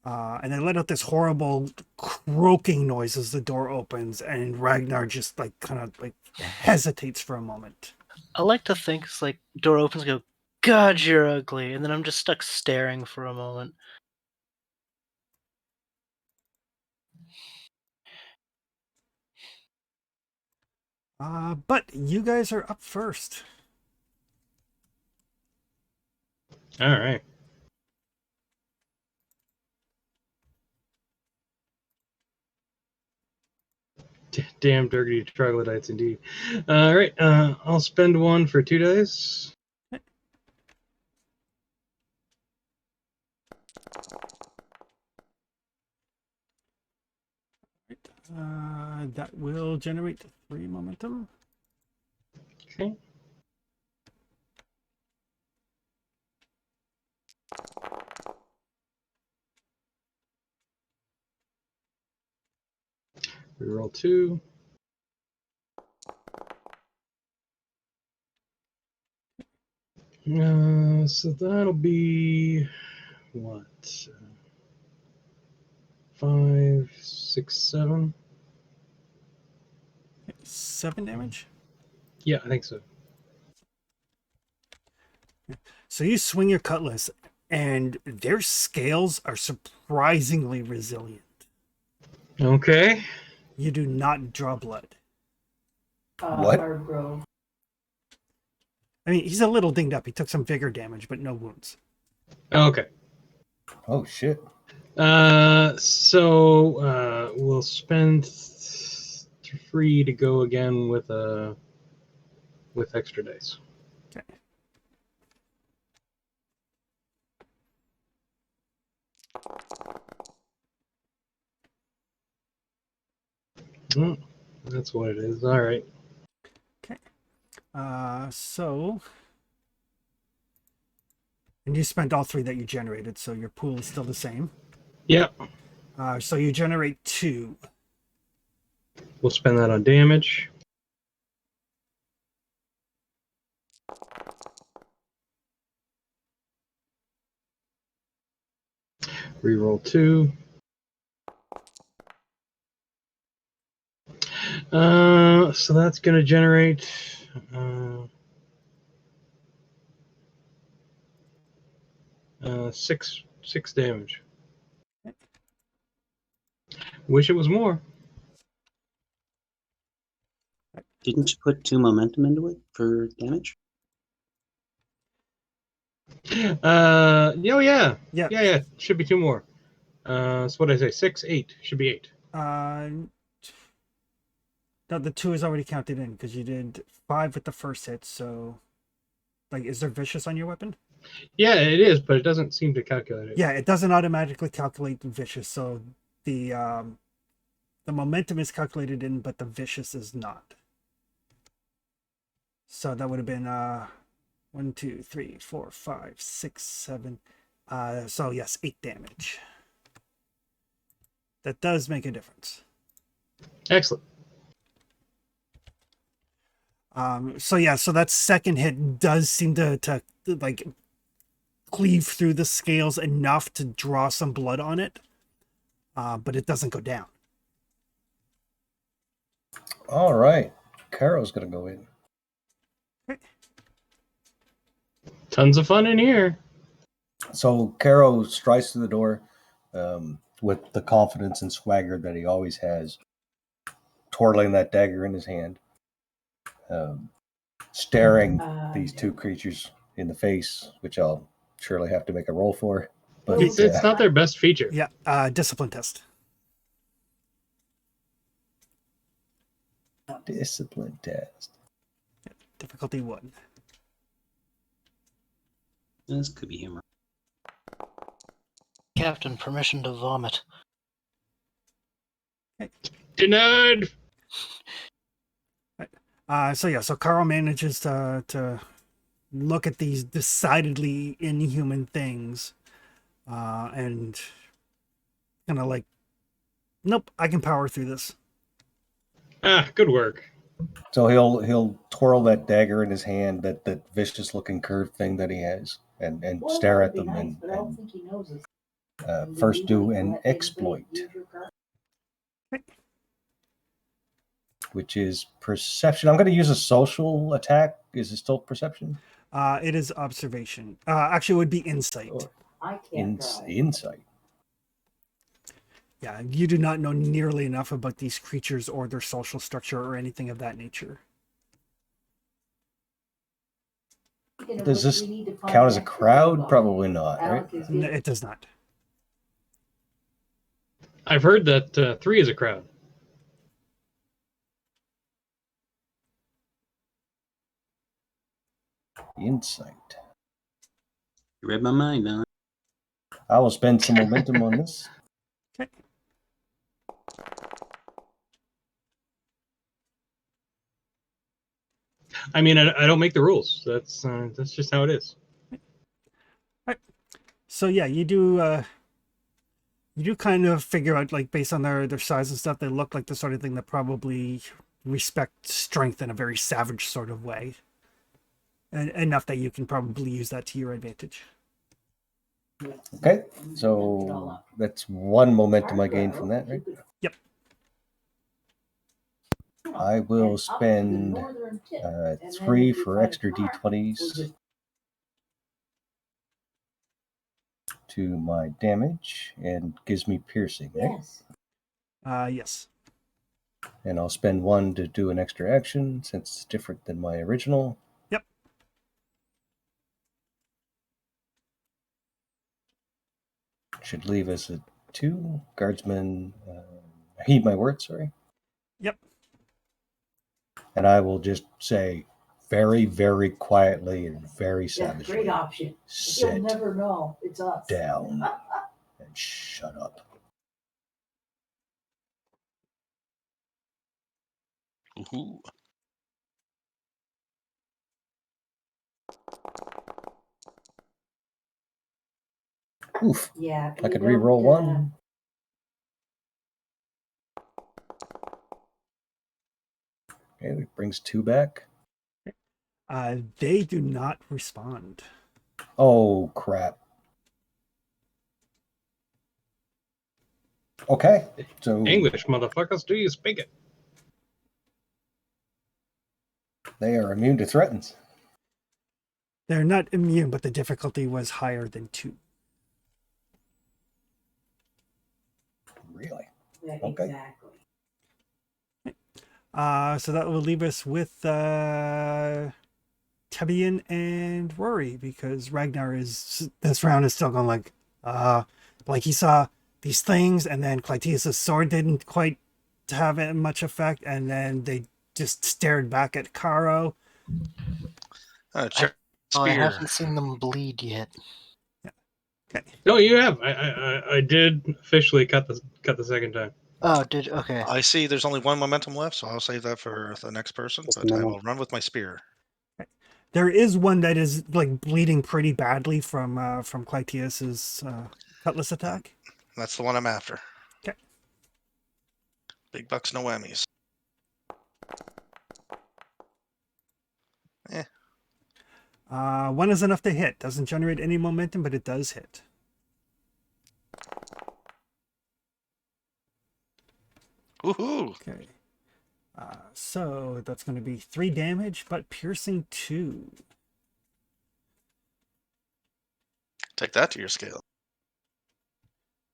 And they let out this horrible croaking noise as the door opens, and Ragnar just like kind of like hesitates for a moment. I like to think it's like door opens and go, God, you're ugly. And then I'm just stuck staring for a moment. But you guys are up first. All right. Damn dirty troglodytes, indeed. All right. I'll spend one for 2 days. That will generate 3 momentum. Okay. Reroll 2. So that'll be what? 5, 6, 7. 7 damage. Yeah, I think so. So you swing your cutlass, and their scales are surprisingly resilient. Okay. You do not draw blood. What? I mean, he's a little dinged up. He took some vigor damage, but no wounds. Okay. Oh shit. So we'll spend 3 to go again with extra dice. Okay. Oh, that's what it is. All right. So, and you spent all 3 that you generated, so your pool is still the same. Yep. So you generate 2. We'll spend that on damage. Reroll 2. So that's going to generate 6 damage. Wish it was more. Didn't you put 2 momentum into it for damage? Oh yeah. Yeah. Yeah. Should be 2 more. So what did I say? 6, 8. Should be 8. No, the 2 is already counted in because you did 5 with the first hit. So, like, is there vicious on your weapon? Yeah, it is, but it doesn't seem to calculate it. Yeah, it doesn't automatically calculate the vicious. So the momentum is calculated in, but the vicious is not. So that would have been 1, 2, 3, 4, 5, 6, 7. So yes, 8 damage. That does make a difference. Excellent. So that second hit does seem to like cleave through the scales enough to draw some blood on it, but it doesn't go down. All right. Carol's gonna go in. Tons of fun in here. So Caro strides to the door with the confidence and swagger that he always has, twirling that dagger in his hand, staring these 2 creatures in the face, which I'll surely have to make a roll for. But It's not their best feature. Yeah, discipline test. Discipline test. Difficulty 1. This could be humor. Captain, permission to vomit. Denied. So Carl manages to look at these decidedly inhuman things, and kind of like, nope, I can power through this. Good work. So he'll twirl that dagger in his hand, that vicious looking curved thing that he has, and stare at them and first do an exploit, which is perception. I'm going to use a social attack. Is it still perception? It is observation. Actually, it would be insight. Insight. Yeah, you do not know nearly enough about these creatures or their social structure or anything of that nature. Does this count as a crowd? Probably not, right? No, it does not. I've heard that 3 is a crowd. Insight. You read my mind now. I will spend some momentum on this. Okay. I mean, I don't make the rules. That's just how it is. So yeah, you do kind of figure out, like, based on their size and stuff, they look like the sort of thing that probably respect strength in a very savage sort of way. And enough that you can probably use that to your advantage. Okay, so that's 1 momentum I gain from that, right? Yep. I will spend 3 for extra d20s to my damage and gives me piercing, right? Yes. And I'll spend 1 to do an extra action since it's different than my original. Yep. Should leave as a 2. Guardsman, heed my words, sorry. Yep. And I will just say very, very quietly and very savagely. Great option. Sit You'll never know. It's us. down and shut up. Ooh. Oof. Yeah. I could re-roll 1. Okay, that brings 2 back. They do not respond. Oh, crap. Okay, so English, motherfuckers, do you speak it? they are immune to threats. They're not immune, but the difficulty was higher than 2. Really? Yeah, Okay. exactly. So that will leave us with Tebian and Rory, because Ragnar is, this round is still going like he saw these things, and then Clytius' sword didn't quite have much effect, and then they just stared back at Caro. Check Oh, I spear. haven't seen them bleed yet. Okay. No, you have. I did officially cut the second time. Oh, okay. I see there's only 1 momentum left, so I'll save that for the next person. Just But I normal. will run with my spear. There is one that is like bleeding pretty badly from Clytius's cutlass attack. That's the one I'm after. Okay. Big bucks, no whammies. One is enough to hit. Doesn't generate any momentum, but it does hit. Woohoo! Okay. So that's going to be 3 damage, but piercing 2. Take that to your scale.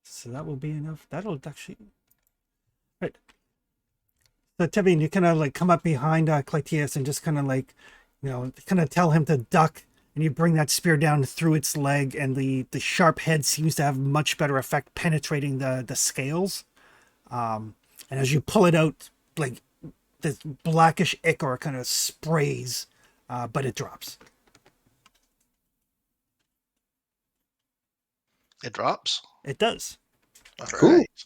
So that will be enough. That'll actually... Right. So Tebian, you kind of like come up behind Clytius and just kind of like, kind of tell him to duck, and you bring that spear down through its leg, and the sharp head seems to have much better effect penetrating the scales. And as you pull it out, like this blackish ichor kind of sprays, but it drops. It drops. It does. All Cool. right.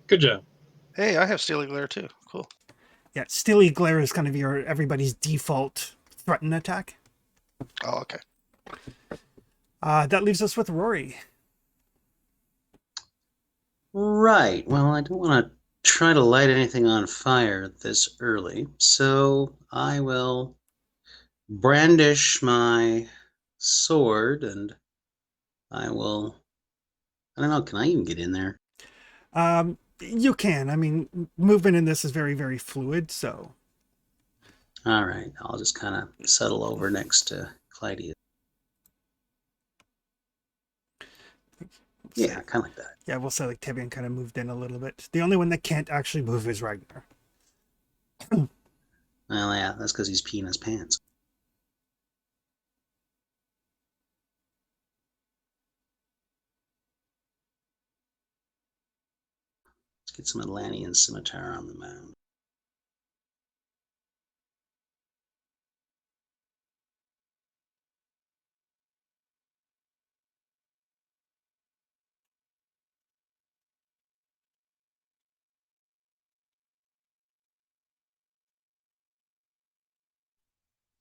Good job. Hey, I have Steely Glare too. Cool. Yeah, Steely Glare is kind of everybody's default threaten attack. Oh, okay. That leaves us with Rory. Right. Well, I don't want to try to light anything on fire this early, so I will brandish my sword and I will I don't know. Can I even get in there? You can. I mean, movement in this is very, very fluid, so. All right. I'll just kind of settle over next to Clyde. Yeah, kind of like that. Yeah, we'll say like Tebian kind of moved in a little bit. The only one that can't actually move is Ragnar. Well, yeah, that's because he's peeing his pants. Let's get some Atlantean scimitar on the mound.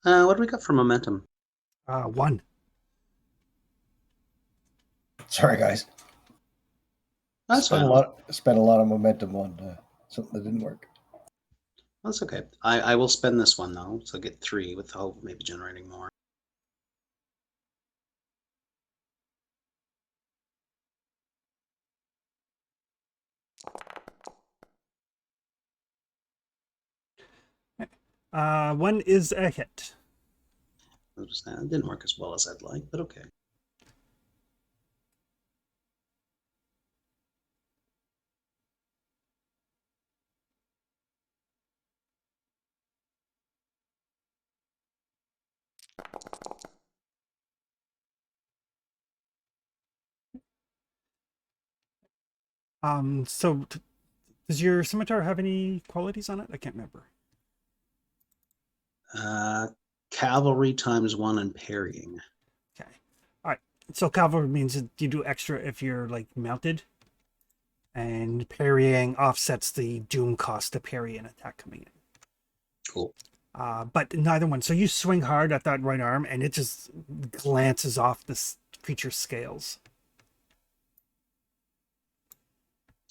What do we got for momentum? 1. Sorry, guys. That's Spent fine. a lot of momentum on something that didn't work. That's okay. I will spend this one though, so get 3 with the hope of maybe generating more. One is a hit. It didn't work as well as I'd like, but okay. So does your scimitar have any qualities on it? I can't remember. Cavalry ×1 and parrying. Okay. All right. So cavalry means that you do extra if you're like mounted, and parrying offsets the doom cost to parry an attack coming in. Cool. But neither one. So you swing hard at that right arm, and it just glances off this creature's scales.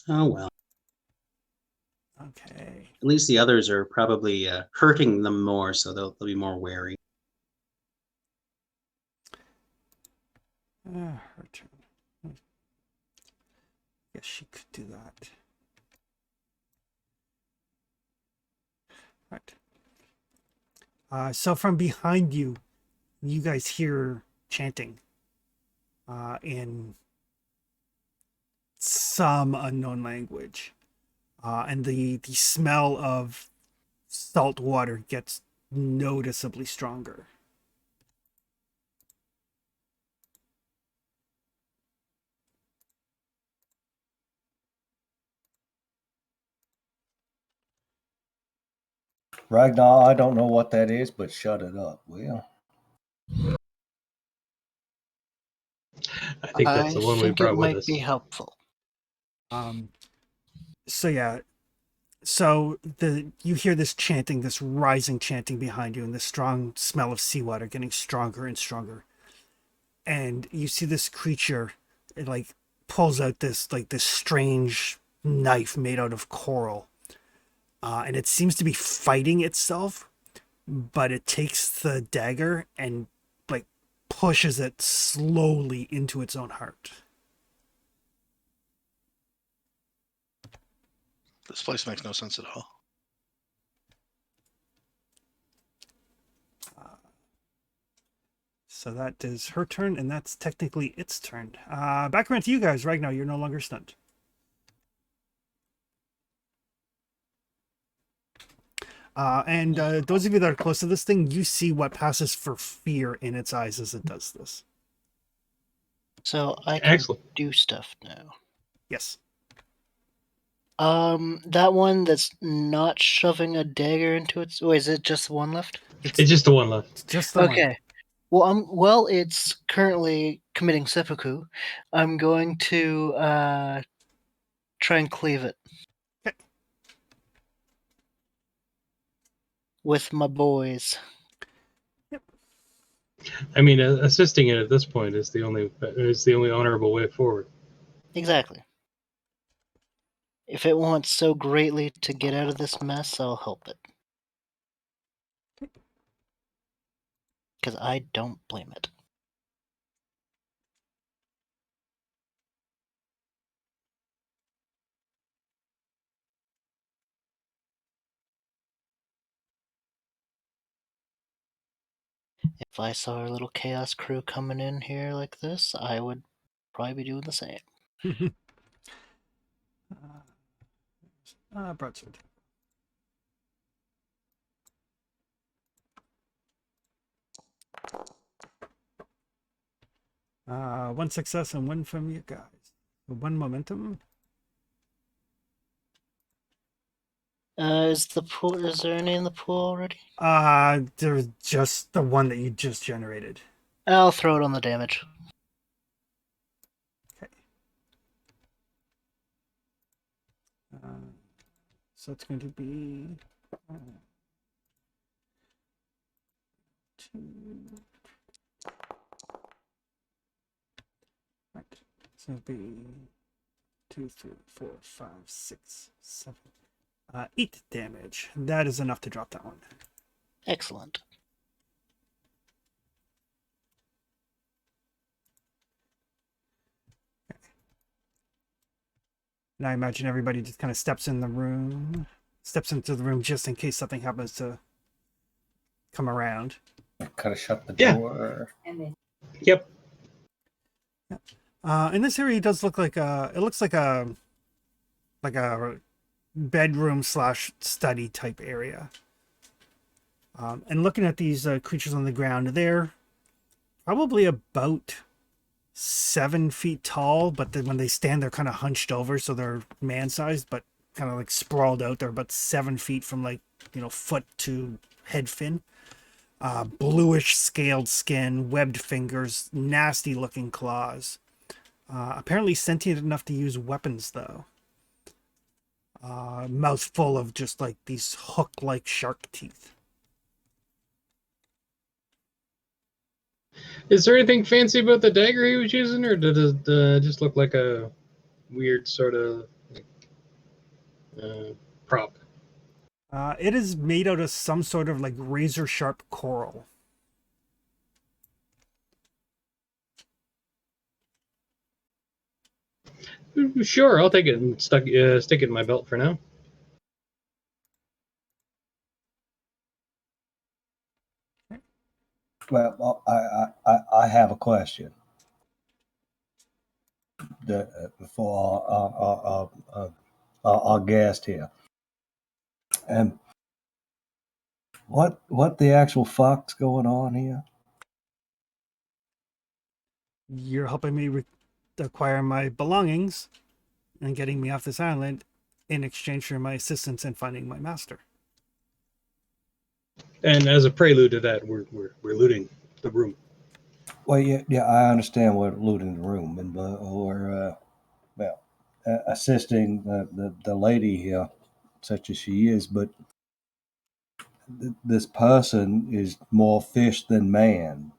Oh well. Okay. At least the others are probably hurting them more, so they'll be more wary. Her turn. Yes, she could do that. Right. So from behind you, you guys hear chanting in some unknown language. And the smell of salt water gets noticeably stronger. Ragnar, I don't know what that is, but shut it up, will you? I think that's the one we think brought it with might us. be helpful. So yeah. So you hear this chanting, this rising chanting behind you, and this strong smell of seawater getting stronger and stronger. And you see this creature, it like pulls out this strange knife made out of coral. And it seems to be fighting itself, but it takes the dagger and like pushes it slowly into its own heart. This place makes no sense at all. So that is her turn, and that's technically its turn. Back around to you guys. Ragnar, you're no longer stunned. And those of you that are close to this thing, you see what passes for fear in its eyes as it does this. So I can Excellent. do stuff now. Yes. That one that's not shoving a dagger into its. Oh, is it just one left? It's just the one left. It's just the Okay. one. Well, it's currently committing seppuku. I'm going to try and cleave it. Okay. With my boys. I mean, assisting it at this point is the only honorable way forward. Exactly. If it wants so greatly to get out of this mess, I'll help it. Because I don't blame it. If I saw our little chaos crew coming in here like this, I would probably be doing the same. Broadsword. One success and one from you guys. One momentum. Is there any in the pool already? There's just the one that you just generated. I'll throw it on the damage. Okay. So it's going to be 2. Right. So it'll be 2, 3, 4, 5, 6, 7, 8 damage. That is enough to drop that one. Excellent. And I imagine everybody just kind of steps into the room just in case something happens to come around. Kind of shut the Yeah. door. Yep. In this area, it does look like it looks like a bedroom / study type area. And looking at these creatures on the ground, they're probably about 7 feet tall, but then when they stand, they're kind of hunched over, so they're man-sized, but kind of like sprawled out. They're about 7 feet from foot to head fin. Bluish scaled skin, webbed fingers, nasty looking claws. Apparently sentient enough to use weapons, though. Mouth full of just like these hook-like shark teeth. Is there anything fancy about the dagger he was using, or did it just look like a weird sort of prop? It is made out of some sort of like razor-sharp coral. Sure, I'll take it and stick it in my belt for now. Well, I have a question. For our guest here, and what the actual fuck's going on here? You're helping me acquire my belongings and getting me off this island in exchange for my assistance in finding my master. And as a prelude to that, we're looting the room. Well, yeah, I understand we're looting the room, and we're assisting the lady here, such as she is, but this person is more fish than man.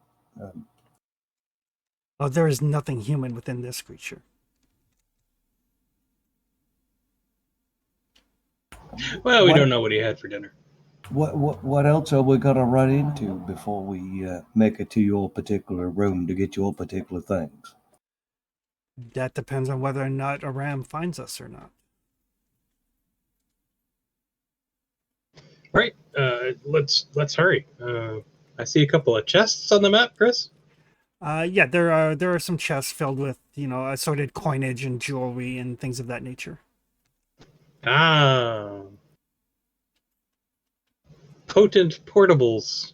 Oh, there is nothing human within this creature. Well, we don't know what he had for dinner. What else are we gonna run into before we make it to your particular room to get your particular things? That depends on whether or not a ram finds us or not. Right. Let's hurry. I see a couple of chests on the map, Chris. Yeah, there are some chests filled with, assorted coinage and jewelry and things of that nature. Ah. Potent portables.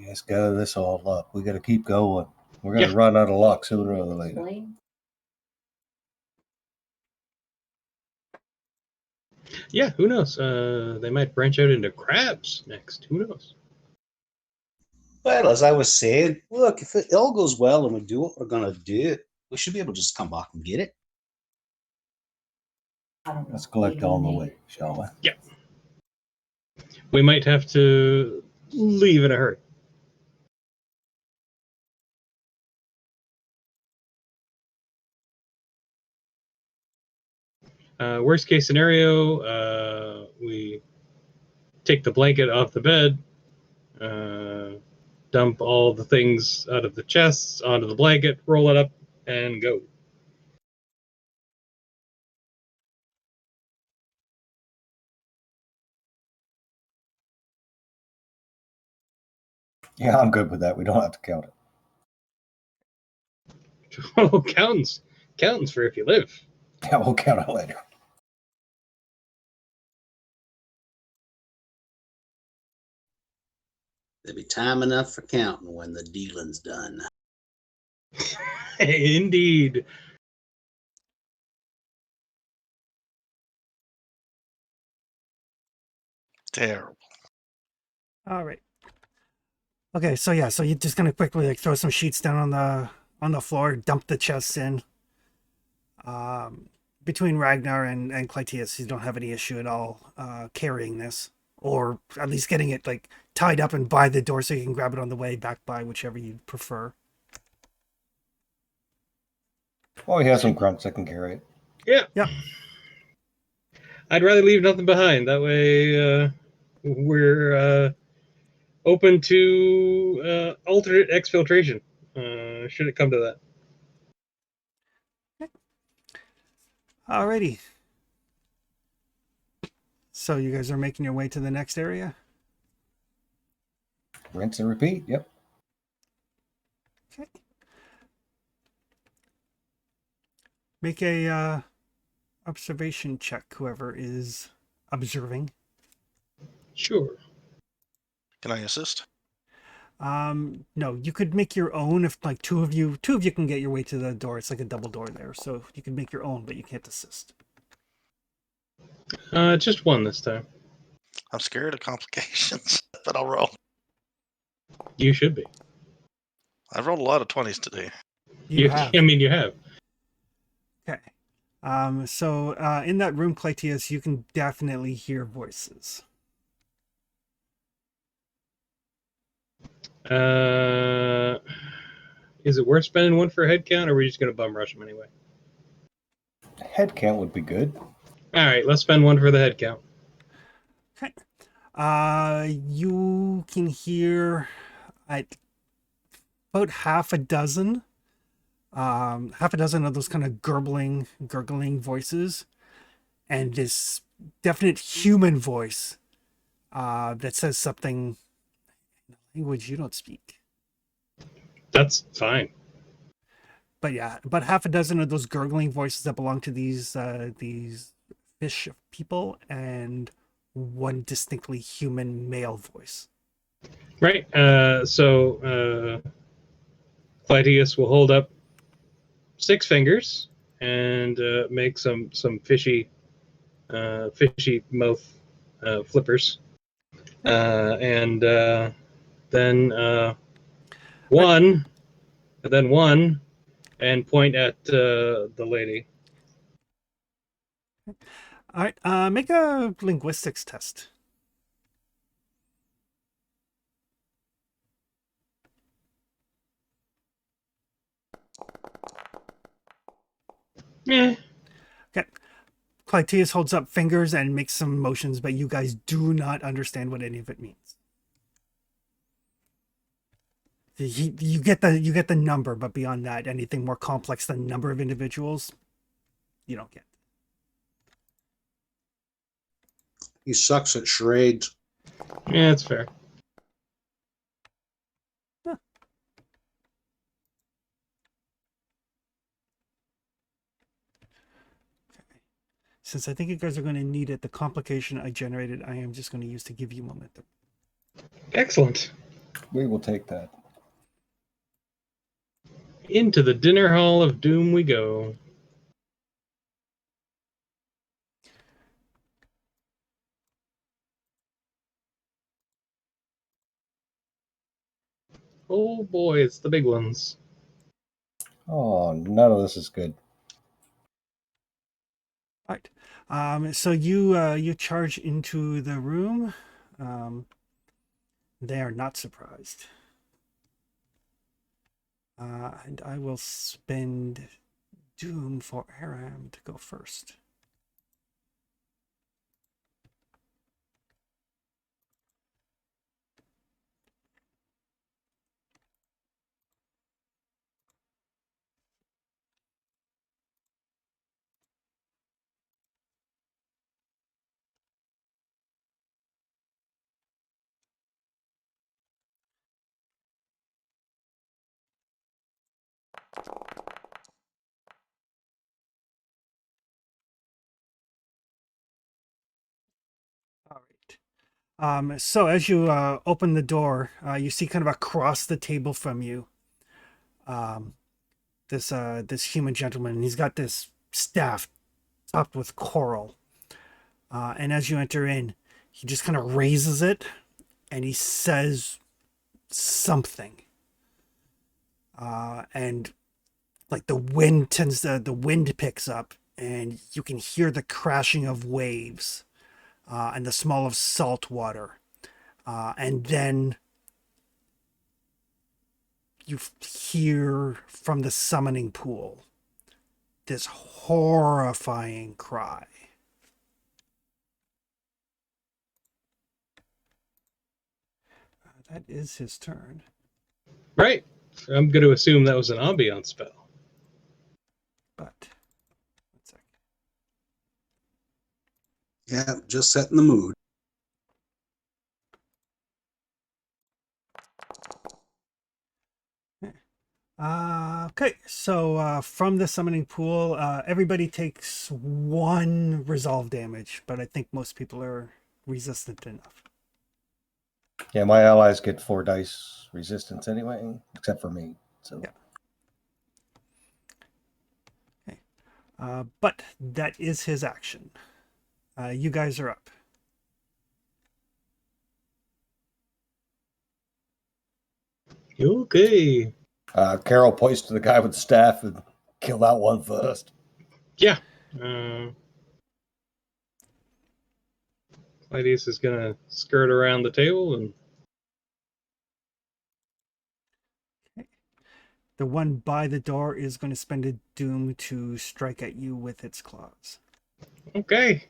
Let's gather this all up. We got to keep going. We're gonna run out of luck sooner or later. Yeah, who knows? They might branch out into crabs next. Who knows? Well, as I was saying, look, if it all goes well and we do what we're gonna do, we should be able to just come back and get it. Let's collect on the way, shall we? Yeah. We might have to leave in a hurry. Worst case scenario, we take the blanket off the bed, dump all the things out of the chests onto the blanket, roll it up, and go. Yeah, I'm good with that. We don't have to count it. Oh, accountants for if you live. Yeah, we'll count it later. There'll be time enough for counting when the dealing's done. Indeed. Terrible. All right. Okay, so yeah, so you're just gonna quickly like throw some sheets down on the floor, dump the chests in. Between Ragnar and Clytius, you don't have any issue at all carrying this, or at least getting it like tied up and by the door so you can grab it on the way back by, whichever you prefer. Well, we have some grunts that can carry it. Yeah. Yep. I'd rather leave nothing behind. That way, we're open to alternate exfiltration. Should it come to that? Alrighty. So you guys are making your way to the next area? Rinse and repeat. Yep. Okay. Make a observation check, whoever is observing. Sure. Can I assist? No, you could make your own if like two of you can get your way to the door. It's like a double door there, so you can make your own, but you can't assist. Just one this time. I'm scared of complications, but I'll roll. You should be. I've rolled a lot of 20s today. You have. I mean, you have. Okay. So in that room, Clytius, you can definitely hear voices. Is it worth spending one for a head count, or are we just going to bum rush them anyway? Head count would be good. All right, let's spend one for the head count. Okay. You can hear about half a dozen of those kind of gurgling voices, and this definite human voice that says something in a language you don't speak. That's fine. But yeah, about half a dozen of those gurgling voices that belong to these fish people, and one distinctly human male voice. Right. So Clytius will hold up 6 fingers and make some fishy mouth flippers, and then one, and point at the lady. All right, make a linguistics test. Yeah. Okay. Clytius holds up fingers and makes some motions, but you guys do not understand what any of it means. You get the number, but beyond that, anything more complex than number of individuals, you don't get. He sucks at charades. Yeah, that's fair. Huh. Okay. Since I think you guys are going to need it, the complication I generated, I am just going to use to give you momentum. Excellent. We will take that. Into the dinner hall of doom we go. Oh boy, it's the big ones. Oh, none of this is good. All right. So you charge into the room. They are not surprised. And I will spend Doom for Aram to go first. So as you open the door, you see kind of across the table from you, this human gentleman. And he's got this staff topped with coral. And as you enter in, he just kind of raises it, and he says something. And like the wind picks up, and you can hear the crashing of waves, and the smell of salt water. And then you hear from the summoning pool this horrifying cry. That is his turn. Right. I'm going to assume that was an ambiance spell. But one sec. Yeah, just setting the mood. Okay, so from the summoning pool, everybody takes 1 resolve damage, but I think most people are resistant enough. Yeah, my allies get 4 dice resistance anyway, except for me. So Yeah. But that is his action. You guys are up. Okay. Carol points to the guy with the staff and kill that one first. Yeah. Claudius is going to skirt around the table and... The one by the door is going to spend a doom to strike at you with its claws. Okay.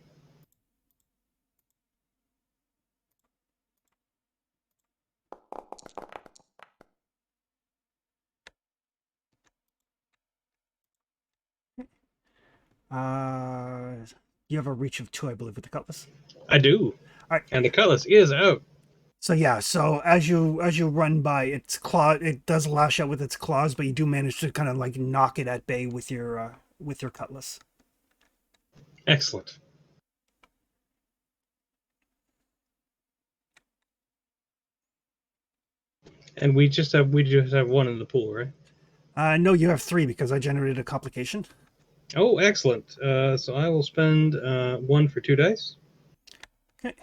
You have a reach of 2, I believe, with the cutlass. I do. All right. And the cutlass is out. So yeah, so as you run by its claw, it does lash out with its claws, but you do manage to kind of like knock it at bay with your cutlass. Excellent. And we just have 1 in the pool, right? No, you have 3 because I generated a complication. Oh, excellent. So I will spend 1 for 2 dice. Okay.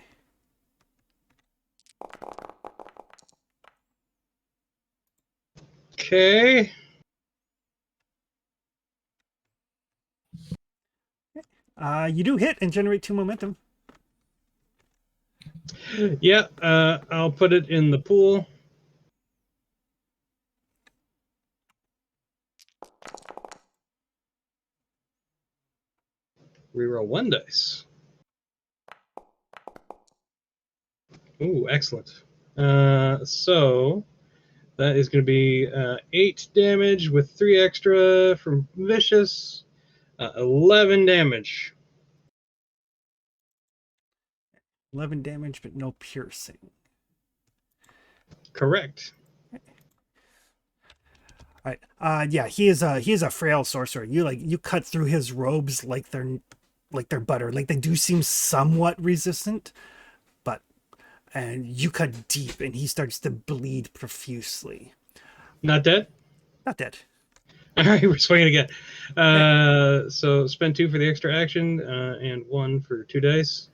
Okay. You do hit and generate 2 momentum. Yeah, I'll put it in the pool. Reroll 1 dice. Ooh, excellent. So that is going to be 8 damage with 3 extra from Vicious. 11 damage. 11 damage, but no piercing. Correct. All right. Yeah, he is a frail sorcerer. You cut through his robes like they're butter. Like they do seem somewhat resistant, and you cut deep, and he starts to bleed profusely. Not dead? Not dead. All right, we're swinging again. So spend 2 for the extra action and 1 for 2 dice.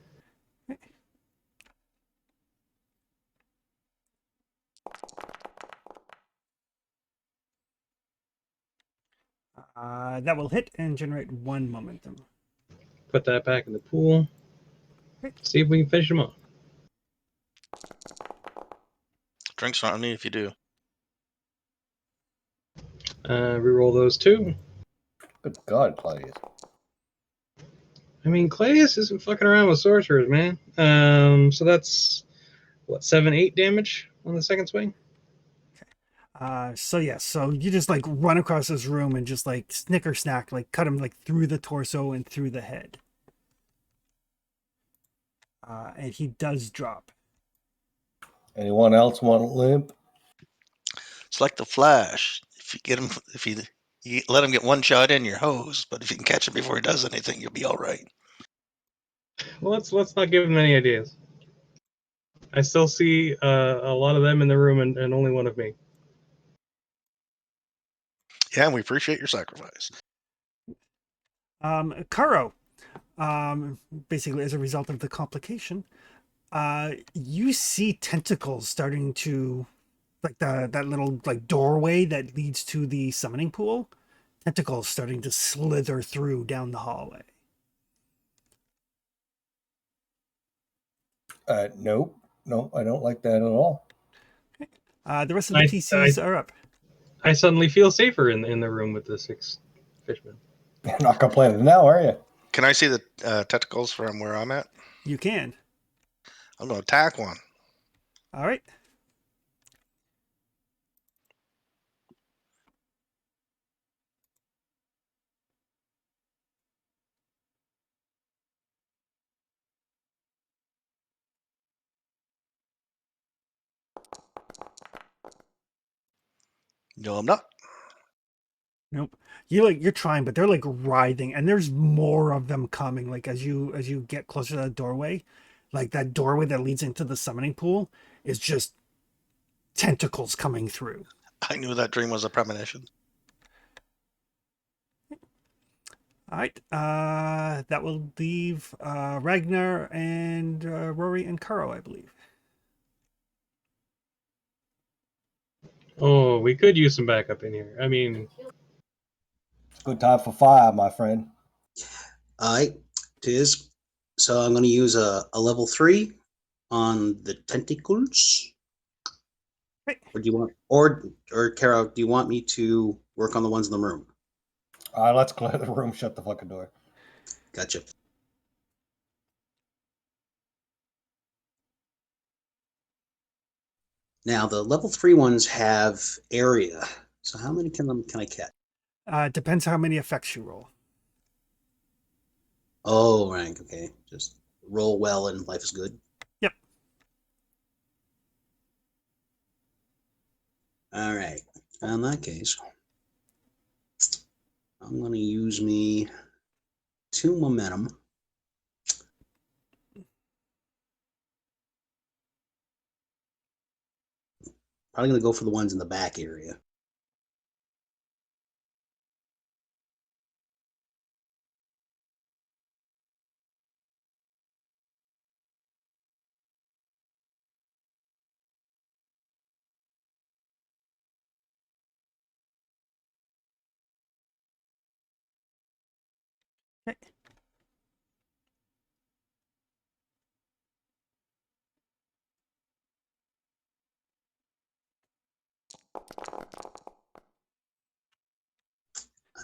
That will hit and generate 1 momentum. Put that back in the pool. See if we can finish him off. Drinks not on me if you do. Reroll those 2. Good God, Claudius. I mean, Claudius isn't fucking around with sorcerers, man. So that's, 7, 8 damage on the second swing? So you just like run across this room and just like snicker snack, like cut him like through the torso and through the head. And he does drop. Anyone else want a limp? It's like the Flash. If you get him, you let him get 1 shot in, your hose. But if you can catch him before he does anything, you'll be all right. Well, let's not give him any ideas. I still see a lot of them in the room and only one of me. Yeah, and we appreciate your sacrifice. Karo, basically as a result of the complication, you see tentacles starting to, like that little like doorway that leads to the summoning pool, tentacles starting to slither through down the hallway. Nope. No, I don't like that at all. The rest of the PCs are up. I suddenly feel safer in the room with the 6 fishmen. You're not complaining now, are you? Can I see the tentacles from where I'm at? You can. I'm going to attack one. All right. No, I'm not. Nope. You're trying, but they're like writhing, and there's more of them coming. Like as you get closer to the doorway, like that doorway that leads into the summoning pool is just tentacles coming through. I knew that dream was a premonition. All right. That will leave Ragnar and Rory and Karo, I believe. Oh, we could use some backup in here. I mean, It's a good time for fire, my friend. All right, it is. So I'm going to use a level 3 on the tentacles. Right. Or do you want, or Kara, do you want me to work on the ones in the room? Let's clear the room. Shut the fucking door. Gotcha. Now the level 3 ones have area. So how many can I catch? Depends how many effects you roll. Oh, rank. Okay, just roll well and life is good. Yep. All right. In that case, I'm going to use me 2 momentum. Probably going to go for the ones in the back area. Okay.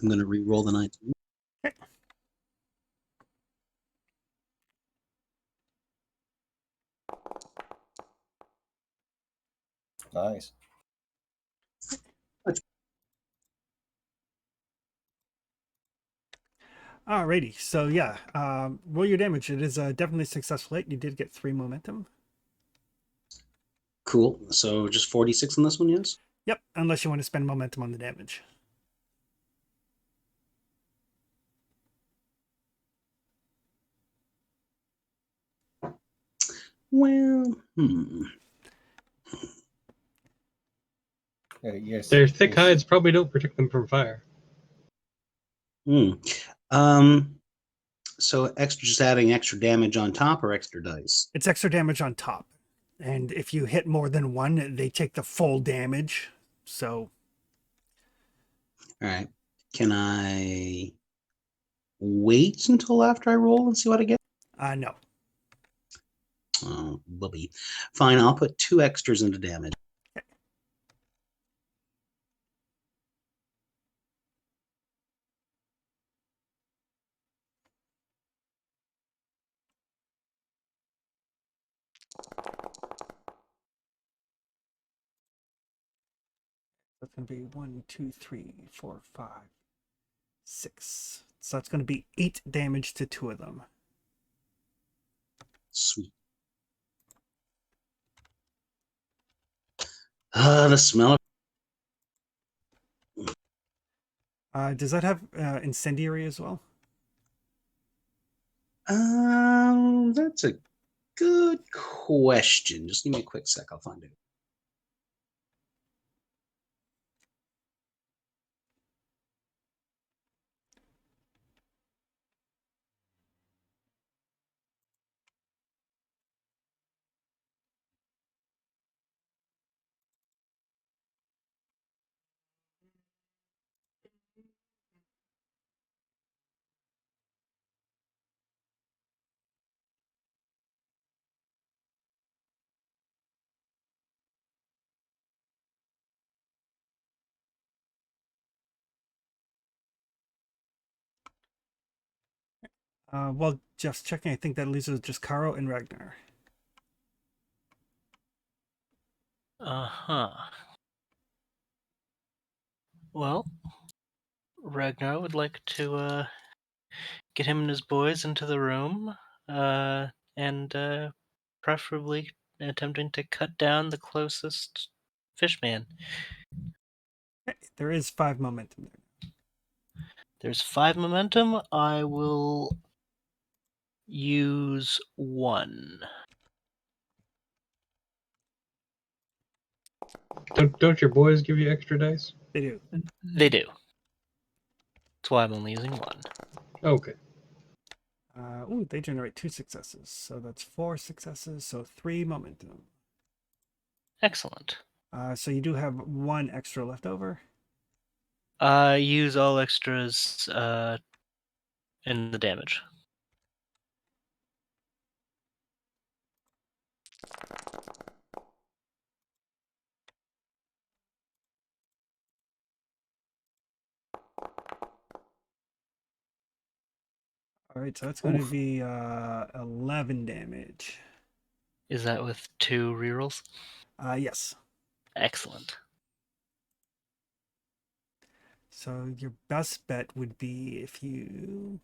I'm going to re-roll the 19. Okay. Nice. Alrighty. So yeah, roll your damage. It is definitely a successful hit. You did get 3 momentum. Cool. So just 46 on this one, yes? Yep. Unless you want to spend momentum on the damage. Well, Yes. their thick yes. hides probably don't protect them from fire. So extra, just adding extra damage on top or extra dice? It's extra damage on top. And if you hit more than one, they take the full damage. So. All right. Can I wait until after I roll and see what I get? No. Oh, bubby. Fine, I'll put 2 extras into damage. Okay. That's going to be 1, 2, 3, 4, 5, 6. So that's going to be 8 damage to 2 of them. Sweet. The smell of... Does that have incendiary as well? That's a good question. Just give me a quick sec. I'll find it. Well, just checking. I think that leaves us just Caro and Ragnar. Uh-huh. Well, Ragnar would like to get him and his boys into the room, and preferably attempting to cut down the closest fishman. Okay, there is 5 momentum there. There's 5 momentum. I will use 1. Don't your boys give you extra dice? They do. They do. That's why I'm only using 1. Okay. Ooh, they generate 2 successes. So that's 4 successes. So 3 momentum. Excellent. So you do have 1 extra left over. Use all extras in the damage. All right, so that's going to be 11 damage. Is that with 2 rerolls? Yes. Excellent. So your best bet would be if you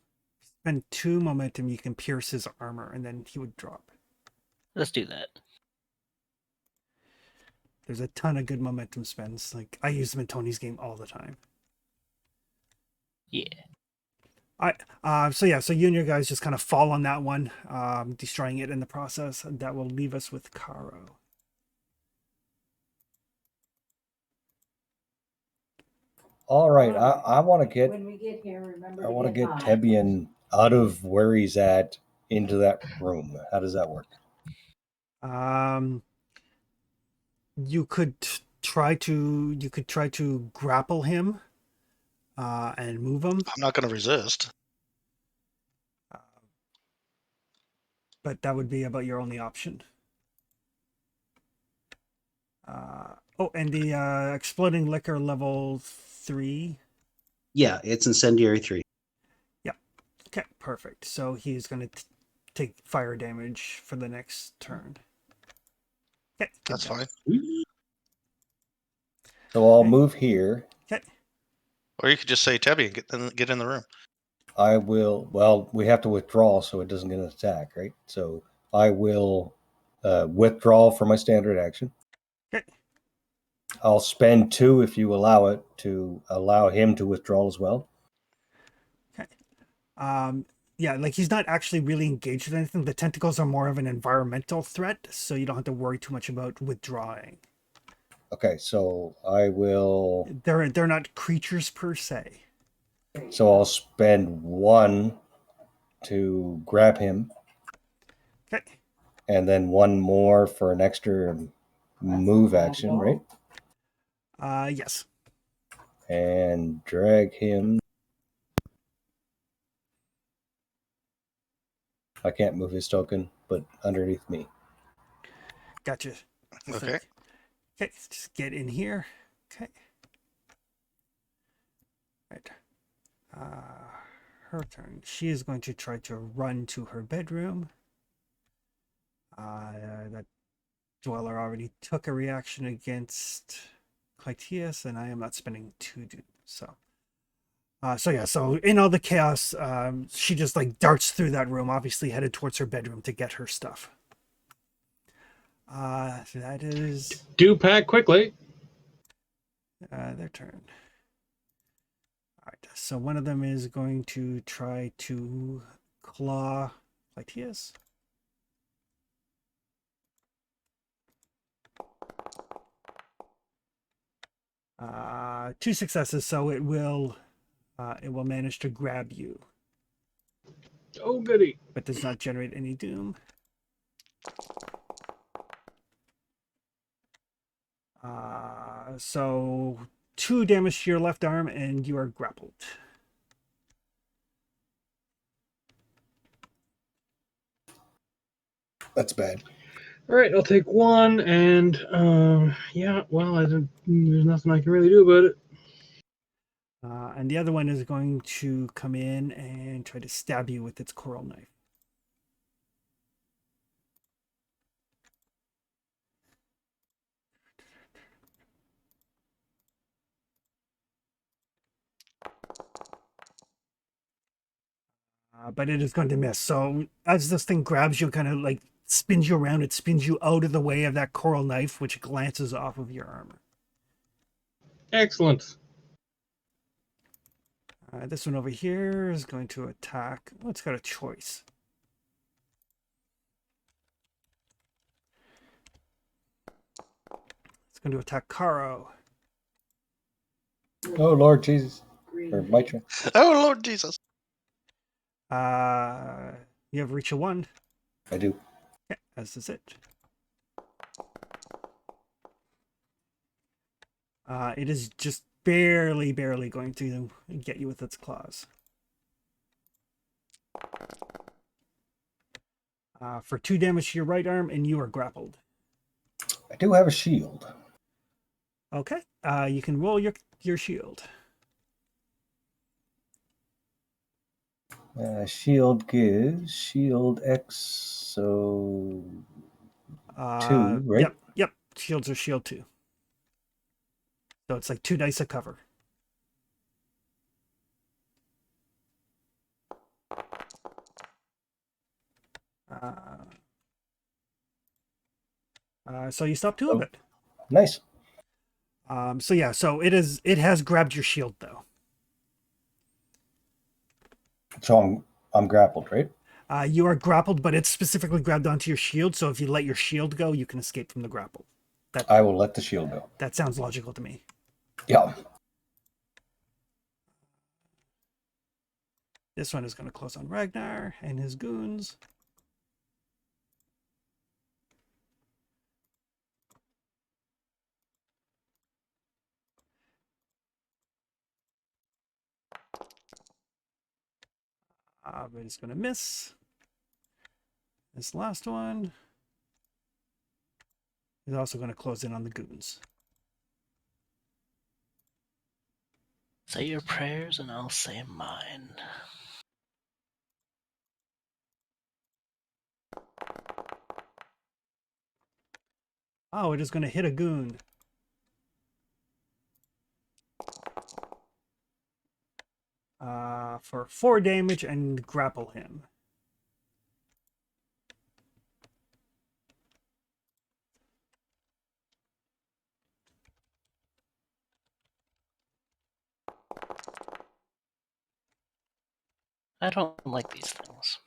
spend 2 momentum, you can pierce his armor, and then he would drop. Let's do that. There's a ton of good momentum spends. Like I use them in Tony's game all the time. Yeah. So you and your guys just kind of fall on that one, destroying it in the process. That will leave us with Caro. All right, I want to get When we get here, remember I to want to get get hot. Tebian out of where he's at into that room. How does that work? You could try to grapple him, and move him, I'm not going to resist. but that would be about your only option. And the exploding liquor level 3. Yeah, it's incendiary 3. Okay, perfect. So he's going to take fire damage for the next turn. Okay, good That's job. fine. So I'll Okay. move here. Okay. Or you could just say, Tebby, get in the room. I will. Well, we have to withdraw so it doesn't get an attack, right? So I will withdraw for my standard action. Okay. I'll spend 2 if you allow it to allow him to withdraw as well. Okay. Yeah, like he's not actually really engaged with anything. The tentacles are more of an environmental threat, so you don't have to worry too much about withdrawing. Okay, so I will. They're not creatures per se. So I'll spend 1 to grab him, Okay. and then 1 more for an extra move action, right? Yes. And drag him. I can't move his token, but underneath me. Gotcha. Just Okay. okay, just get in here. Okay. Right. Her turn. She is going to try to run to her bedroom. That dweller already took a reaction against Clytius, and I am not spending 2 do so. So in all the chaos, she just like darts through that room, obviously headed towards her bedroom to get her stuff. That is Do pack quickly. their turn. All right, so one of them is going to try to claw Clytius. 2 successes, so it will manage to grab you, Oh, goody. but does not generate any doom. So 2 damage to your left arm, and you are grappled. That's bad. All right, I'll take 1, and yeah, well, there's nothing I can really do about it. And the other one is going to come in and try to stab you with its coral knife. But it is going to miss. So as this thing grabs you, kind of like spins you around, it spins you out of the way of that coral knife, which glances off of your armor. Excellent. This one over here is going to attack. Oh, it's got a choice. It's going to attack Karo. Oh, Lord Jesus. Or my turn. Oh, Lord Jesus. You have reach of 1. I do. Yeah, as is it. It is just barely going to get you with its claws. For 2 damage to your right arm, and you are grappled. I do have a shield. Okay. You can roll your shield. Shield gives shield X, so 2, right? Yep. Shields are shield 2. So it's like 2 dice of cover. So you stop 2 of it. Nice. So it has grabbed your shield though. So I'm grappled, right? You are grappled, but it's specifically grabbed onto your shield. So if you let your shield go, you can escape from the grapple. I will let the shield go. That sounds logical to me. Yeah. This one is going to close on Ragnar and his goons. But it's going to miss. This last one is also going to close in on the goons. Say your prayers and I'll say mine. Oh, it is going to hit a goon. For 4 damage and grapple him. I don't like these things.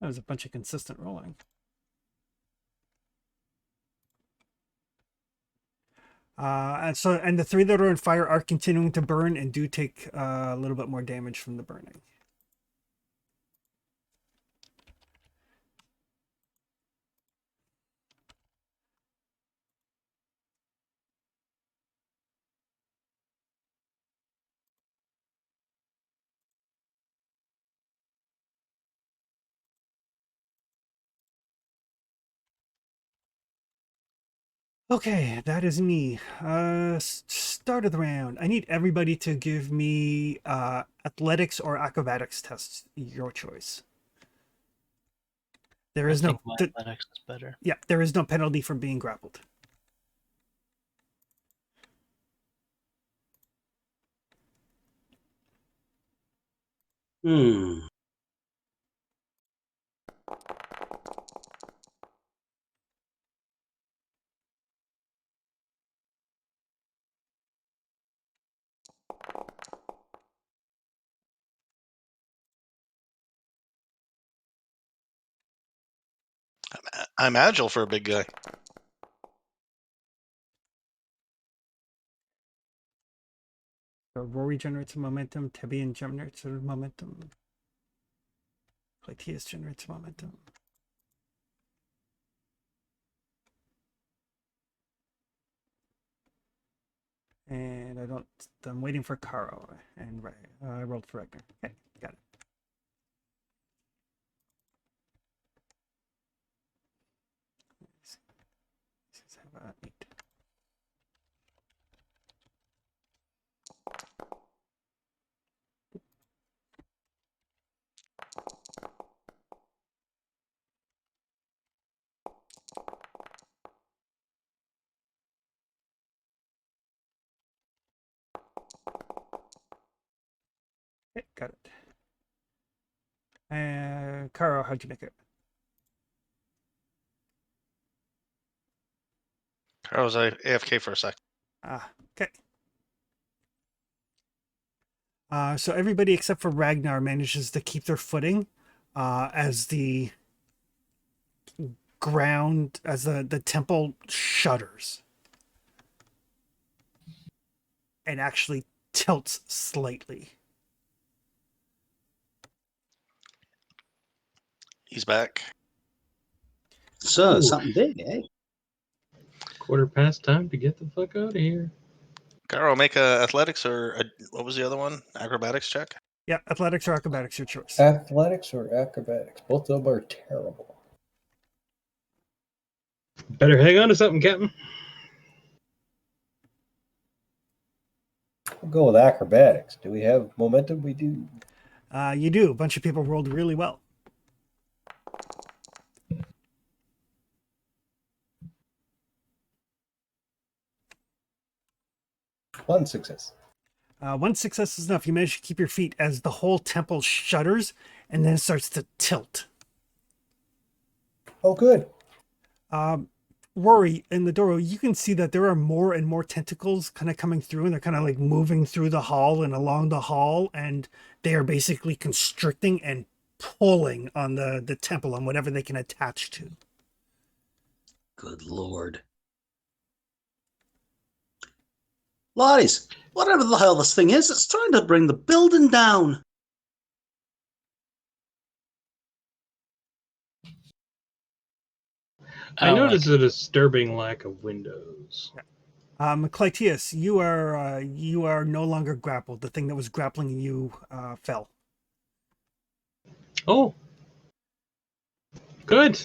That was a bunch of consistent rolling. And the 3 that are on fire are continuing to burn and do take a little bit more damage from the burning. Okay, that is me. Start of the round. I need everybody to give me athletics or acrobatics tests, your choice. There is I no think my athletics is better. Yeah, there is no penalty for being grappled. I'm I'm agile for a big guy. So Rory generates a momentum. Tebian generates a momentum. Clytius generates a momentum. And I'm waiting for Caro. And I rolled for Ragnar. Okay, got it. Let's have 8. Okay, got it. And Caro, how'd you make it? I was AFK for a sec. Okay. So everybody except for Ragnar manages to keep their footing as the ground, as the temple shudders and actually tilts slightly. He's back. So Ooh. something big, eh? 1:15 time to get the fuck out of here. Garo, make a athletics or what was the other one? Acrobatics check. Yeah, athletics or acrobatics, your choice. Athletics or acrobatics? Both of them are terrible. Better hang on to something, Captain. We'll go with acrobatics. Do we have momentum? We do. You do. A bunch of people rolled really well. One success. One success is enough. You manage to keep your feet as the whole temple shudders and then starts to tilt. Oh, good. Rory, in the doorway, you can see that there are more and more tentacles kind of coming through, and they're kind of like moving through the hall and along the hall, and they are basically constricting and pulling on the temple on whatever they can attach to. Good Lord. Lotties, whatever the hell this thing is, it's trying to bring the building down. I noticed a disturbing lack of windows. Clytius, you are no longer grappled. The thing that was grappling you fell. Oh. Good.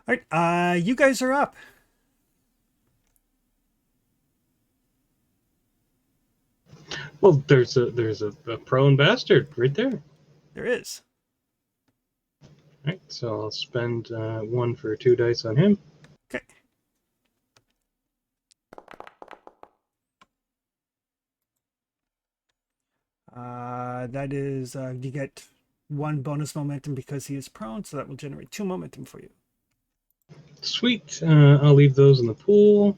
All right, you guys are up. Well, there's a prone bastard right there. There is. All right, so I'll spend 1 for 2 dice on him. Okay. That is, you get 1 bonus momentum because he is prone, so that will generate 2 momentum for you. Sweet. I'll leave those in the pool.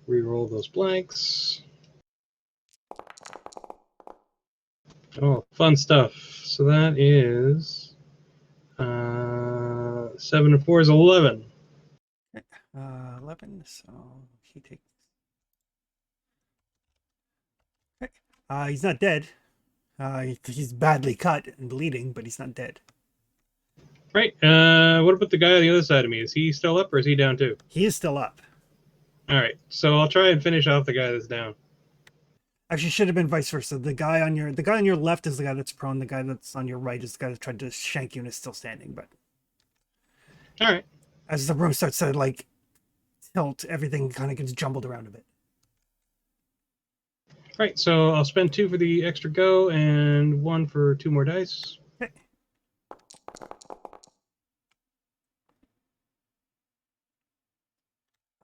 Reroll those blanks. Oh, fun stuff. So that is 7 and 4 is 11. 11, so he takes... Okay. He's not dead. He's badly cut and bleeding, but he's not dead. Right. What about the guy on the other side of me? Is he still up or is he down too? He is still up. All right. So I'll try and finish off the guy that's down. Actually, should have been vice versa. The guy on your left is the guy that's prone. The guy that's on your right is the guy that tried to shank you and is still standing. But all right. As the room starts to like tilt, everything kind of gets jumbled around a bit. Right. So I'll spend 2 for the extra go and 1 for 2 more dice. Okay.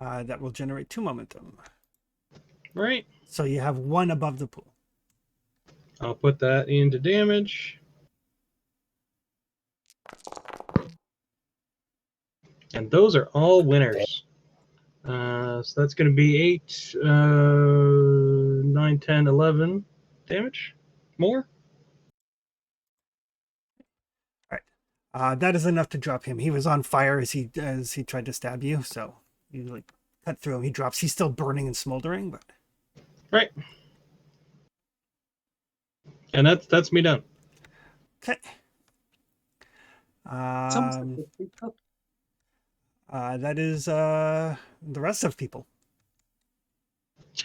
That will generate 2 momentum. Right. So you have 1 above the pool. I'll put that into damage. And those are all winners. So that's going to be 8, 9, 10, 11 damage. More? That is enough to drop him. He was on fire as he tried to stab you, so you like cut through him. He drops. He's still burning and smoldering, but Right. And that's me done. okay. It's almost like a free cook. That is the rest of people.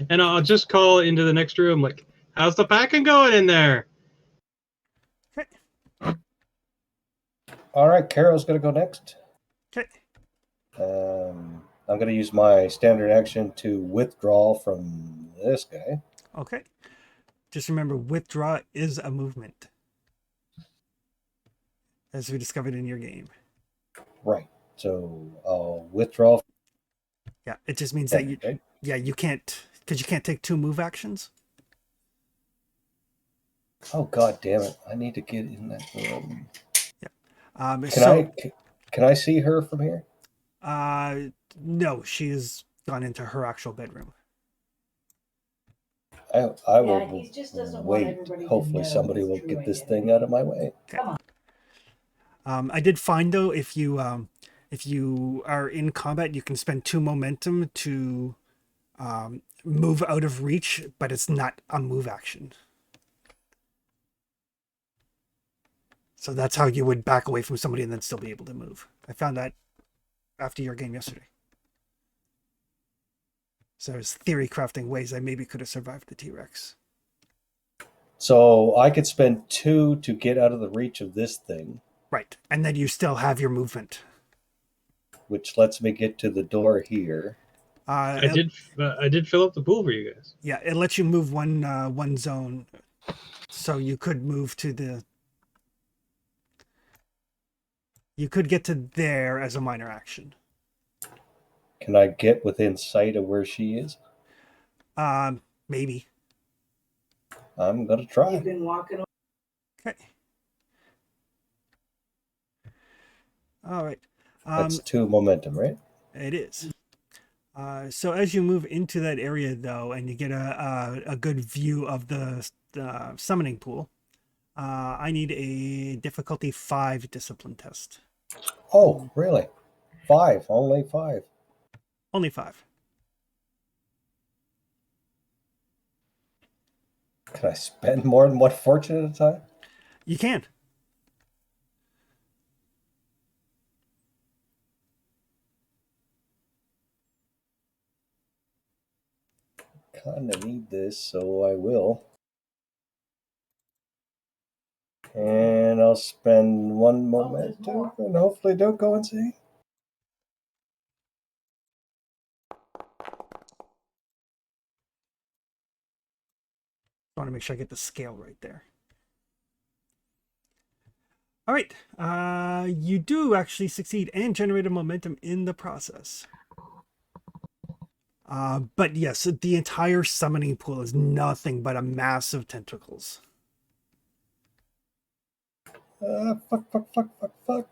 And I'll just call into the next room, like, how's the packing going in there? Okay. All right, Carol's going to go next. Okay. I'm going to use my standard action to withdraw from this guy. Okay. Just remember, withdraw is a movement, as we discovered in your game. Right. So I'll withdraw. Yeah, it just means that you, right? you can't, because you can't take 2 move actions. Oh, God damn it. I need to get in that room. Can I see her from here? No, she has gone into her actual bedroom. I will wait. Hopefully somebody will get this thing out of my way. Okay. I did find, though, if you are in combat, you can spend 2 momentum to move out of reach, but it's not a move action. So that's how you would back away from somebody and then still be able to move. I found that after your game yesterday. So I was theory crafting ways I maybe could have survived the T-Rex. So I could spend 2 to get out of the reach of this thing. Right. And then you still have your movement. Which lets me get to the door here. I did fill up the pool for you guys. Yeah, it lets you move one zone. So you could move to the... You could get to there as a minor action. Can I get within sight of where she is? Maybe. I'm going to try. You've been walking. Okay. All right. That's 2 momentum, right? It is. So as you move into that area, though, and you get a good view of the summoning pool, I need a difficulty 5 discipline test. Oh, really? 5, only 5. Only 5. Can I spend more than 1 fortune at a time? You can. Kind of need this, so I will. And I'll spend 1 momentum and hopefully don't go insane. I want to make sure I get the scale right there. All right. You do actually succeed and generate a momentum in the process. But yes, the entire summoning pool is nothing but a mass of tentacles. Fuck.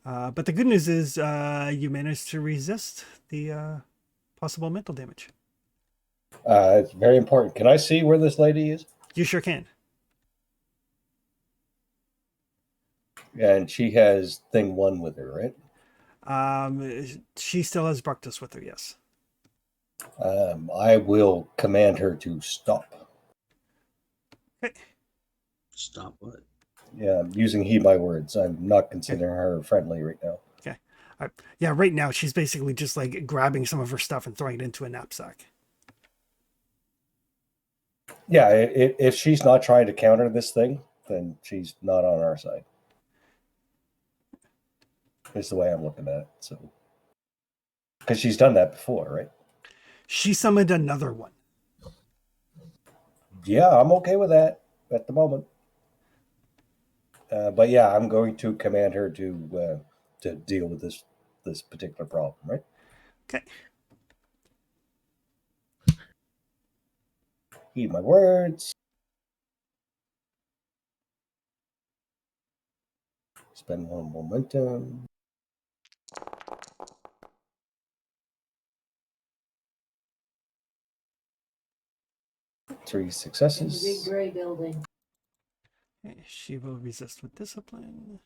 But the good news is you managed to resist the possible mental damage. It's very important. Can I see where this lady is? You sure can. And she has thing 1 with her, right? She still has Bructus with her, yes. I will command her to stop. Okay. Stop what? Yeah, I'm using heed my words. I'm not considering her friendly right now. Okay. Yeah, right now she's basically just like grabbing some of her stuff and throwing it into a knapsack. Yeah, if she's not trying to counter this thing, then she's not on our side. Is the way I'm looking at it. So, because she's done that before, right? She summoned another one. Yeah, I'm okay with that at the moment. But yeah, I'm going to command her to deal with this particular problem, right? Okay. Heed my words. Spend 1 momentum. 3 successes. Gray building. Okay, she will resist with discipline.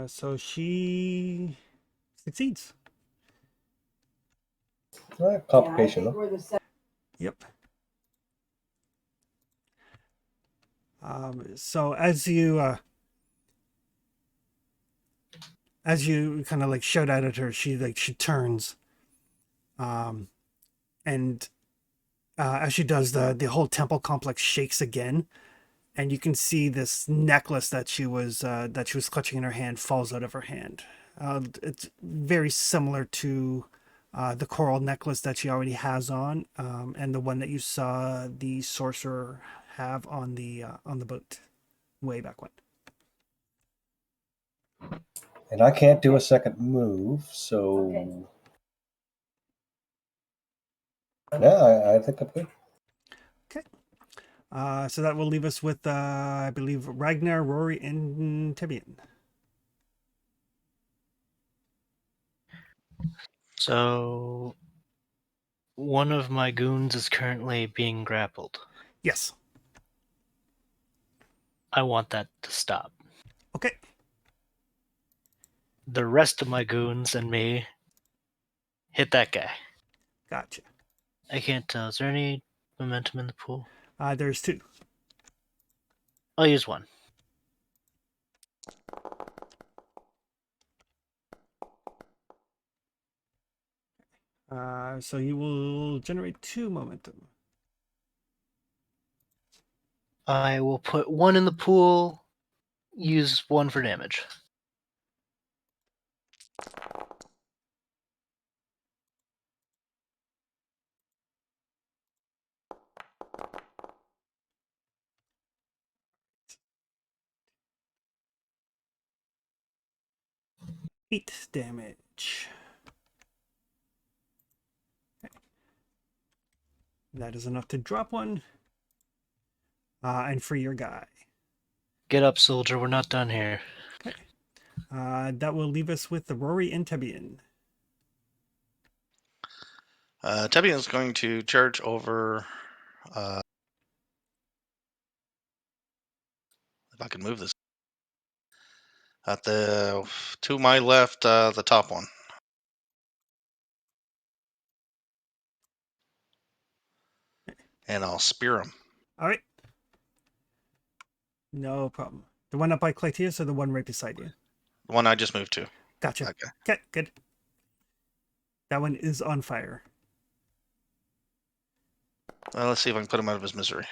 So she succeeds. Complication, though. We're the second. Yep. So as you kind of like shout out at her, she turns, and as she does, the whole temple complex shakes again, and you can see this necklace that she was clutching in her hand falls out of her hand. It's very similar to the coral necklace that she already has on, and the one that you saw the sorcerer have on the boat way back when. And I can't do a second move, so yeah, I think I'm good. Okay. So that will leave us with, I believe, Ragnar, Rory, and Tibian. So, one of my goons is currently being grappled. Yes. I want that to stop. Okay. The rest of my goons and me hit that guy. Gotcha. I can't tell. Is there any momentum in the pool? There's 2. I'll use 1. So you will generate 2 momentum. I will put 1 in the pool, use 1 for damage. Eight damage. Okay. That is enough to drop 1. And free your guy. Get up, soldier. We're not done here. Okay. That will leave us with the Rory and Tibian. Tebian is going to charge over. If I can move this. At the to my left, the top one. And I'll spear him. All right. No problem. The one up by Clytius or the one right beside you? The one I just moved to. Gotcha. Okay. Okay, good. That one is on fire. Well, let's see if I can put him out of his misery.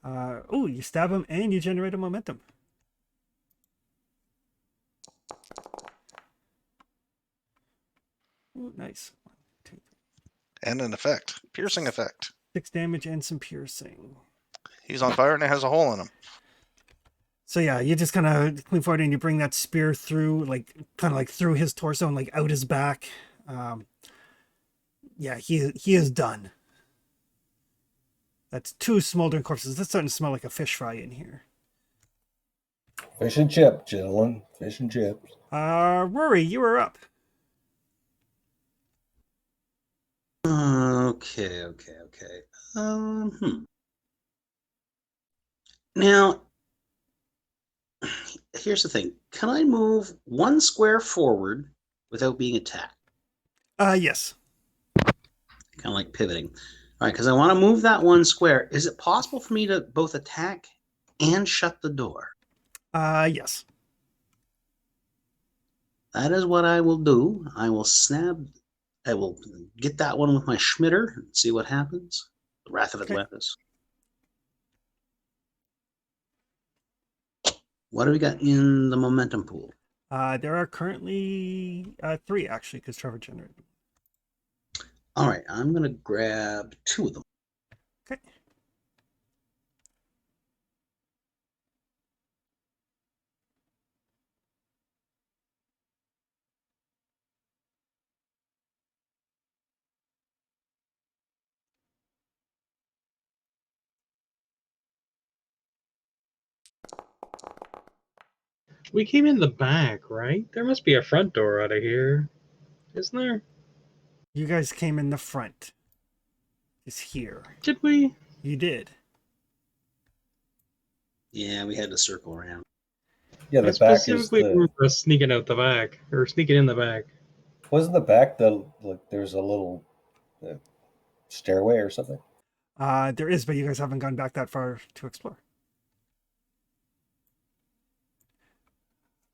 Oh, you stab him and you generate a momentum. Ooh, nice. 1, 2, 3. And an effect. Piercing effect. 6 damage and some piercing. He's on fire and it has a hole in him. So yeah, you just kind of clean forward and you bring that spear through, like kind of like through his torso and like out his back. Yeah, he is done. That's 2 smoldering corpses. That's starting to smell like a fish fry in here. Fish and chip, gentlemen. Fish and chips. Rory, you are up. Okay. Now, here's the thing. Can I move 1 square forward without being attacked? Yes. Kind of like pivoting. All right, because I want to move that 1 square. Is it possible for me to both attack and shut the door? Yes. That is what I will do. I will get that one with my Schmitter and see what happens. The Wrath of Okay. Atlantis. What do we got in the momentum pool? There are currently 3 actually, because Trevor generated. All right, I'm going to grab 2 of them. Okay. We came in the back, right? There must be a front door out of here, isn't there? You guys came in the front. Is here. Did we? You did. Yeah, we had to circle around. Yeah, I the back is specifically the. remember us sneaking out the back, or sneaking in the back. Wasn't the back the like? There's a little stairway or something. There is, but you guys haven't gone back that far to explore.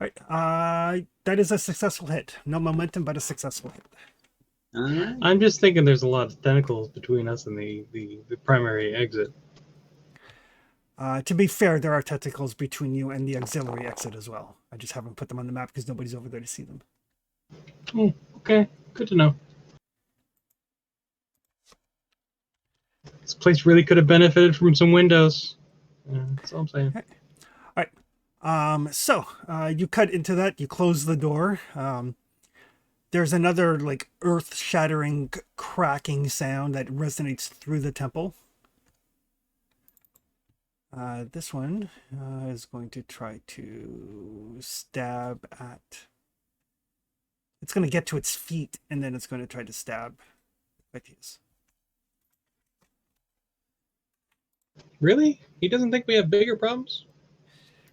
All right. That is a successful hit. No momentum, but a successful hit. All right. I'm just thinking there's a lot of tentacles between us and the primary exit. To be fair, there are tentacles between you and the auxiliary exit as well. I just haven't put them on the map because nobody's over there to see them. Oh, okay. Good to know. This place really could have benefited from some windows. That's all I'm saying. So you cut into that. You close the door. There's another like earth-shattering cracking sound that resonates through the temple. This one is going to try to stab at... It's going to get to its feet, and then it's going to try to stab Pythias. Really? He doesn't think we have bigger problems?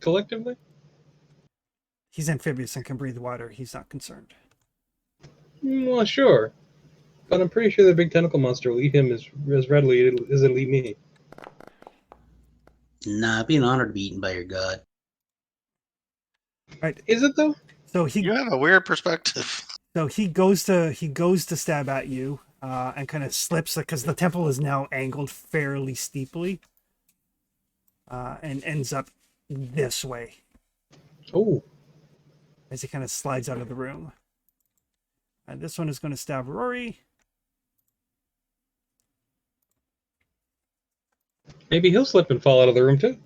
Collectively? He's amphibious and can breathe water. He's not concerned. Well, sure. But I'm pretty sure the big tentacle monster will eat him as readily as it'll eat me. Nah, it'd be an honor to be eaten by your god. Right. Is it, though? So he... You have a weird perspective. So he goes to stab at you, and kind of slips because the temple is now angled fairly steeply, and ends up this way Oh. as he kind of slides out of the room. And this one is going to stab Rory. Maybe he'll slip and fall out of the room, too.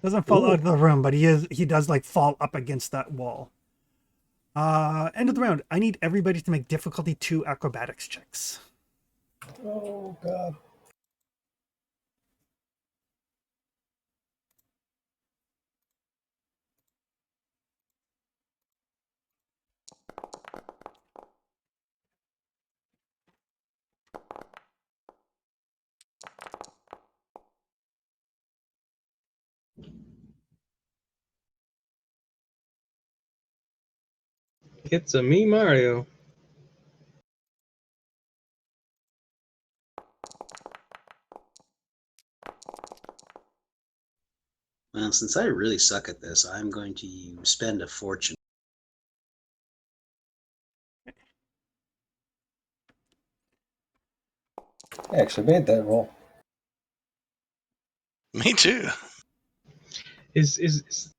Doesn't fall Ooh. out of the room, but he does like fall up against that wall. End of the round. I need everybody to make difficulty 2 acrobatics checks. Oh God. It's a me, Mario. Well, since I really suck at this, I'm going to spend a fortune. I actually made that roll. Me too. Is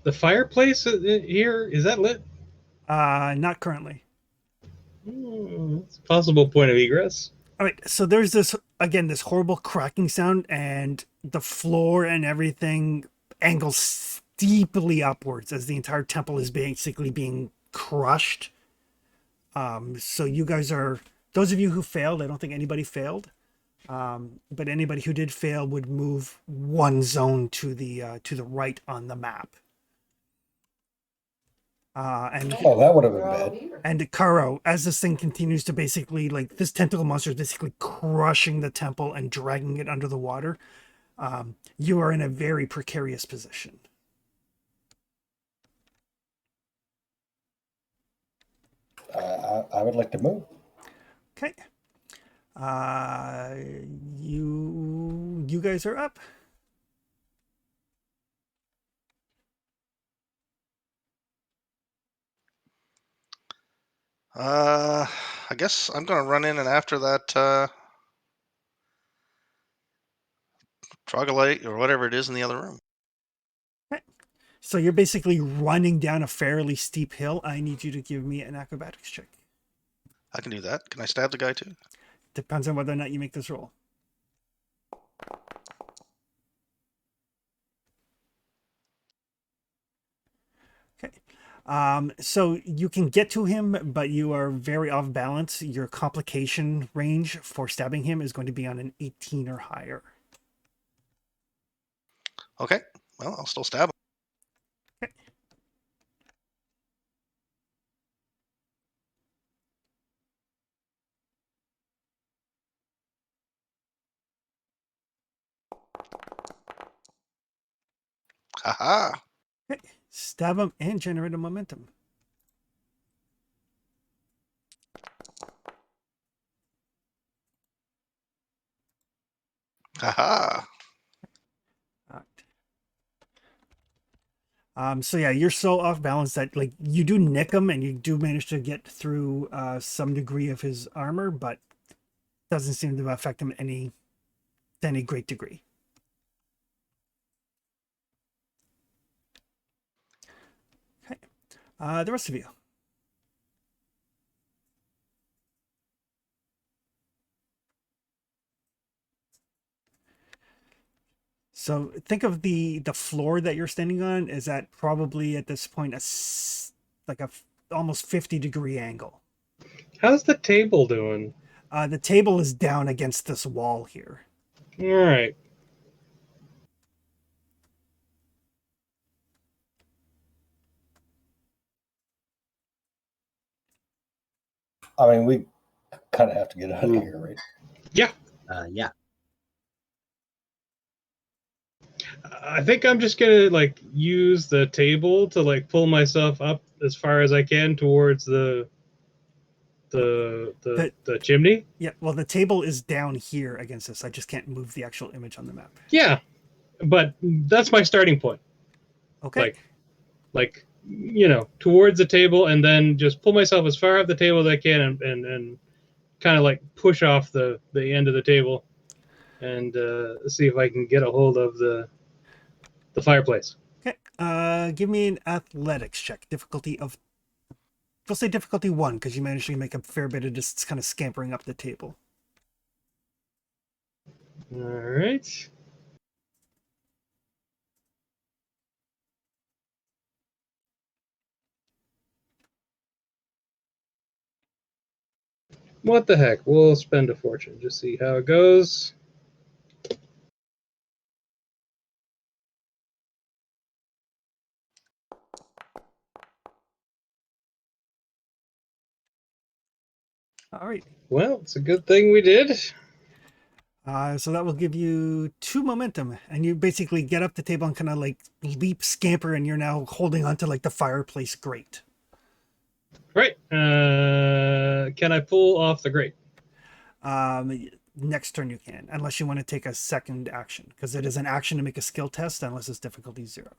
the fireplace here, is that lit? Not currently. It's a possible point of egress. All right, so there's this horrible cracking sound, and the floor and everything angles steeply upwards as the entire temple is basically being crushed. So you guys are, those of you who failed, I don't think anybody failed, but anybody who did fail would move 1 zone to the right on the map. Oh, that would have been bad. And Karo, as this thing continues to basically, like, this tentacle monster is basically crushing the temple and dragging it under the water, you are in a very precarious position. I would like to move. Okay. You guys are up. I guess I'm gonna run in and after that troglodyte or whatever it is in the other room. Okay. So you're basically running down a fairly steep hill. I need you to give me an acrobatics check. I can do that. Can I stab the guy too? Depends on whether or not you make this roll. Okay. So you can get to him, but you are very off balance. Your complication range for stabbing him is going to be on an 18 or higher. Okay. Well, I'll still stab him. Haha. Okay. Stab him and generate a momentum. Haha. Alright. So yeah, you're so off balance that like you do nick him and you do manage to get through some degree of his armor, but doesn't seem to affect him to any great degree. Okay. The rest of you. So think of the floor that you're standing on is at probably at this point like a almost 50-degree angle. How's the table doing? The table is down against this wall here. All right. I mean, we kind of have to get out of here, right? Yeah. Yeah. I think I'm just gonna like use the table to like pull myself up as far as I can towards the chimney. Yeah, well, the table is down here against this. I just can't move the actual image on the map. Yeah, but that's my starting point. Okay. Like towards the table, and then just pull myself as far up the table as I can, and kind of like push off the end of the table, and see if I can get a hold of the fireplace. Okay. Give me an athletics check. We'll say difficulty 1 because you managed to make a fair bit of just kind of scampering up the table. All right. What the heck? We'll spend a fortune. Just see how it goes. All right. Well, it's a good thing we did. So that will give you 2 momentum, and you basically get up the table and kind of like leap, scamper, and you're now holding onto like the fireplace grate. Right. Can I pull off the grate? Next turn you can, unless you want to take a second action, because it is an action to make a skill test unless it's difficulty 0.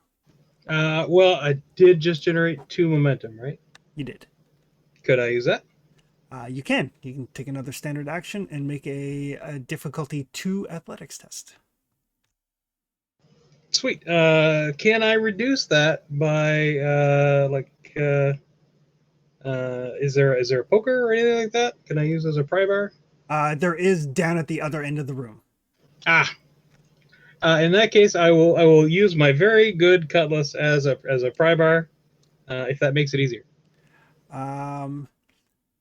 Well, I did just generate 2 momentum, right? You did. Could I use that? You can take another standard action and make a difficulty 2 athletics test. Sweet. Can I reduce that by is there a poker or anything like that? Can I use as a pry bar? There is down at the other end of the room. In that case, I will use my very good cutlass as a pry bar, if that makes it easier.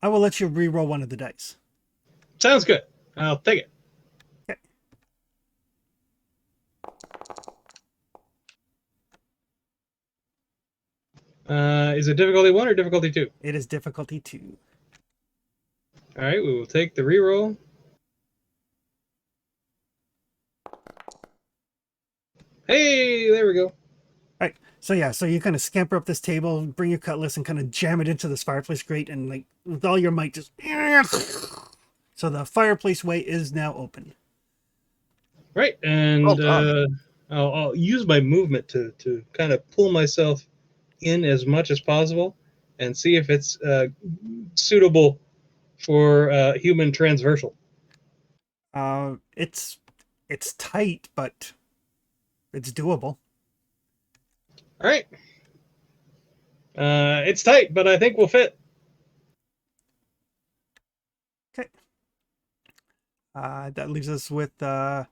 I will let you re-roll one of the dice. Sounds good. I'll take it. Okay. Is it difficulty 1 or difficulty 2? It is difficulty 2. All right, we will take the reroll. Hey, there we go. Right. So yeah, so you kind of scamper up this table, bring your cutlass, and kind of jam it into this fireplace grate, and like with all your might, just so the fireplace way is now open. Right, and Well done. I'll use my movement to kind of pull myself in as much as possible, and see if it's suitable for human transversal. It's tight, but it's doable. All right. It's tight, but I think we'll fit. Okay. That leaves us with Kara,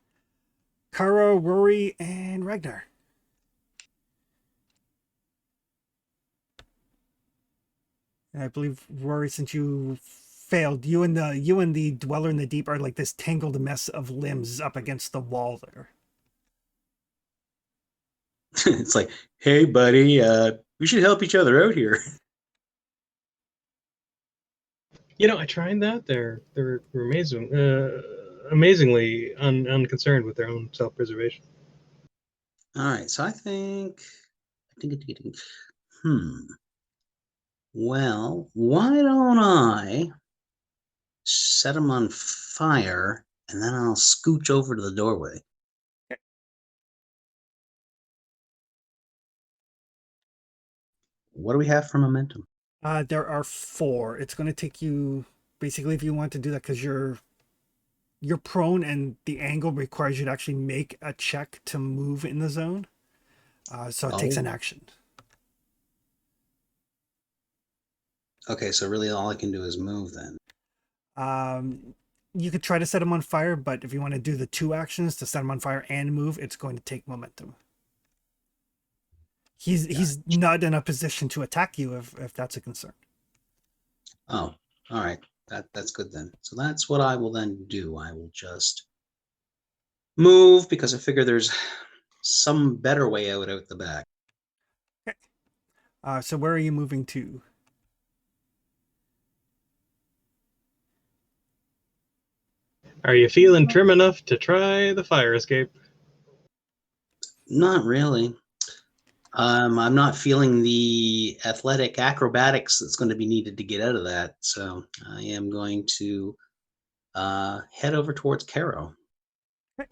Rory, and Ragnar. And I believe, Rory, since you failed, you and the Dweller in the Deep are like this tangled mess of limbs up against the wall there. It's like, hey, buddy, we should help each other out here. I tried that. They're amazingly unconcerned with their own self-preservation. All right, so I think, well, why don't I set them on fire and then I'll scooch over to the doorway. What do we have for momentum? There are 4. It's going to take you, basically, if you want to do that, because you're prone and the angle requires you to actually make a check to move in the zone. So it takes an action. Okay, so really all I can do is move then. You could try to set him on fire, but if you want to do the 2 actions to set him on fire and move, it's going to take momentum. He's not in a position to attack you if that's a concern. Oh, all right. That's good then. So that's what I will then do. I will just move because I figure there's some better way out the back. Okay. So where are you moving to? Are you feeling trim enough to try the fire escape? Not really. I'm not feeling the athletic acrobatics that's going to be needed to get out of that. So I am going to head over towards Caro. Okay.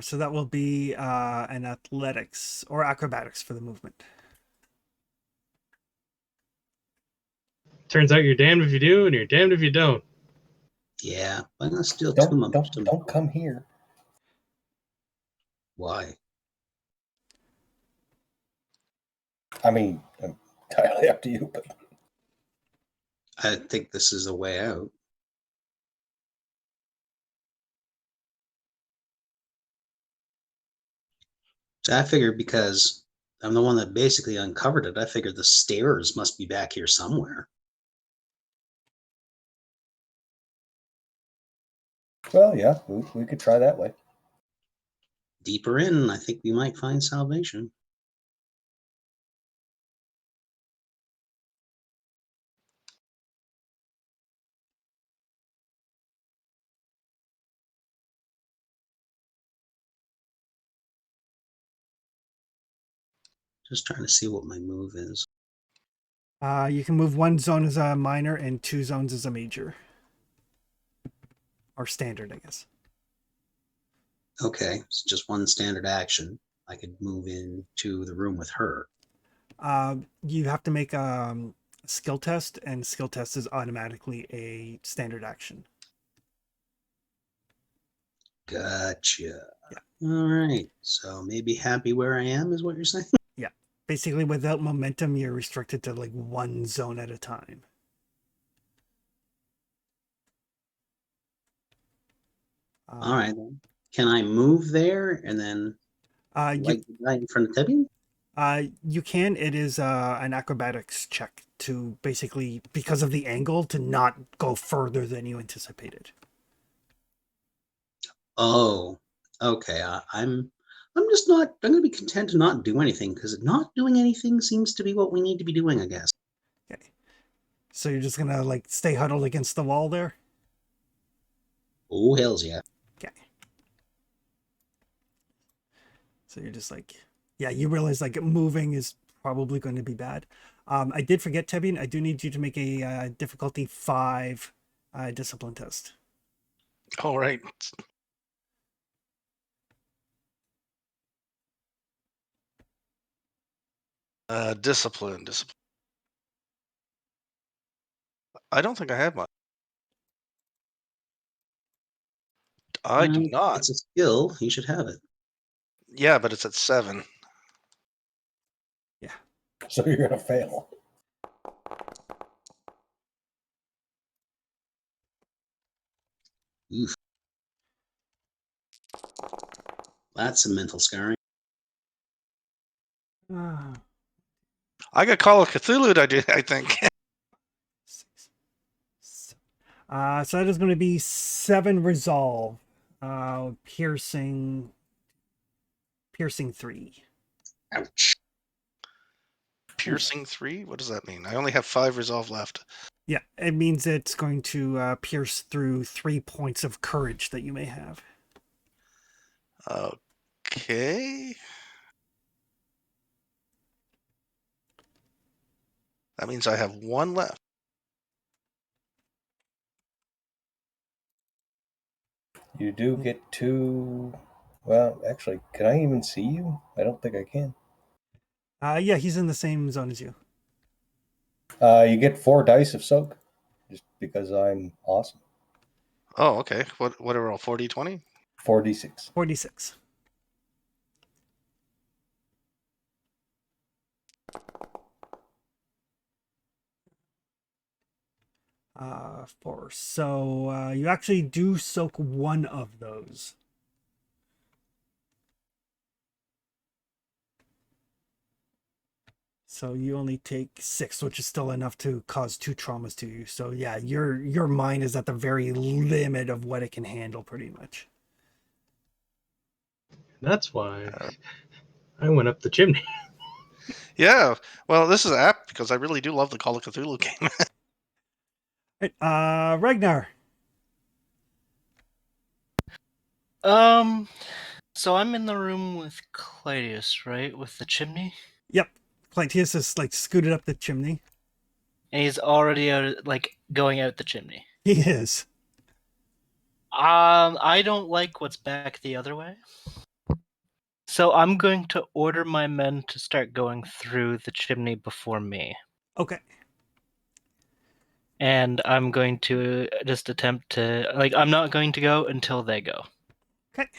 So that will be an athletics or acrobatics for the movement. Turns out you're damned if you do and you're damned if you don't. Yeah, I'm going to steal 2 momentum. Don't come here. Why? I mean, entirely up to you, but I think this is a way out. So I figured because I'm the one that basically uncovered it, I figured the stairs must be back here somewhere. well, yeah, we could try that way. Deeper in, I think we might find salvation. Just trying to see what my move is. You can move 1 zone as a minor and 2 zones as a major. Or standard, I guess. Okay, it's just one standard action. I could move into the room with her. You have to make a skill test, and skill test is automatically a standard action. Gotcha. Yeah. All right. So maybe happy where I am is what you're saying? Yeah. Basically, without momentum, you're restricted to like 1 zone at a time. All right. Then. Can I move there and then like the guy in front of Tebian? You can. It is an acrobatics check to basically, because of the angle, to not go further than you anticipated. Oh, okay. I'm just not. I'm going to be content to not do anything because not doing anything seems to be what we need to be doing, I guess. Okay. So you're just gonna like stay huddled against the wall there? Oh, hells yeah. Okay. So you're just like, yeah, you realize like moving is probably going to be bad. I did forget, Tebian, I do need you to make a difficulty 5 discipline test. All right. Discipline. I don't think I have one. I do not. It's a skill. You should have it. Yeah, but it's at 7. Yeah. So you're gonna fail. Oof. That's some mental scarring. I got Call of Cthulhu, I think. So that is going to be 7 resolve. Piercing 3. Ouch. Piercing 3? What does that mean? I only have 5 resolve left. Yeah, it means it's going to pierce through 3 points of courage that you may have. Okay. That means I have 1 left. You do get 2. Well, actually, can I even see you? I don't think I can. Yeah, he's in the same zone as you. You get 4 dice of soak, just because I'm awesome. Oh, okay. What are all 40, 20? 4d6. 46. So you actually do soak 1 of those. So you only take 6, which is still enough to cause 2 traumas to you. So yeah, your mind is at the very limit of what it can handle, pretty much. That's why I went up the chimney. Yeah. Well, this is apt because I really do love the Call of Cthulhu game. Right, Ragnar. So I'm in the room with Claudius, right? With the chimney? Yep, Clytius is like scooted up the chimney. And he's already out, like, going out the chimney. He is. I don't like what's back the other way. So I'm going to order my men to start going through the chimney before me. Okay. And I'm going to just attempt to, like, I'm not going to go until they go. Okay.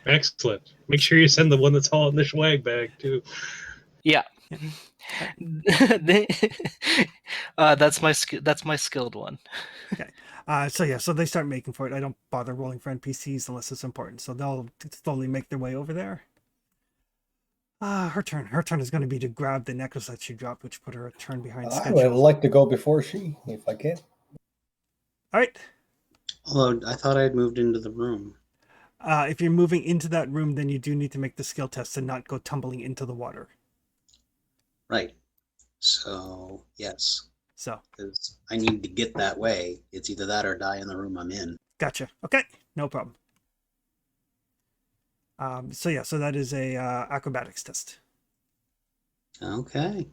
Excellent. Make sure you send the one that's hauling the swag bag too. Yeah. That's my skilled one. So they start making for it. I don't bother rolling for NPCs unless it's important. So they'll slowly make their way over there. Her turn. Her turn is going to be to grab the necklace that she dropped, which put her a turn behind I schedule. would like to go before she, if I can. All right. Although I thought I had moved into the room. If you're moving into that room, then you do need to make the skill test and not go tumbling into the water. Right. So, yes. So, Because I need to get that way. It's either that or die in the room I'm in. gotcha. Okay, no problem. So that is a acrobatics test. Okay.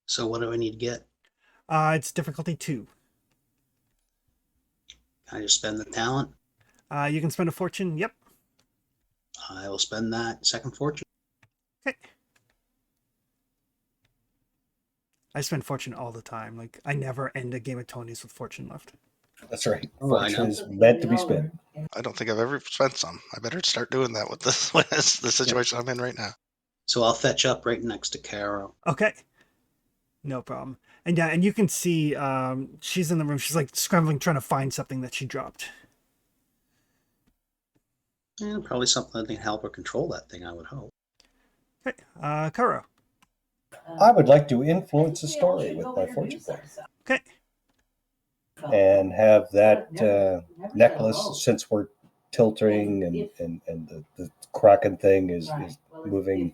So what do I need to get? It's difficulty 2. Can I just spend the talent? You can spend a fortune. Yep. I will spend that second fortune. Okay. I spend fortune all the time. Like, I never end a game of Tony's with fortune left. That's right. Oh, I Fortune know. is meant to be spent. I don't think I've ever spent some. I better start doing that with this the situation I'm in right now. So I'll fetch up right next to Caro. Okay. No problem. And yeah, and you can see she's in the room. She's like scrambling, trying to find something that she dropped. Yeah, probably something that can help her control that thing, I would hope. Okay. Karo. I would like to influence the story with my fortune point. Okay. And have that necklace, since we're tilting and the Kraken thing is moving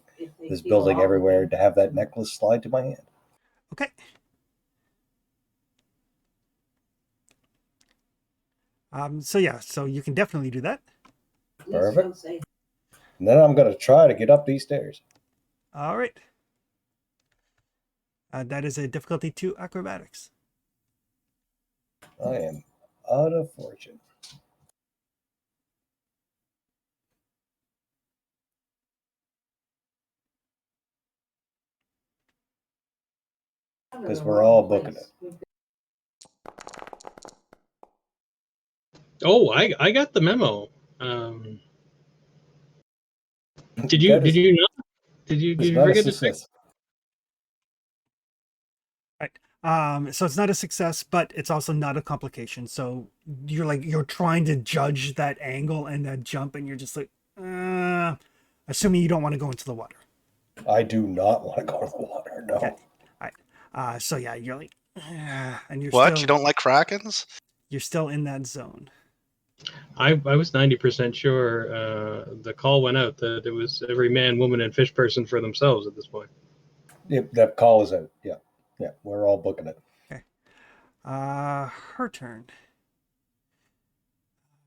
this building everywhere, to have that necklace slide to my hand. Okay. So you can definitely do that. Perfect. And then I'm going to try to get up these stairs. All right. That is a difficulty 2 acrobatics. I am out of fortune. Because we're all booking it. Oh, I got the memo. Did you not? Did you not a forget to? success. Right. So it's not a success, but it's also not a complication. So you're trying to judge that angle and that jump, and you're just like, assuming you don't want to go into the water. I do not want to go to the water. No. Okay. All right. So yeah, you're like, and What? still You don't like krakens? you're still in that zone. I was 90% sure the call went out that it was every man, woman, and fish person for themselves at this point. Yep, that call is out. Yeah. Yeah. We're all booking it. Okay. Her turn.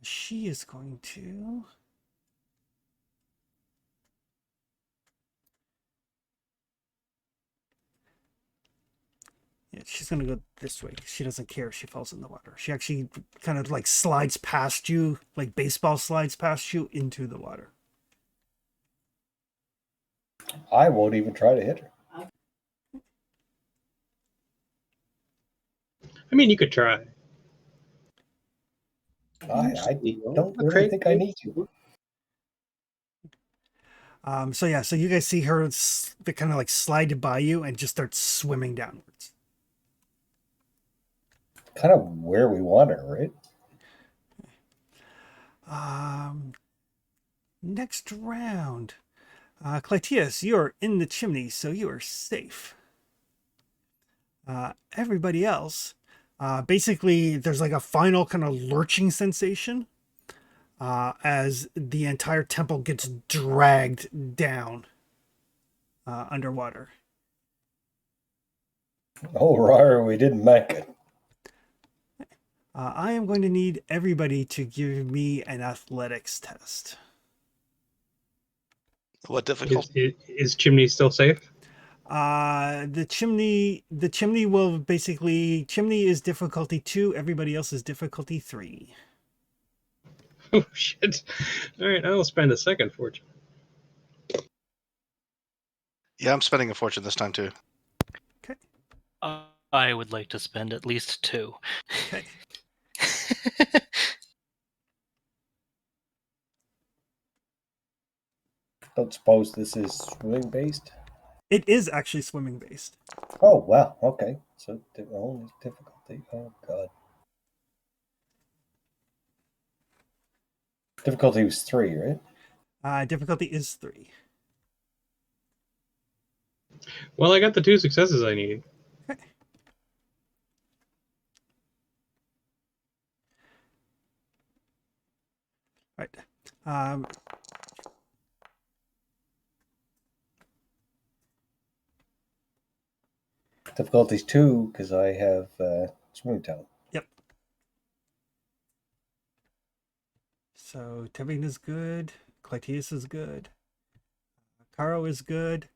She is going to. Yeah, she's gonna go this way. She doesn't care if she falls in the water. She actually kind of like slides past you, like baseball slides past you into the water. I won't even try to hit her. I mean, you could try. I don't really think I need to. So yeah, so you guys see her kind of like slide by you and just start swimming downwards. Kind of where we want her, right? Next round. Clytius, you're in the chimney, so you are safe. Everybody else, basically, there's like a final kind of lurching sensation as the entire temple gets dragged down underwater. Oh, Rara, we didn't make it. I am going to need everybody to give me an athletics test. What difficult? Is Chimney still safe? The chimney will basically, chimney is difficulty 2, everybody else is difficulty 3. Oh, shit. All right, I'll spend a second fortune. Yeah, I'm spending a fortune this time too. Okay. I would like to spend at least 2. Okay. Don't suppose this is swimming based? It is actually swimming based. Oh, wow. Okay. So the only difficulty. Oh, God. Difficulty was 3, right? Difficulty is 3. Well, I got the 2 successes I need. Okay. Right. Difficulty's 2 because I have swimming talent. Yep. So Tevin is good. Clytius is good. Caro is good.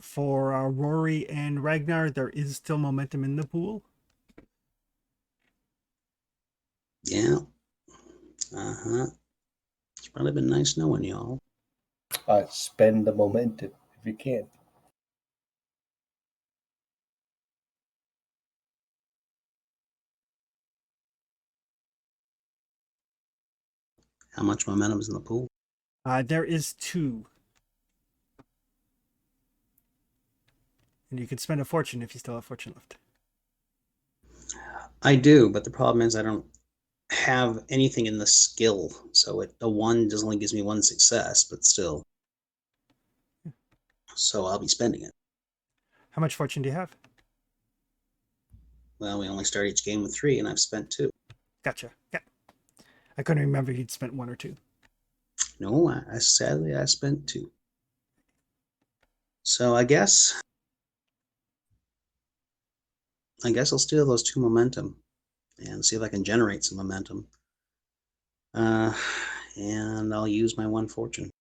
For Rory and Ragnar, there is still momentum in the pool. Yeah. It's probably been nice knowing y'all. Spend the momentum if you can. How much momentum is in the pool? There is 2. And you can spend a fortune if you still have fortune left. I do, but the problem is I don't have anything in the skill. So a 1 just only gives me 1 success, but still. So I'll be spending it. How much fortune do you have? Well, we only start each game with 3, and I've spent 2. Gotcha. Yeah. I couldn't remember if you'd spent 1 or 2. No, sadly I spent 2. So I guess I'll steal those 2 momentum and see if I can generate some momentum. And I'll use my 1 fortune.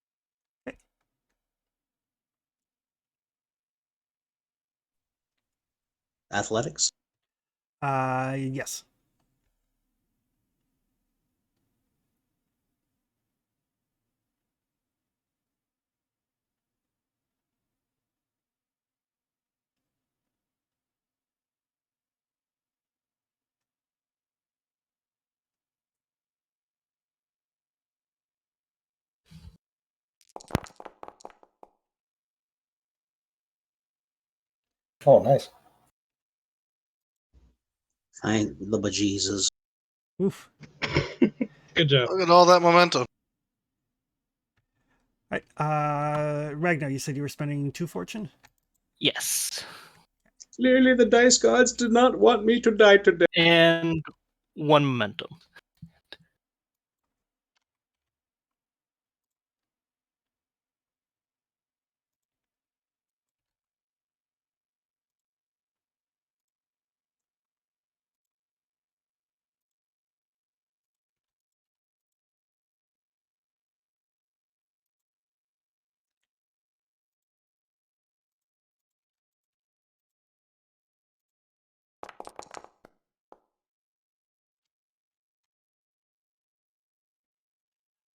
Athletics? Yes. Oh, nice. Thank the bejesus. Oof. Good job. Look at all that momentum. All right. Ragnar, you said you were spending 2 fortune? Yes. Clearly, the dice gods did not want me to die today. And 1 momentum.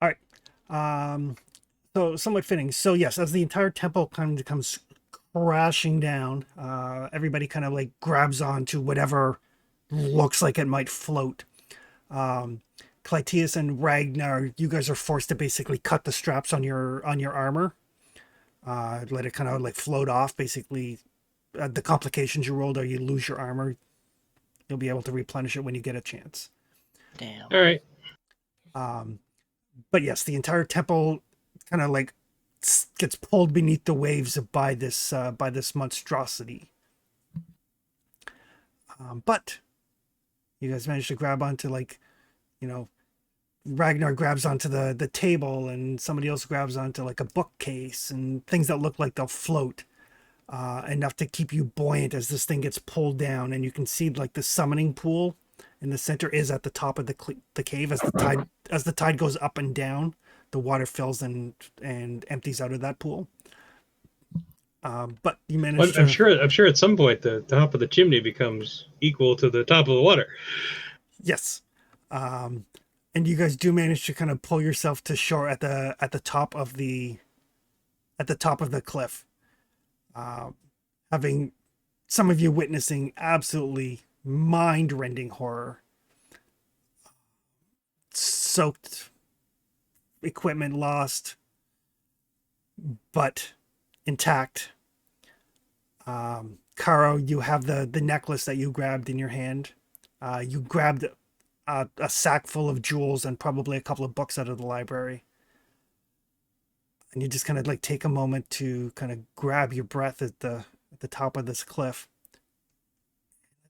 All right. So somewhat fitting. So yes, as the entire temple kind of comes crashing down, everybody kind of like grabs onto whatever looks like it might float. Clytius and Ragnar, you guys are forced to basically cut the straps on your armor. Let it kind of like float off. Basically, the complications you rolled are you lose your armor. You'll be able to replenish it when you get a chance. Damn. All right. But yes, the entire temple kind of like gets pulled beneath the waves by this monstrosity. But you guys managed to grab onto, like, you know, Ragnar grabs onto the table, and somebody else grabs onto like a bookcase and things that look like they'll float, enough to keep you buoyant as this thing gets pulled down. And you can see like the summoning pool in the center is at the top of the cave. As the tide goes up and down, the water fills and empties out of that pool. But you managed I'm to. sure at some point the top of the chimney becomes equal to the top of the water. Yes. And you guys do manage to kind of pull yourself to shore at the top of the cliff. Having some of you witnessing absolutely mind-rending horror. Soaked equipment lost, but intact. Caro, you have the necklace that you grabbed in your hand. You grabbed a sack full of jewels and probably a couple of books out of the library. And you just kind of like take a moment to kind of grab your breath at the top of this cliff.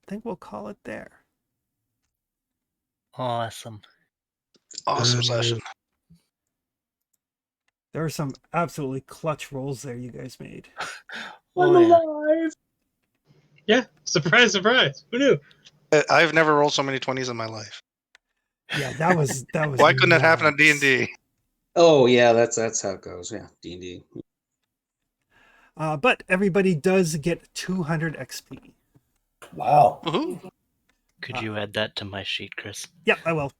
I think we'll call it there. Awesome. Awesome session. There are some absolutely clutch rolls there you guys made. Oh, yeah. alive. Yeah. Surprise, surprise. Who knew? I've never rolled so many 20s in my life. Yeah, that was Why couldn't that happen on nuts. D&D? Oh yeah, that's how it goes. Yeah, D&D. But everybody does get 200 XP. Wow. Woohoo. Could you add that to my sheet, Chris? Yep, I will.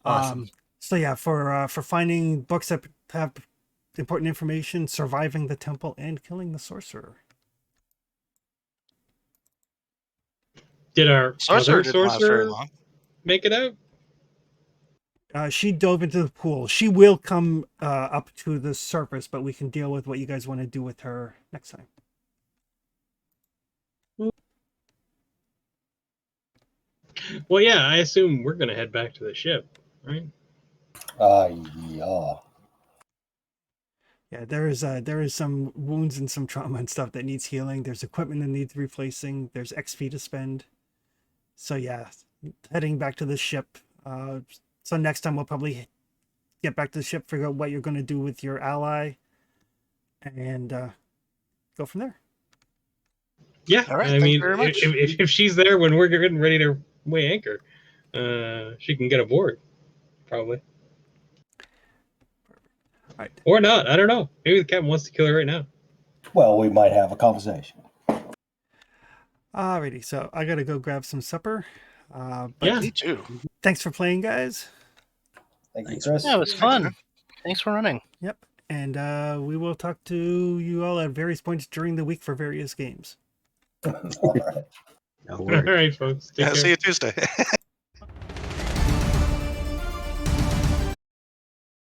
Awesome. So yeah, for finding books that have important information, surviving the temple, and killing the sorcerer. Did our Sorcerer other didn't last very sorcerer long. make it out? She dove into the pool. She will come up to the surface, but we can deal with what you guys want to do with her next time. Well, yeah, I assume we're going to head back to the ship, right? Yeah. Yeah, there is some wounds and some trauma and stuff that needs healing. There's equipment that needs replacing. There's XP to spend. So yeah, heading back to the ship. So next time we'll probably get back to the ship, figure out what you're going to do with your ally, and go from there. Yeah, All right, I thank mean, you very much. if she's there when we're getting ready to weigh anchor, she can get aboard, probably. Right. Or not. I don't know. Maybe the captain wants to kill her right now. Well, we might have a conversation. Alrighty, so I gotta go grab some supper. But Yeah. Me too. thanks for playing, guys. Thank you, Thanks. Chris. Yeah, it was Thanks, fun. man. Thanks for running. Yep, and we will talk to you all at various points during the week for various games. All right. No All worries. right, folks. Take Yeah, care. see you Tuesday.